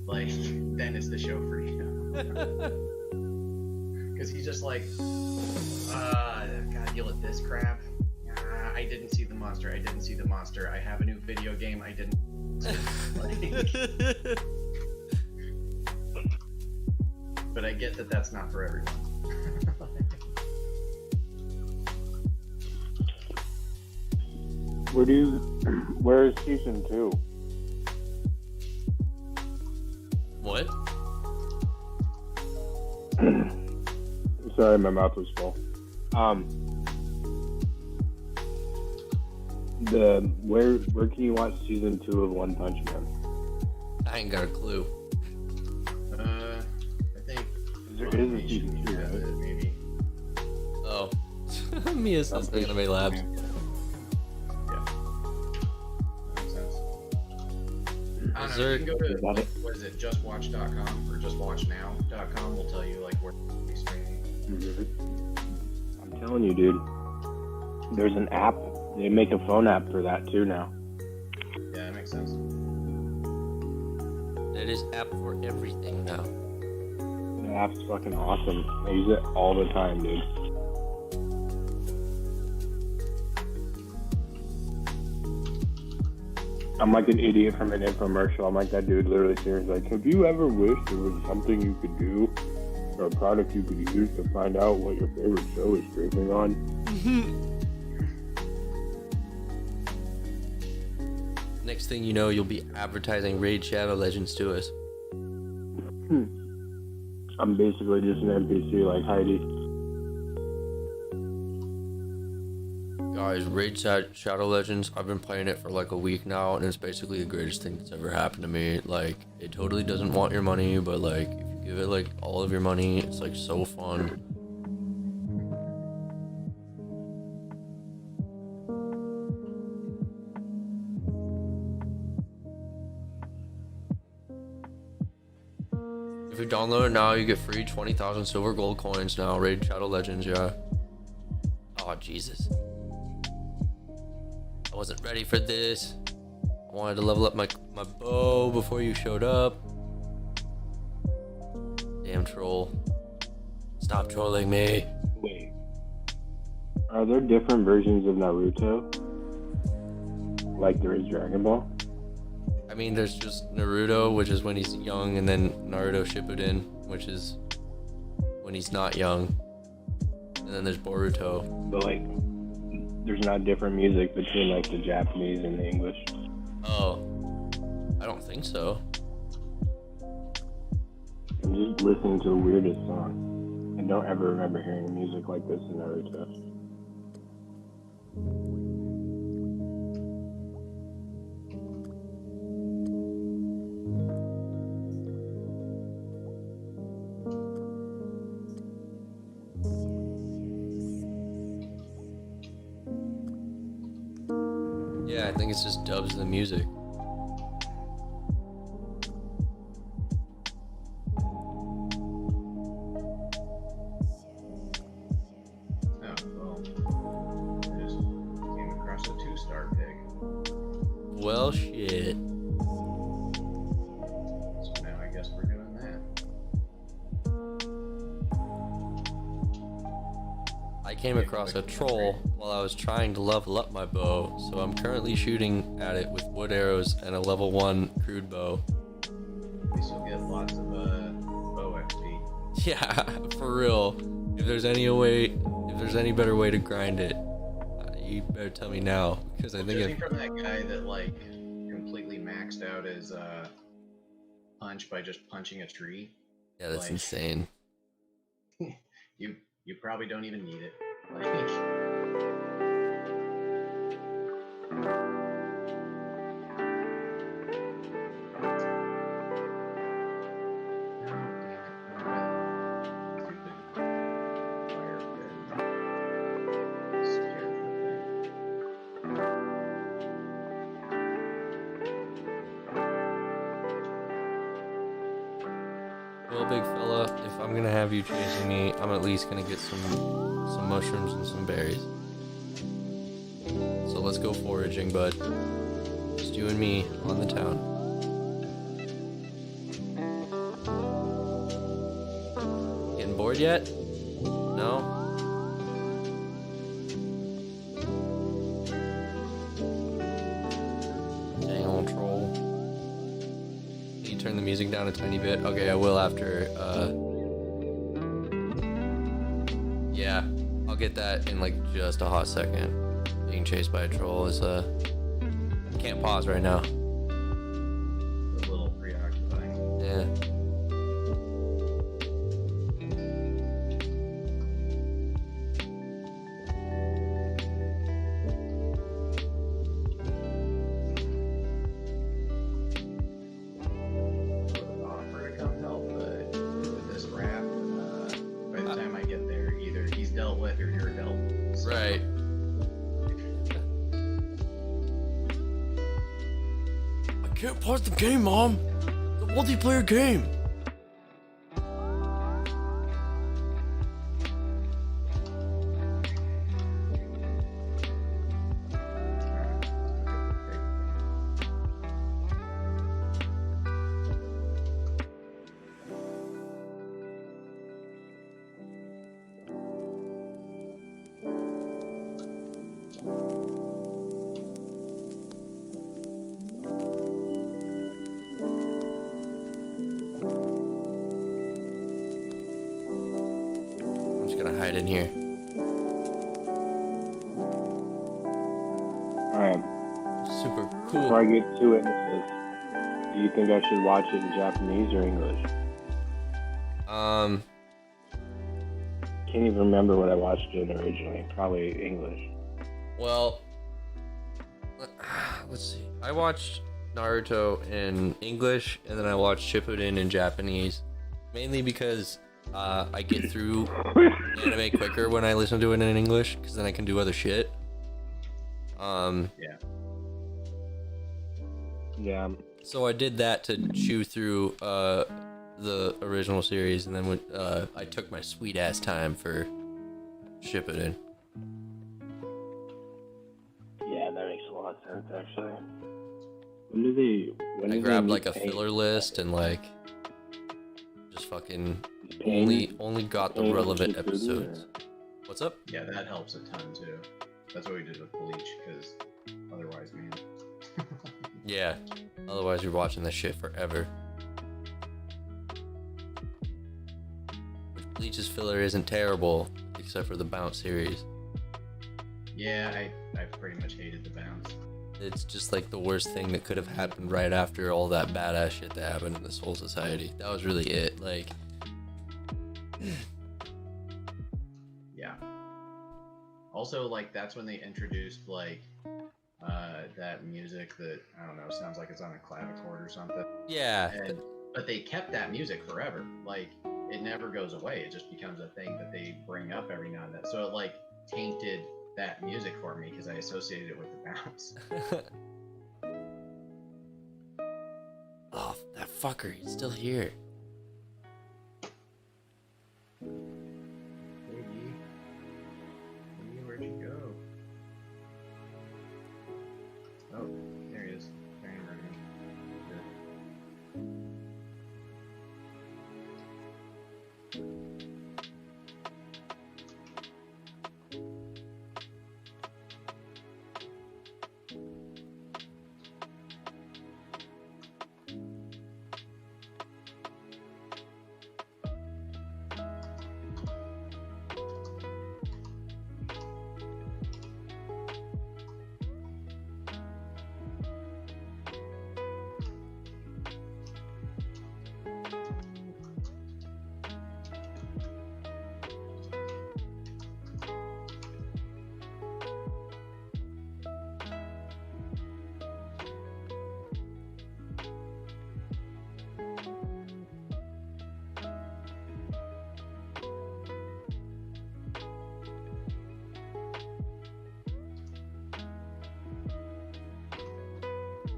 like then it's the show for you. Because he's just like, gotta deal with this crap. I didn't see the monster. I have a new video game. I didn't. Like, but I get that that's not for everyone. Where's season 2? What? Sorry, my mouth was full. Where can you watch season 2 of One Punch Man? I ain't got a clue. I think there is a season 2, right? Maybe. Oh. Mia says Anime Labs. I don't know, you can go to, what is it, justwatch.com or justwatchnow.com will tell you like where it's streaming. I'm telling you, dude. There's an app. They make a phone app for that too now. Yeah, that makes sense. It is app for everything now. The app's fucking awesome. I use it all the time, dude. I'm like an idiot from an infomercial. I'm like that dude literally serious like, have you ever wished there was something you could do or a product you could use to find out what your favorite show is streaming on? Next thing you know, you'll be advertising Raid Shadow Legends to us. I'm basically just an NPC like Heidi. Guys, Raid Shadow Legends, I've been playing it for like a week now, and it's basically the greatest thing that's ever happened to me. Like, it totally doesn't want your money, but like, if you give it like all of your money, it's like so fun. If you download it now, you get free 20,000 silver gold coins now. Raid Shadow Legends, yeah. Oh, Jesus. I wasn't ready for this. I wanted to level up my bow before you showed up. Damn troll. Stop trolling me. Wait. Are there different versions of Naruto? Like there is Dragon Ball? I mean, there's just Naruto, which is when he's young, and then Naruto Shippuden, which is when he's not young. And then there's Boruto. But like, there's not different music between like the Japanese and the English. Oh, I don't think so. I'm just listening to the weirdest song. I don't ever remember hearing music like this in Naruto. Yeah, I think it's just dubs of the music. Oh, well. I just came across a 2-star pig. Well, shit. So now I guess we're doing that. I came across a troll while I was trying to level up my bow, so I'm currently shooting at it with wood arrows and a level 1 crude bow. At least you'll get lots of bow XP. Yeah, for real. If there's any better way to grind it, you better tell me now, because I think Judging from that guy that like completely maxed out his punch by just punching a tree. Yeah, that's like, insane. You probably don't even need it. Like, Well, big fella, if I'm gonna have you chasing me, I'm at least gonna get some mushrooms and some berries. So let's go foraging, bud. Just you and me on the town. Getting bored yet? No? Dang old troll. Can you turn the music down a tiny bit? Okay, I will after, yeah, I'll get that in like just a hot second. Being chased by a troll is, can't pause right now. a little preoccupying. Yeah. Offer to come help with this raft. By the time I get there, either he's dealt with or you're dealt with. So, Right. I can't pause the game, Mom. The multiplayer game. I'm just gonna hide in here. Alright. Super Before I get too into this, do you think I should watch it in Japanese or English? Can't even remember what I watched it originally. Probably English. Well, let's see. I watched Naruto in English, and then I watched Shippuden in Japanese, mainly because I get through anime quicker when I listen to it in English, because then I can do other shit. Yeah. Yeah. So I did that to chew through the original series, and then when, I took my sweet ass time for Shippuden. Yeah, that makes a lot of sense, actually. When do they... I grabbed like a filler list and like just fucking only got the relevant episodes. What's up? Yeah, that helps a ton too. That's what we did with Bleach, because otherwise, man. Yeah. Otherwise, you're watching this shit forever. Which Bleach's filler isn't terrible, except for the Bounce series. Yeah, I pretty much hated the bounce. It's just like the worst thing that could have happened right after all that badass shit that happened in this whole society. That was really it. Like, Yeah. Also, like, that's when they introduced, like, that music that, I don't know, sounds like it's on a clavichord or something. yeah. But they kept that music forever. Like, it never goes away. It just becomes a thing that they bring up every now and then. So it, like, tainted that music for me because I associated it with the bounce. Oh, that fucker, he's still here. Iggy, where'd you go? Oh, there he is. There he is. Good.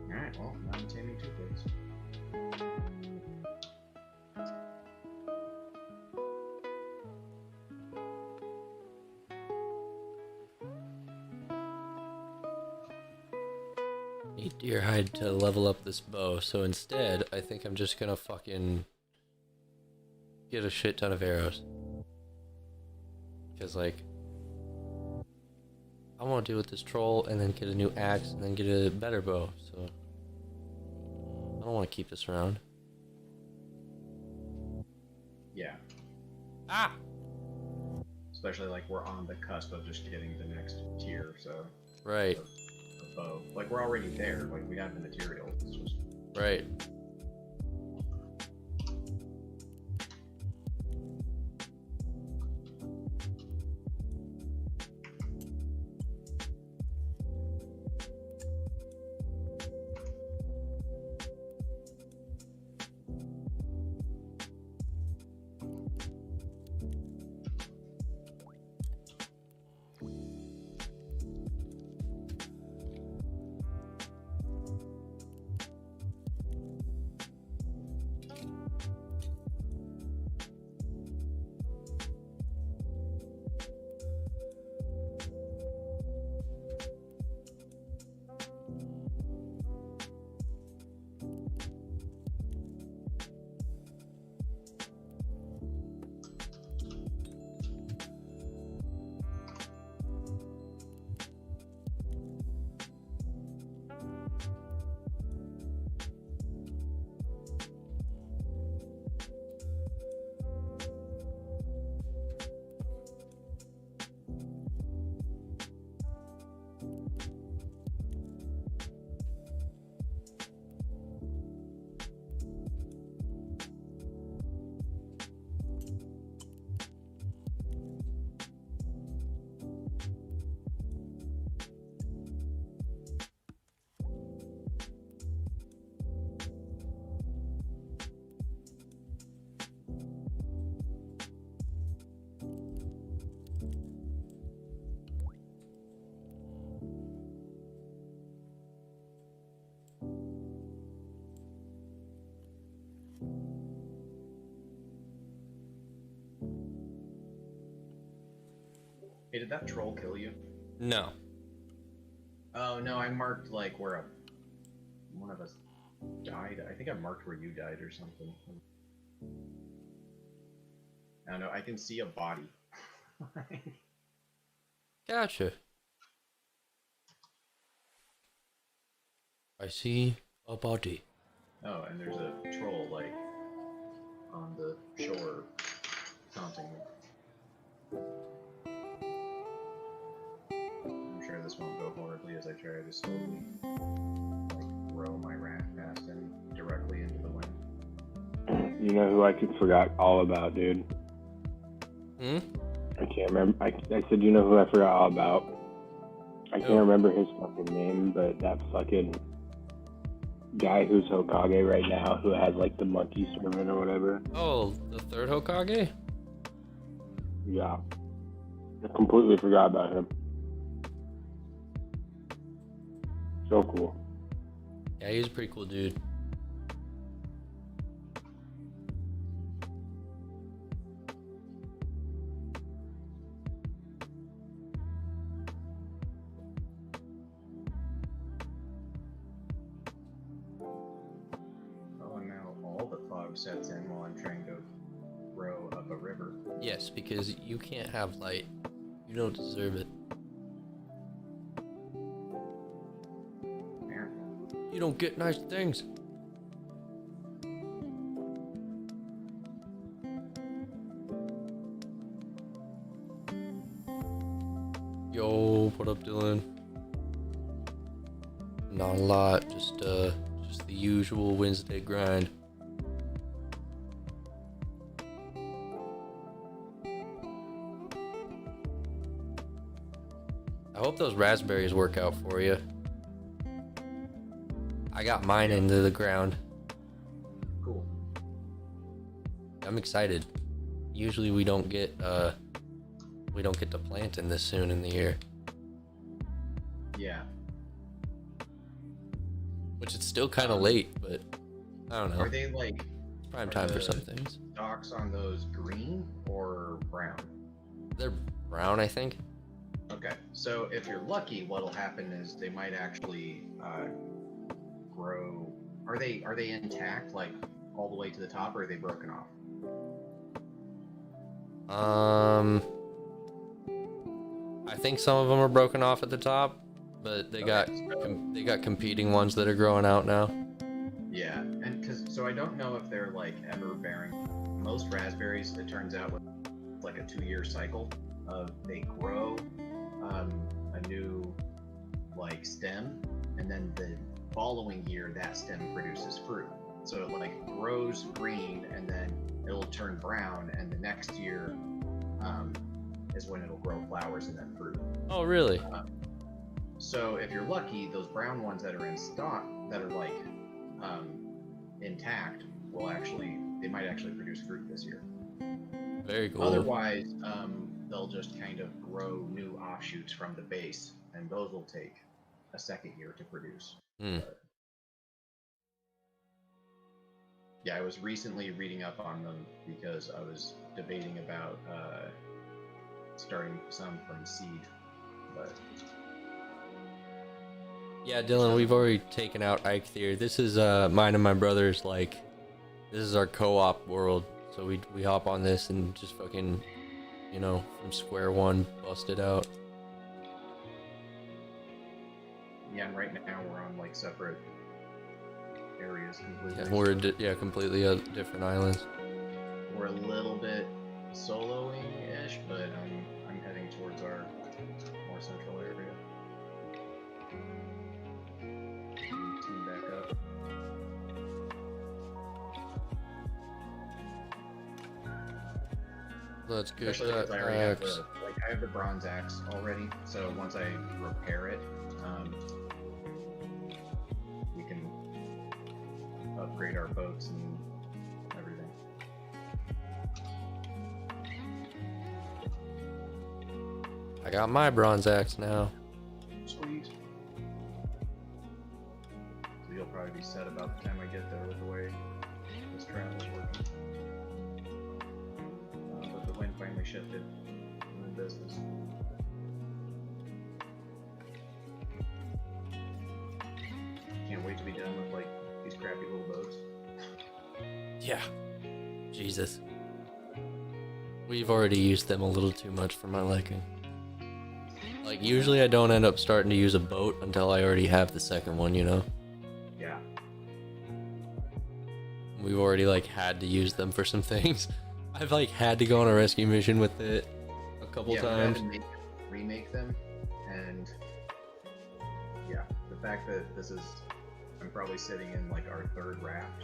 Alright, well, now I'm taming Two-Face. Need Deerhide to level up this bow, so instead, I think I'm just gonna fucking get a shit ton of arrows. Because, like, I want to deal with this troll and then get a new axe and then get a better bow, so I don't want to keep this around. Yeah. Ah! Especially like we're on the cusp of just getting the next tier, so. Right. Of bow. Like we're already there, like we have the material. It's just... Right. Hey, did that troll kill you? No. Oh no, I marked like where one of us died. I think I marked where you died or something. I don't know, I can see a body. Gotcha. I see a body. Oh, and there's a troll like on the shore taunting me. I'm sure this won't go horribly as I try to slowly like row my rat past him directly into the wind. You know who I forgot all about, dude? Hmm? I can't remember. I said, you know who I forgot all about? I can't remember his fucking name, but that fucking guy who's Hokage right now, who has like the monkey servant or whatever. Oh, the third Hokage? Yeah. I completely forgot about him. So cool. Yeah, he's a pretty cool dude. Oh, and now all the fog sets in while I'm trying to row up a river. Yes, because you can't have light. You don't deserve it. You don't get nice things. Yo, what up, Dylan? Not a lot, just the usual Wednesday grind. I hope those raspberries work out for you. I got mine into the ground. Cool. I'm excited. Usually we don't get to plant in this soon in the year. Yeah. Which it's still kind of late, but I don't know. Are they like It's prime time for some things? Stalks on those green or brown? They're brown, I think. Okay, so if you're lucky, what'll happen is they might actually grow. Are they intact, like all the way to the top, or are they broken off? I think some of them are broken off at the top, but they got competing ones that are growing out now. Yeah, and so I don't know if they're like ever bearing. Most raspberries, it turns out, with like a 2-year cycle of they grow a new like stem, and then the following year that stem produces fruit. So it like grows green, and then it'll turn brown, and the next year is when it'll grow flowers and then fruit. Oh, really? So if you're lucky, those brown ones that are in stock, that are like intact, they might actually produce fruit this year. Very cool. Otherwise, they'll just kind of grow new offshoots from the base, and those will take a second year to produce. But, yeah, I was recently reading up on them because I was debating about starting some from seed, but Yeah, Dylan, we've already taken out Ike here. This is mine and my brother's, this is our co-op world. So we hop on this and just fucking, from square one, bust it out. yeah, and right now we're on like separate areas completely. Yeah, we're completely different islands. We're a little bit soloing-ish, but I'm heading towards our more central area. Team back up. Let's get Especially that since I already have axe. I have the bronze axe already, so once I repair it, we can upgrade our boats and everything. I got my bronze axe now. Sweet. So you'll probably be set about the time I get there with the way this travel is working. But the wind finally shifted in the business. Can't wait to be done with like these crappy little boats. Yeah. Jesus. We've already used them a little too much for my liking. Like, usually I don't end up starting to use a boat until I already have the second one, Yeah. We've already, had to use them for some things. I've, had to go on a rescue mission with it a couple times. We had to remake them, and yeah, the fact that I'm probably sitting in, our third raft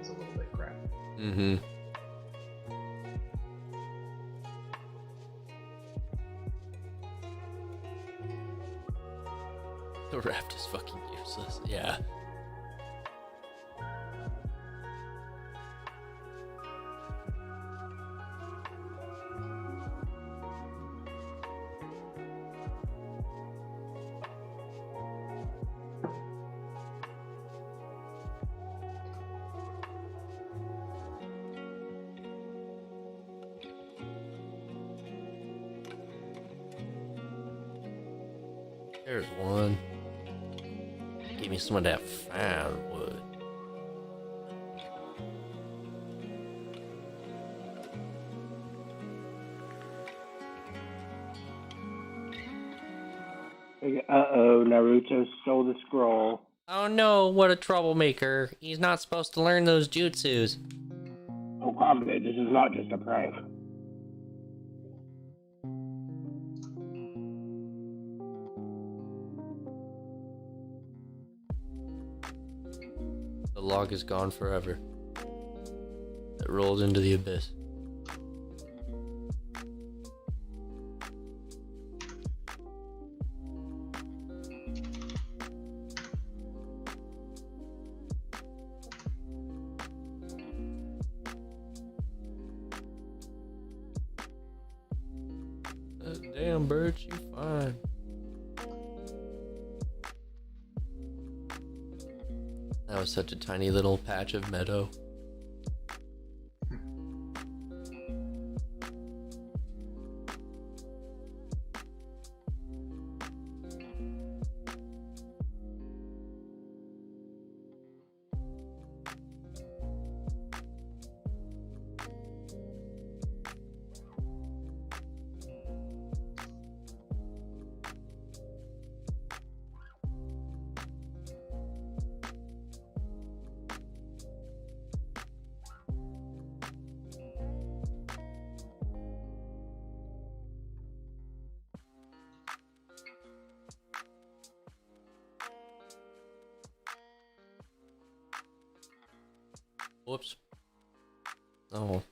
is a little bit crap. Mm-hmm. The raft is fucking useless. Yeah. There's one. Give me some of that firewood. Uh-oh, Naruto stole the scroll. Oh no, what a troublemaker. He's not supposed to learn those jutsus. Oh, Kambe, this is not just a prank. The log is gone forever. It rolled into the abyss. Damn, Birch, you fine. That was such a tiny little patch of meadow. Whoops. Oh.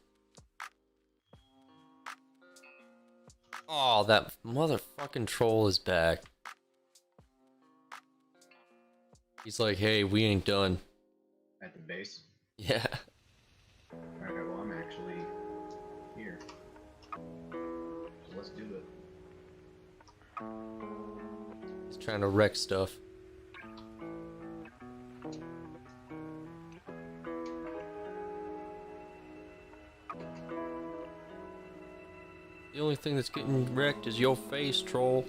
Oh, that motherfucking troll is back. He's like, hey, we ain't done. At the base? Yeah. Alright, well, I'm actually here. So let's do it. He's trying to wreck stuff. The only thing that's getting wrecked is your face, troll.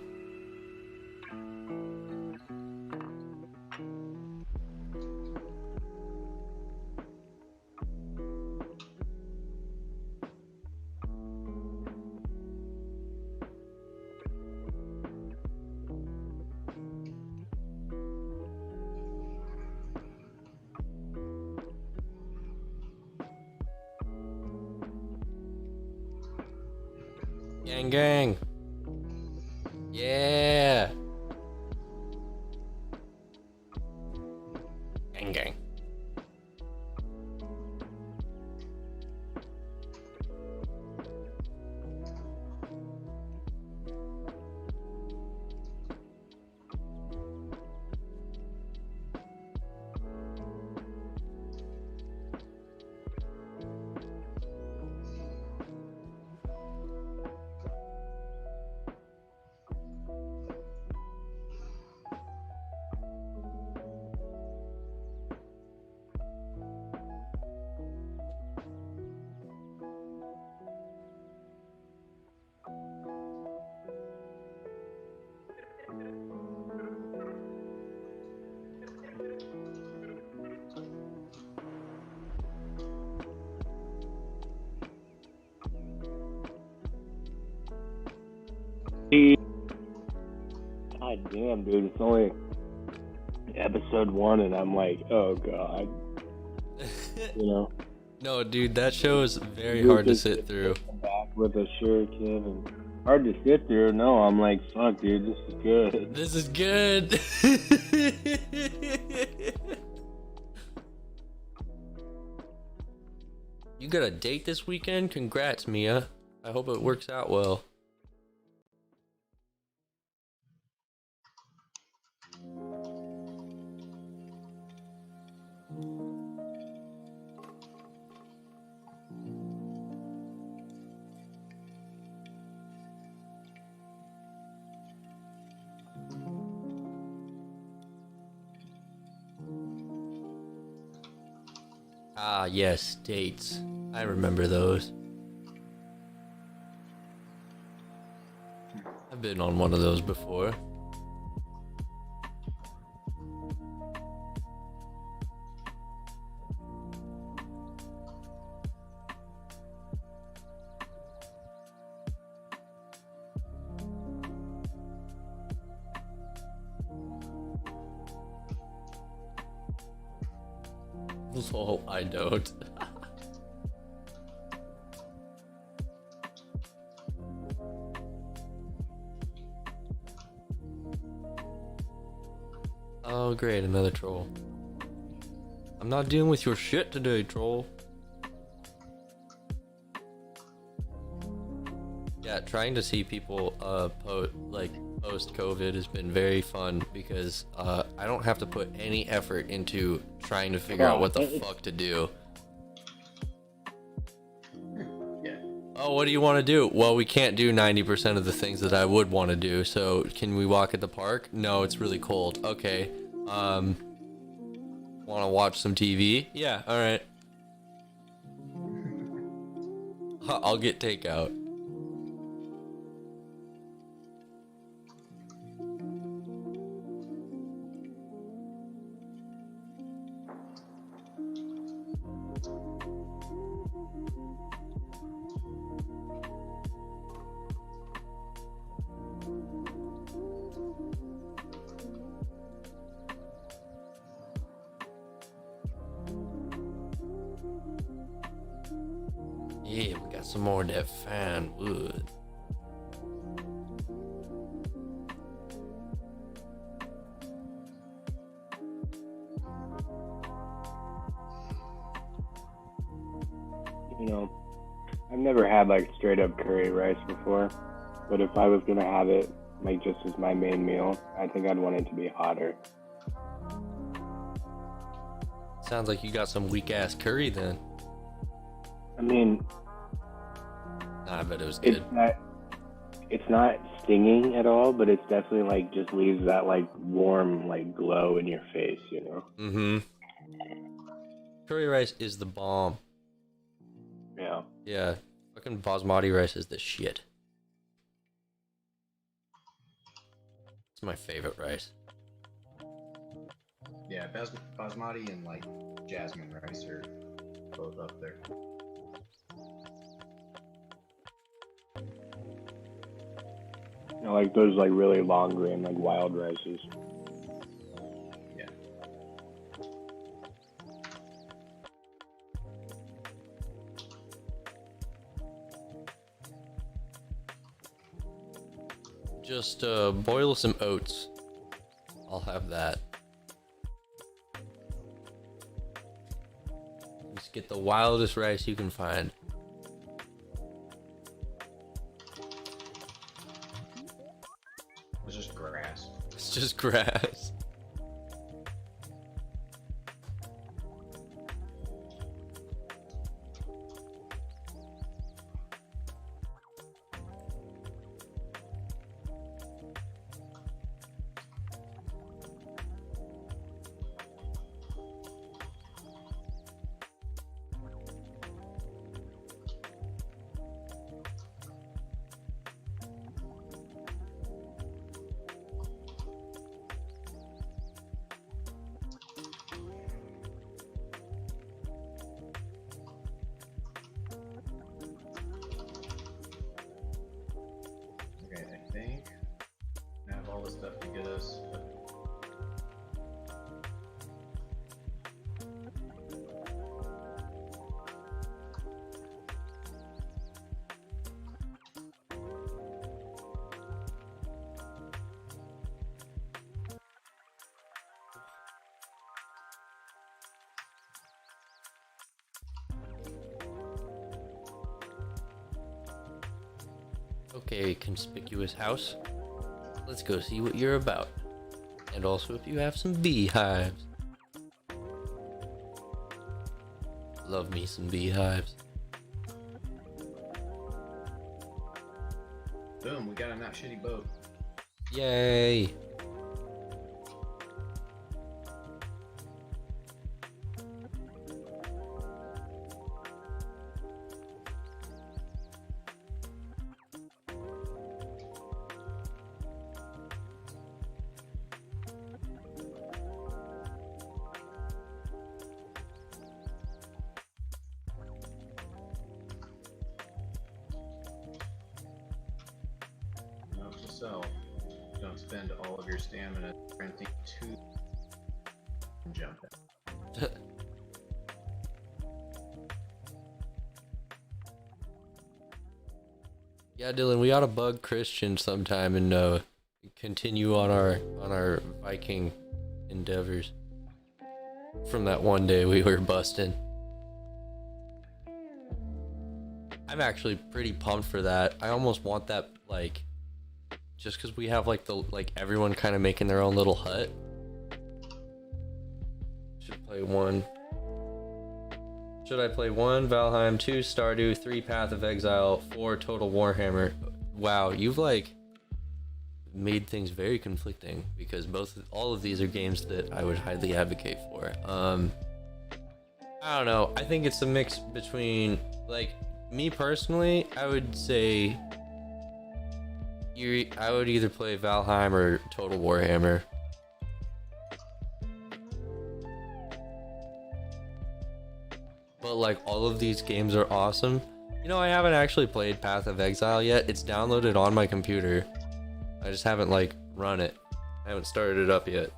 Gang gang. Yeah. Gang gang. God damn, dude, it's only episode 1 and I'm like, oh god. You know? No, dude, that show is very hard to sit through. Back with a shuriken and hard to sit through. No, I'm like, fuck, dude, this is good. This is good. You got a date this weekend? Congrats, Mia. I hope it works out well. Ah, yes, dates. I remember those. I've been on one of those before. Lol, I don't. Oh great, another troll. I'm not dealing with your shit today, troll. Yeah, trying to see people post COVID has been very fun because I don't have to put any effort into trying to figure out what the fuck to do. Yeah. Oh, what do you want to do? Well, we can't do 90% of the things that I would want to do, so can we walk at the park? No, it's really cold. Okay. Want to watch some TV? Yeah, alright. I'll get takeout. Yeah, we got some more of that fine wood. You know, I've never had like straight up curry rice before, but if I was gonna have it like just as my main meal, I think I'd want it to be hotter. Sounds like you got some weak ass curry then. I mean, Nah, I bet it was good. It's not stinging at all, but it's definitely like just leaves that like warm like glow in your face, you know? Mm-hmm. Curry rice is the bomb. Yeah. Yeah. Fucking basmati rice is the shit. It's my favorite rice. Yeah, basmati and like jasmine rice are both up there. You know, like those like really long grain like wild rices. Yeah. Just boil some oats. I'll have that. Just get the wildest rice you can find. It's just grass. It's just grass. Okay, I think I have all the stuff to get us. Okay, conspicuous house. Let's go see what you're about. And also if you have some beehives. Love me some beehives. Boom, we got a not shitty boat. Yay! Note to self, don't spend all of your stamina renting two and jumping. Yeah, Dylan, we ought to bug Christian sometime and continue on our Viking endeavors from that one day we were busting. I'm actually pretty pumped for that. I almost want that, like, just because we have like everyone kind of making their own little hut. Should play one. Should I play 1 Valheim, 2 Stardew, 3 Path of Exile, 4 Total Warhammer? Wow, you've like made things very conflicting because all of these are games that I would highly advocate for. I don't know. I think it's a mix between, like, me personally, I would say I would either play Valheim or Total Warhammer. But like all of these games are awesome. You know, I haven't actually played Path of Exile yet. It's downloaded on my computer. I just haven't like run it. I haven't started it up yet.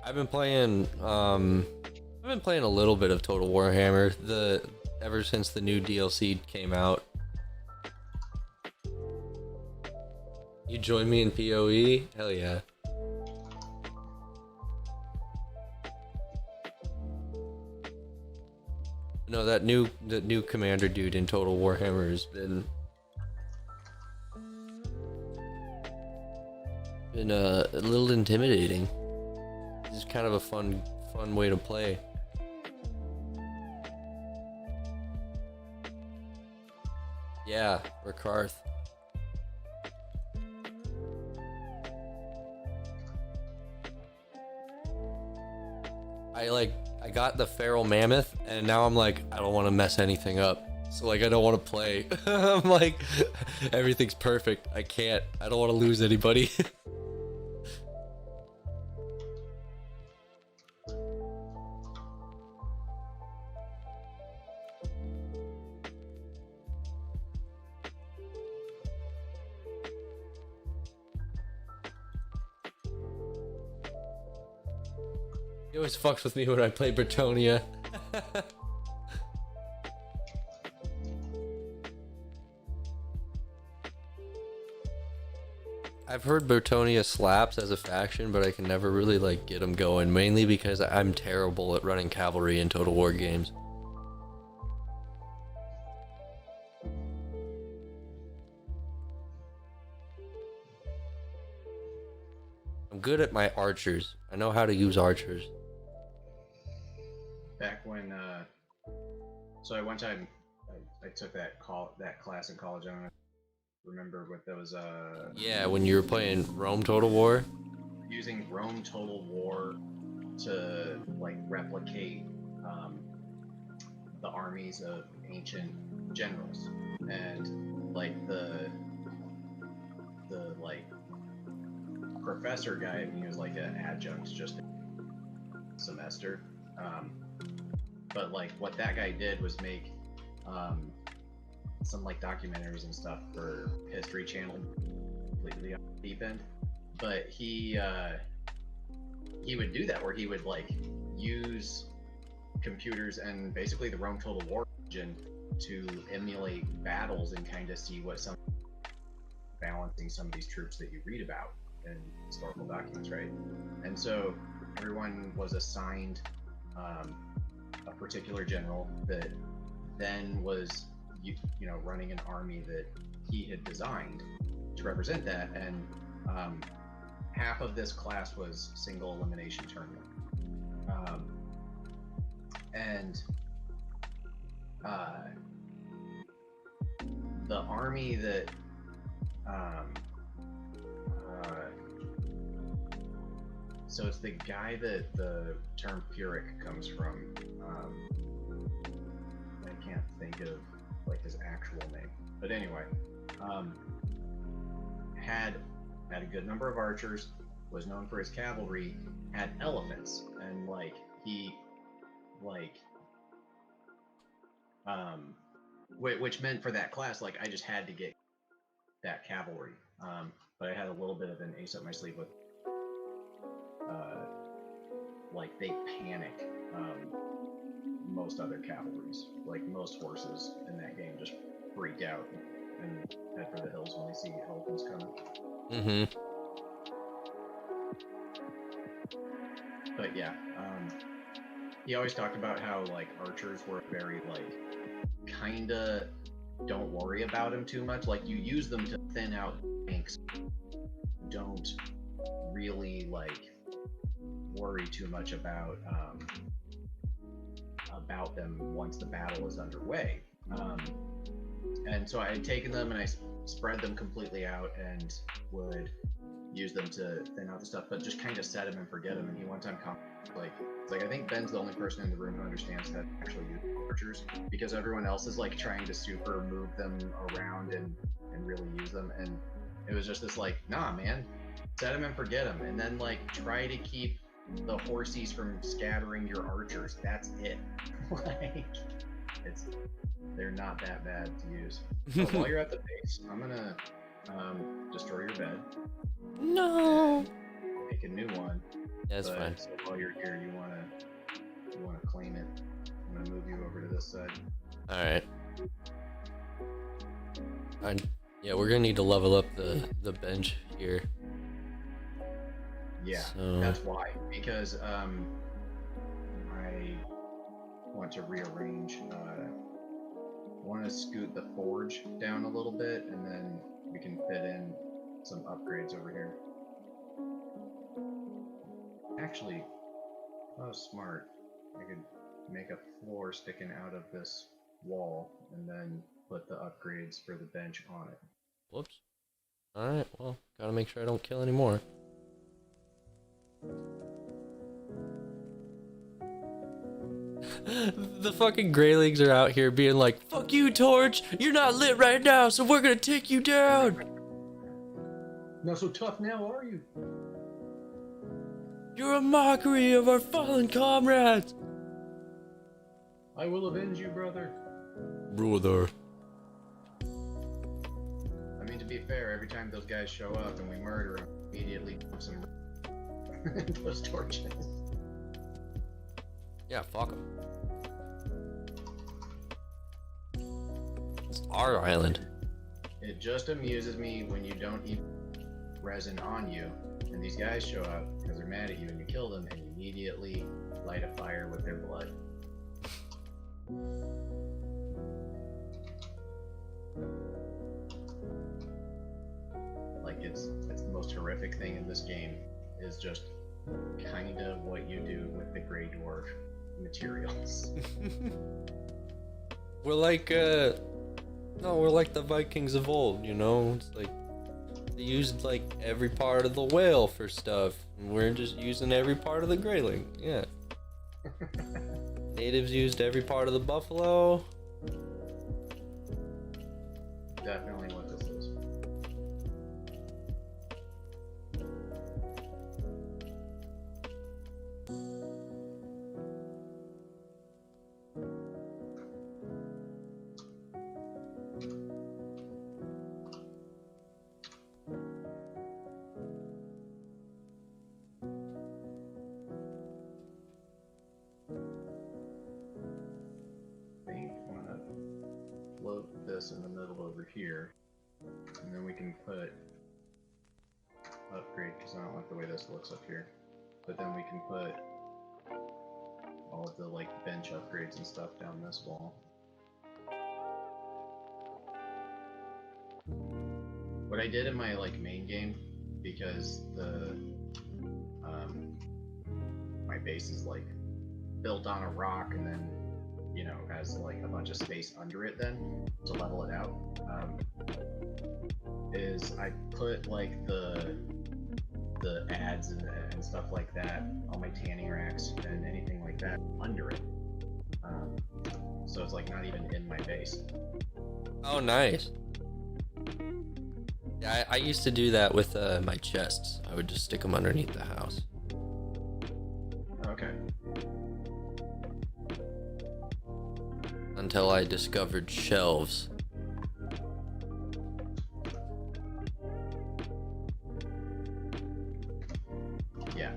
I've been playing a little bit of Total Warhammer ever since the new DLC came out. You join me in PoE? Hell yeah. No, that new commander dude in Total Warhammer has been a little intimidating. It's kind of a fun way to play. Yeah, Rakarth. I got the feral mammoth and now I'm like, I don't want to mess anything up. So like, I don't want to play. I'm like, everything's perfect. I don't want to lose anybody. He always fucks with me when I play Bretonia. I've heard Bretonia slaps as a faction, but I can never really like get them going, mainly because I'm terrible at running cavalry in Total War games. I'm good at my archers. I know how to use archers. Back when, so one time I took that class in college. I don't remember what those, Yeah, when you were playing Rome Total War? Using Rome Total War to, like, replicate, the armies of ancient generals. And, like, the like, professor guy, he was like an adjunct just a semester. But like what that guy did was make some like documentaries and stuff for History Channel, completely on the deep end. But he would do that where he would like use computers and basically the Rome Total War engine to emulate battles and kind of see what balancing some of these troops that you read about in historical documents, right? And so everyone was assigned a particular general that then was, you know, running an army that he had designed to represent that. And half of this class was single elimination tournament. The army that so it's the guy that the term Pyrrhic comes from. I can't think of like his actual name, but anyway, had a good number of archers, was known for his cavalry, had elephants, and like he which meant for that class, like I just had to get that cavalry, but I had a little bit of an ace up my sleeve with like they panic most other cavalries. Like most horses in that game just freak out and head for the hills when they see elephants coming. But yeah, he always talked about how like archers were very like kinda don't worry about him too much. Like you use them to thin out tanks. Don't really like worry too much about them once the battle is underway. And so I had taken them and I spread them completely out and would use them to thin out the stuff, but just kind of set him and forget him. And he one time it's like, I think Ben's the only person in the room who understands how to actually use archers, because everyone else is like trying to super move them around and really use them. And it was just this like, nah, man, set him and forget him. And then like try to keep the horsies from scattering your archers. That's it. Like, they're not that bad to use. So while you're at the base, I'm gonna destroy your bed. No. Make a new one. That's fine. So while you're here, you wanna claim it. I'm gonna move you over to this side. All right. Yeah, we're gonna need to level up the bench here. Yeah, so... that's why. Because I want to rearrange. I want to scoot the forge down a little bit, and then we can fit in some upgrades over here. Actually, that was smart. I could make a floor sticking out of this wall, and then put the upgrades for the bench on it. Whoops. Alright, well, gotta make sure I don't kill any more. The fucking Greylings are out here being like, fuck you, Torch! You're not lit right now, so we're gonna take you down! Not so tough now, are you? You're a mockery of our fallen comrades! I will avenge you, brother. Brother. I mean, to be fair, every time those guys show up and we murder them, immediately put some those torches. Yeah, fuck them. It's our island. It just amuses me when you don't even resin on you, and these guys show up because they're mad at you, and you kill them, and you immediately light a fire with their blood. Like it's the most horrific thing in this game is just kind of what you do with the Grey Dwarf materials. We're like we're like the Vikings of old, you know? It's like they used like every part of the whale for stuff, and we're just using every part of the Greyling. Yeah. Natives used every part of the buffalo. Definitely what this is. In the middle over here, and then we can put upgrade, because I don't like the way this looks up here, but then we can put all of the like bench upgrades and stuff down this wall. What I did in my like main game, because the my base is like built on a rock and then, you know, has like a bunch of space under it then to level it out, is I put like the ads and stuff like that, all my tanning racks and anything like that under it, so it's like not even in my base. Oh, nice. Yeah, I used to do that with my chests. I would just stick them underneath the house. Okay. Until I discovered shelves. Yeah.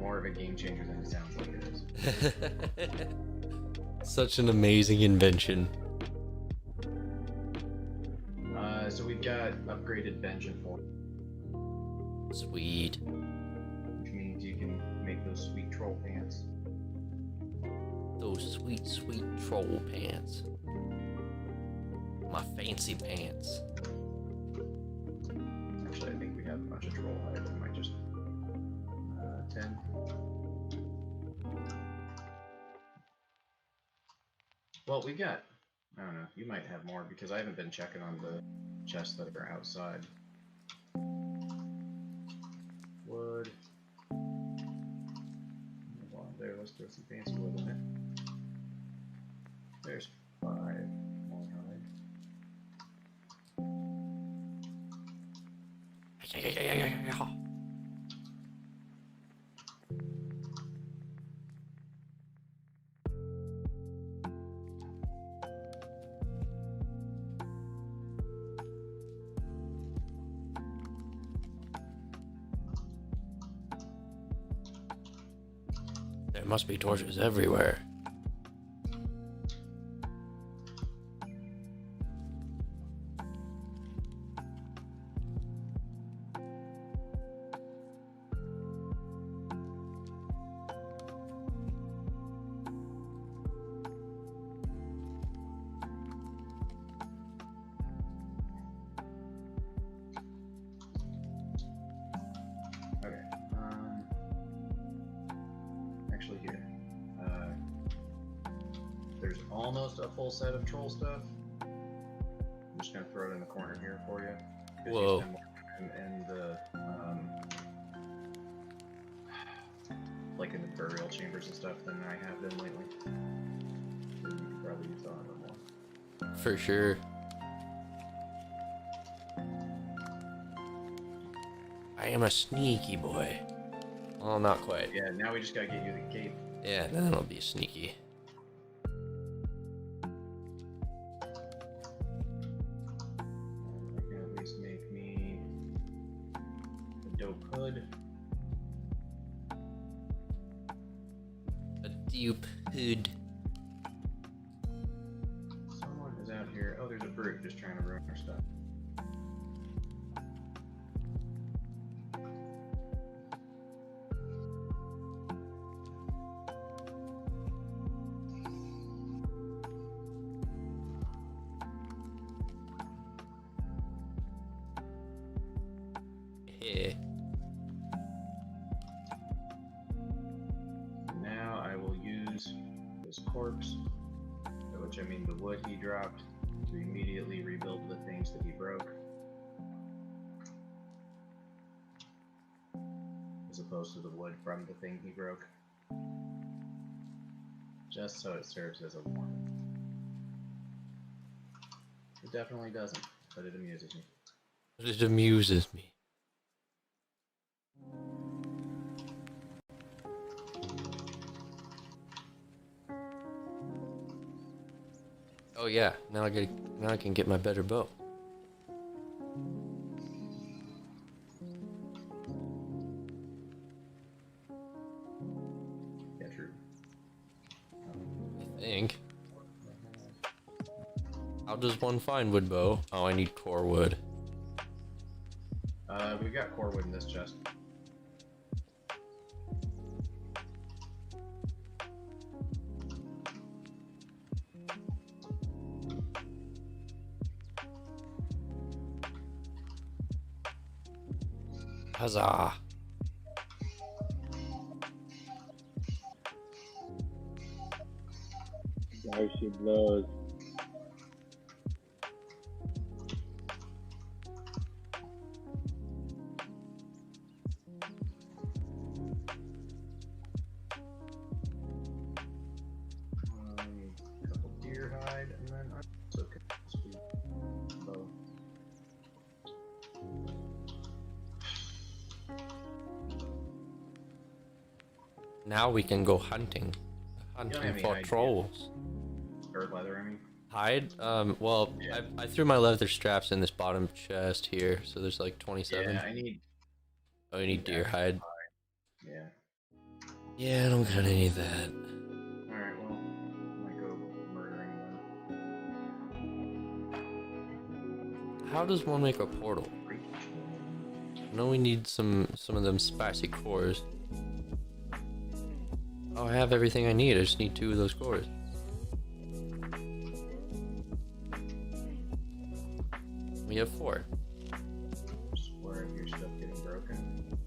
more of a game changer than it sounds like it is. Such an amazing invention. So we've got upgraded Benjamin for. Sweet. Which means you can make those sweet troll pants. Those sweet, sweet troll pants. My fancy pants. Actually, I think we have a bunch of troll hides. I might just 10. Well, we got. I don't know. You might have more because I haven't been checking on the chests that are outside. Wood. Move on there. Let's throw some fancy wood in it. There's 5 more hide. There must be torches everywhere. Actually here. There's almost a full set of troll stuff. I'm just gonna throw it in the corner here for you. 'Cause Whoa. you spend more time in the like in the burial chambers and stuff than I have been lately. So you could probably use that a little more. For sure. I am a sneaky boy. Well, not quite. Yeah, now we just gotta get you the cape. Yeah, then I'll be sneaky. I can at least make me a dope hood. A deep hood. Someone is out here. Oh, there's a brute just trying to ruin our stuff. Yeah. Now I will use this corpse, by which I mean the wood he dropped, to immediately rebuild the things that he broke. As opposed to the wood from the thing he broke. Just so it serves as a warning. It definitely doesn't, but it amuses me. It amuses me. Oh yeah, now I can get my better bow. Yeah, true. I think. How does one find wood bow? Oh, I need core wood. We've got core wood in this chest. Huzzah! How she blows. Couple deer hide, and then I also can sweet bow. Now we can go hunting. You don't Hunting have any for hide, trolls. Or leather, I mean. Hide? Well, Yeah. I threw my leather straps in this bottom chest here, so there's like 27. Yeah, I need. Oh, you need deer hide. Yeah. Yeah, I don't kinda need that. Alright, well, I might go murdering them. How does one make a portal? I know we need some of them spicy cores. Oh, I have everything I need. I just need 2 of those cores. We have 4. Where your stuff getting broken?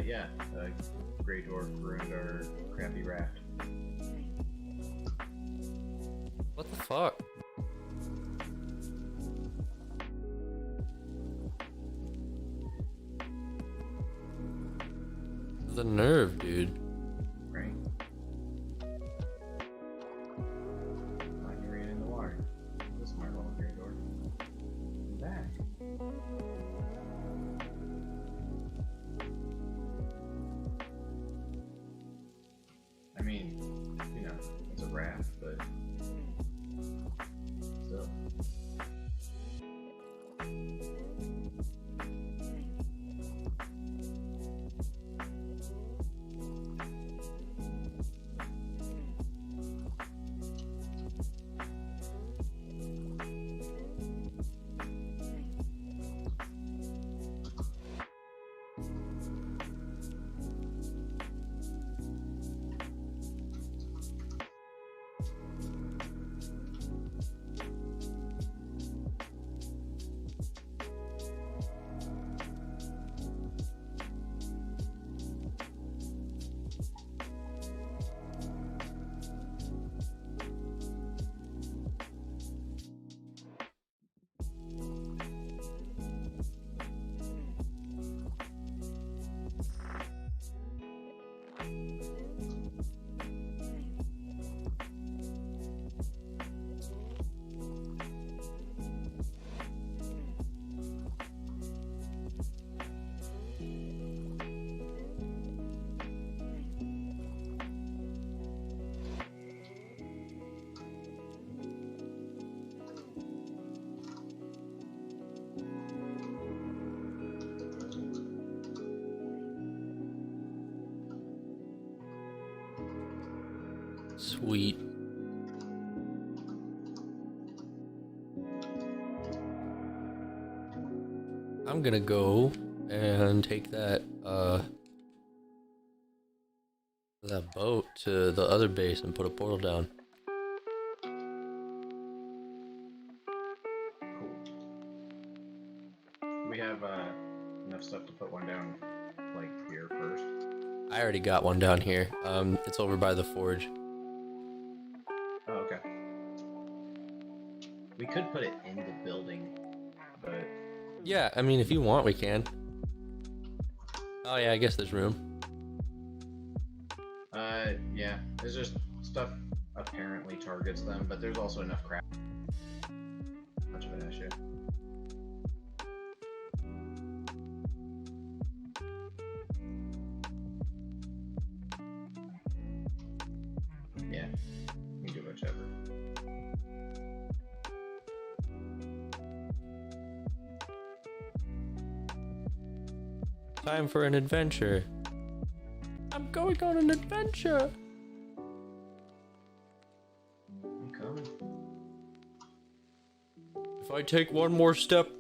Yeah. Grey Dwarf ruined our crappy raft. What the fuck? The nerve, dude. Right? Like you ran in the water. This is my little Grey Dwarf. I'm back. I mean, you know, it's a raft, but still. Sweet. I'm gonna go and take that boat to the other base and put a portal down. Do we have enough stuff to put one down, like, here first? I already got one down here. It's over by the forge. Oh, okay. We could put it in the building, but... Yeah, I mean, if you want, we can. Oh yeah, I guess there's room. Yeah, there's just stuff apparently targets them, but there's also enough crap. Much of an issue. Yeah, you can do whichever. Time for an adventure. I'm going on an adventure. I'm coming. If I take one more step,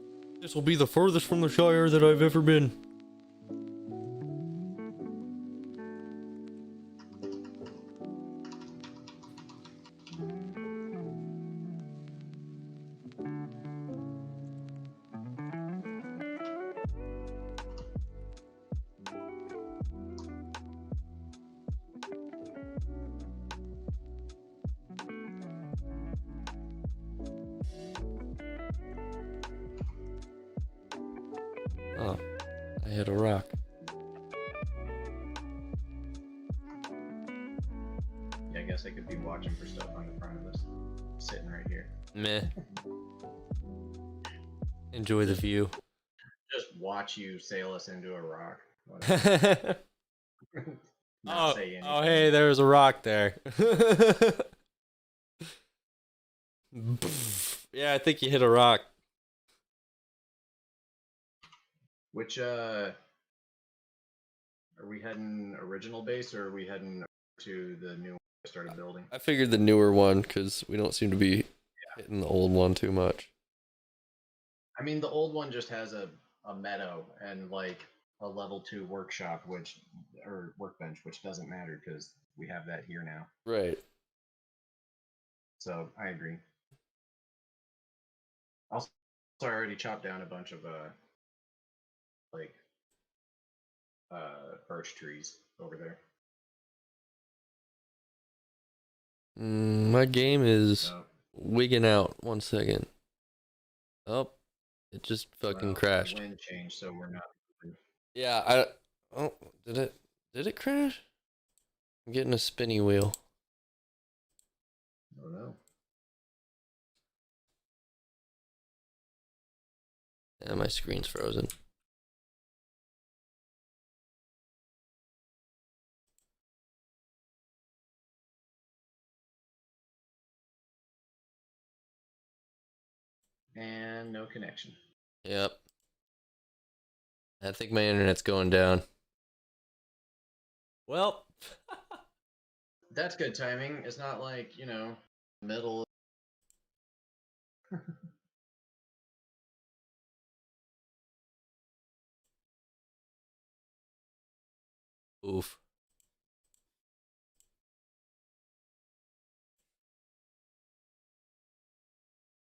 this will be the furthest from the Shire that I've ever been. Oh, I hit a rock. Yeah, I guess I could be watching for stuff on the front of us. Sitting right here. Meh. Enjoy the view. Just watch you sail us into a rock. Oh, say anything. oh, hey, there's a rock there. Yeah, I think you hit a rock. Which Are we heading original base or are we heading to the new one I started building? I figured the newer one because we don't seem to be hitting the old one too much. I mean, the old one just has a meadow and like a level 2 workshop, or workbench, which doesn't matter because we have that here now. Right. So I agree. Also, I already chopped down a bunch of birch trees over there. My game is wigging out. 1 second. Oh, it just fucking crashed. The wind changed, so we're not. Yeah, oh, did it crash? I'm getting a spinny wheel. Oh no. Yeah, my screen's frozen. And no connection. Yep. I think my internet's going down. Well, that's good timing. It's not like, middle. Oof.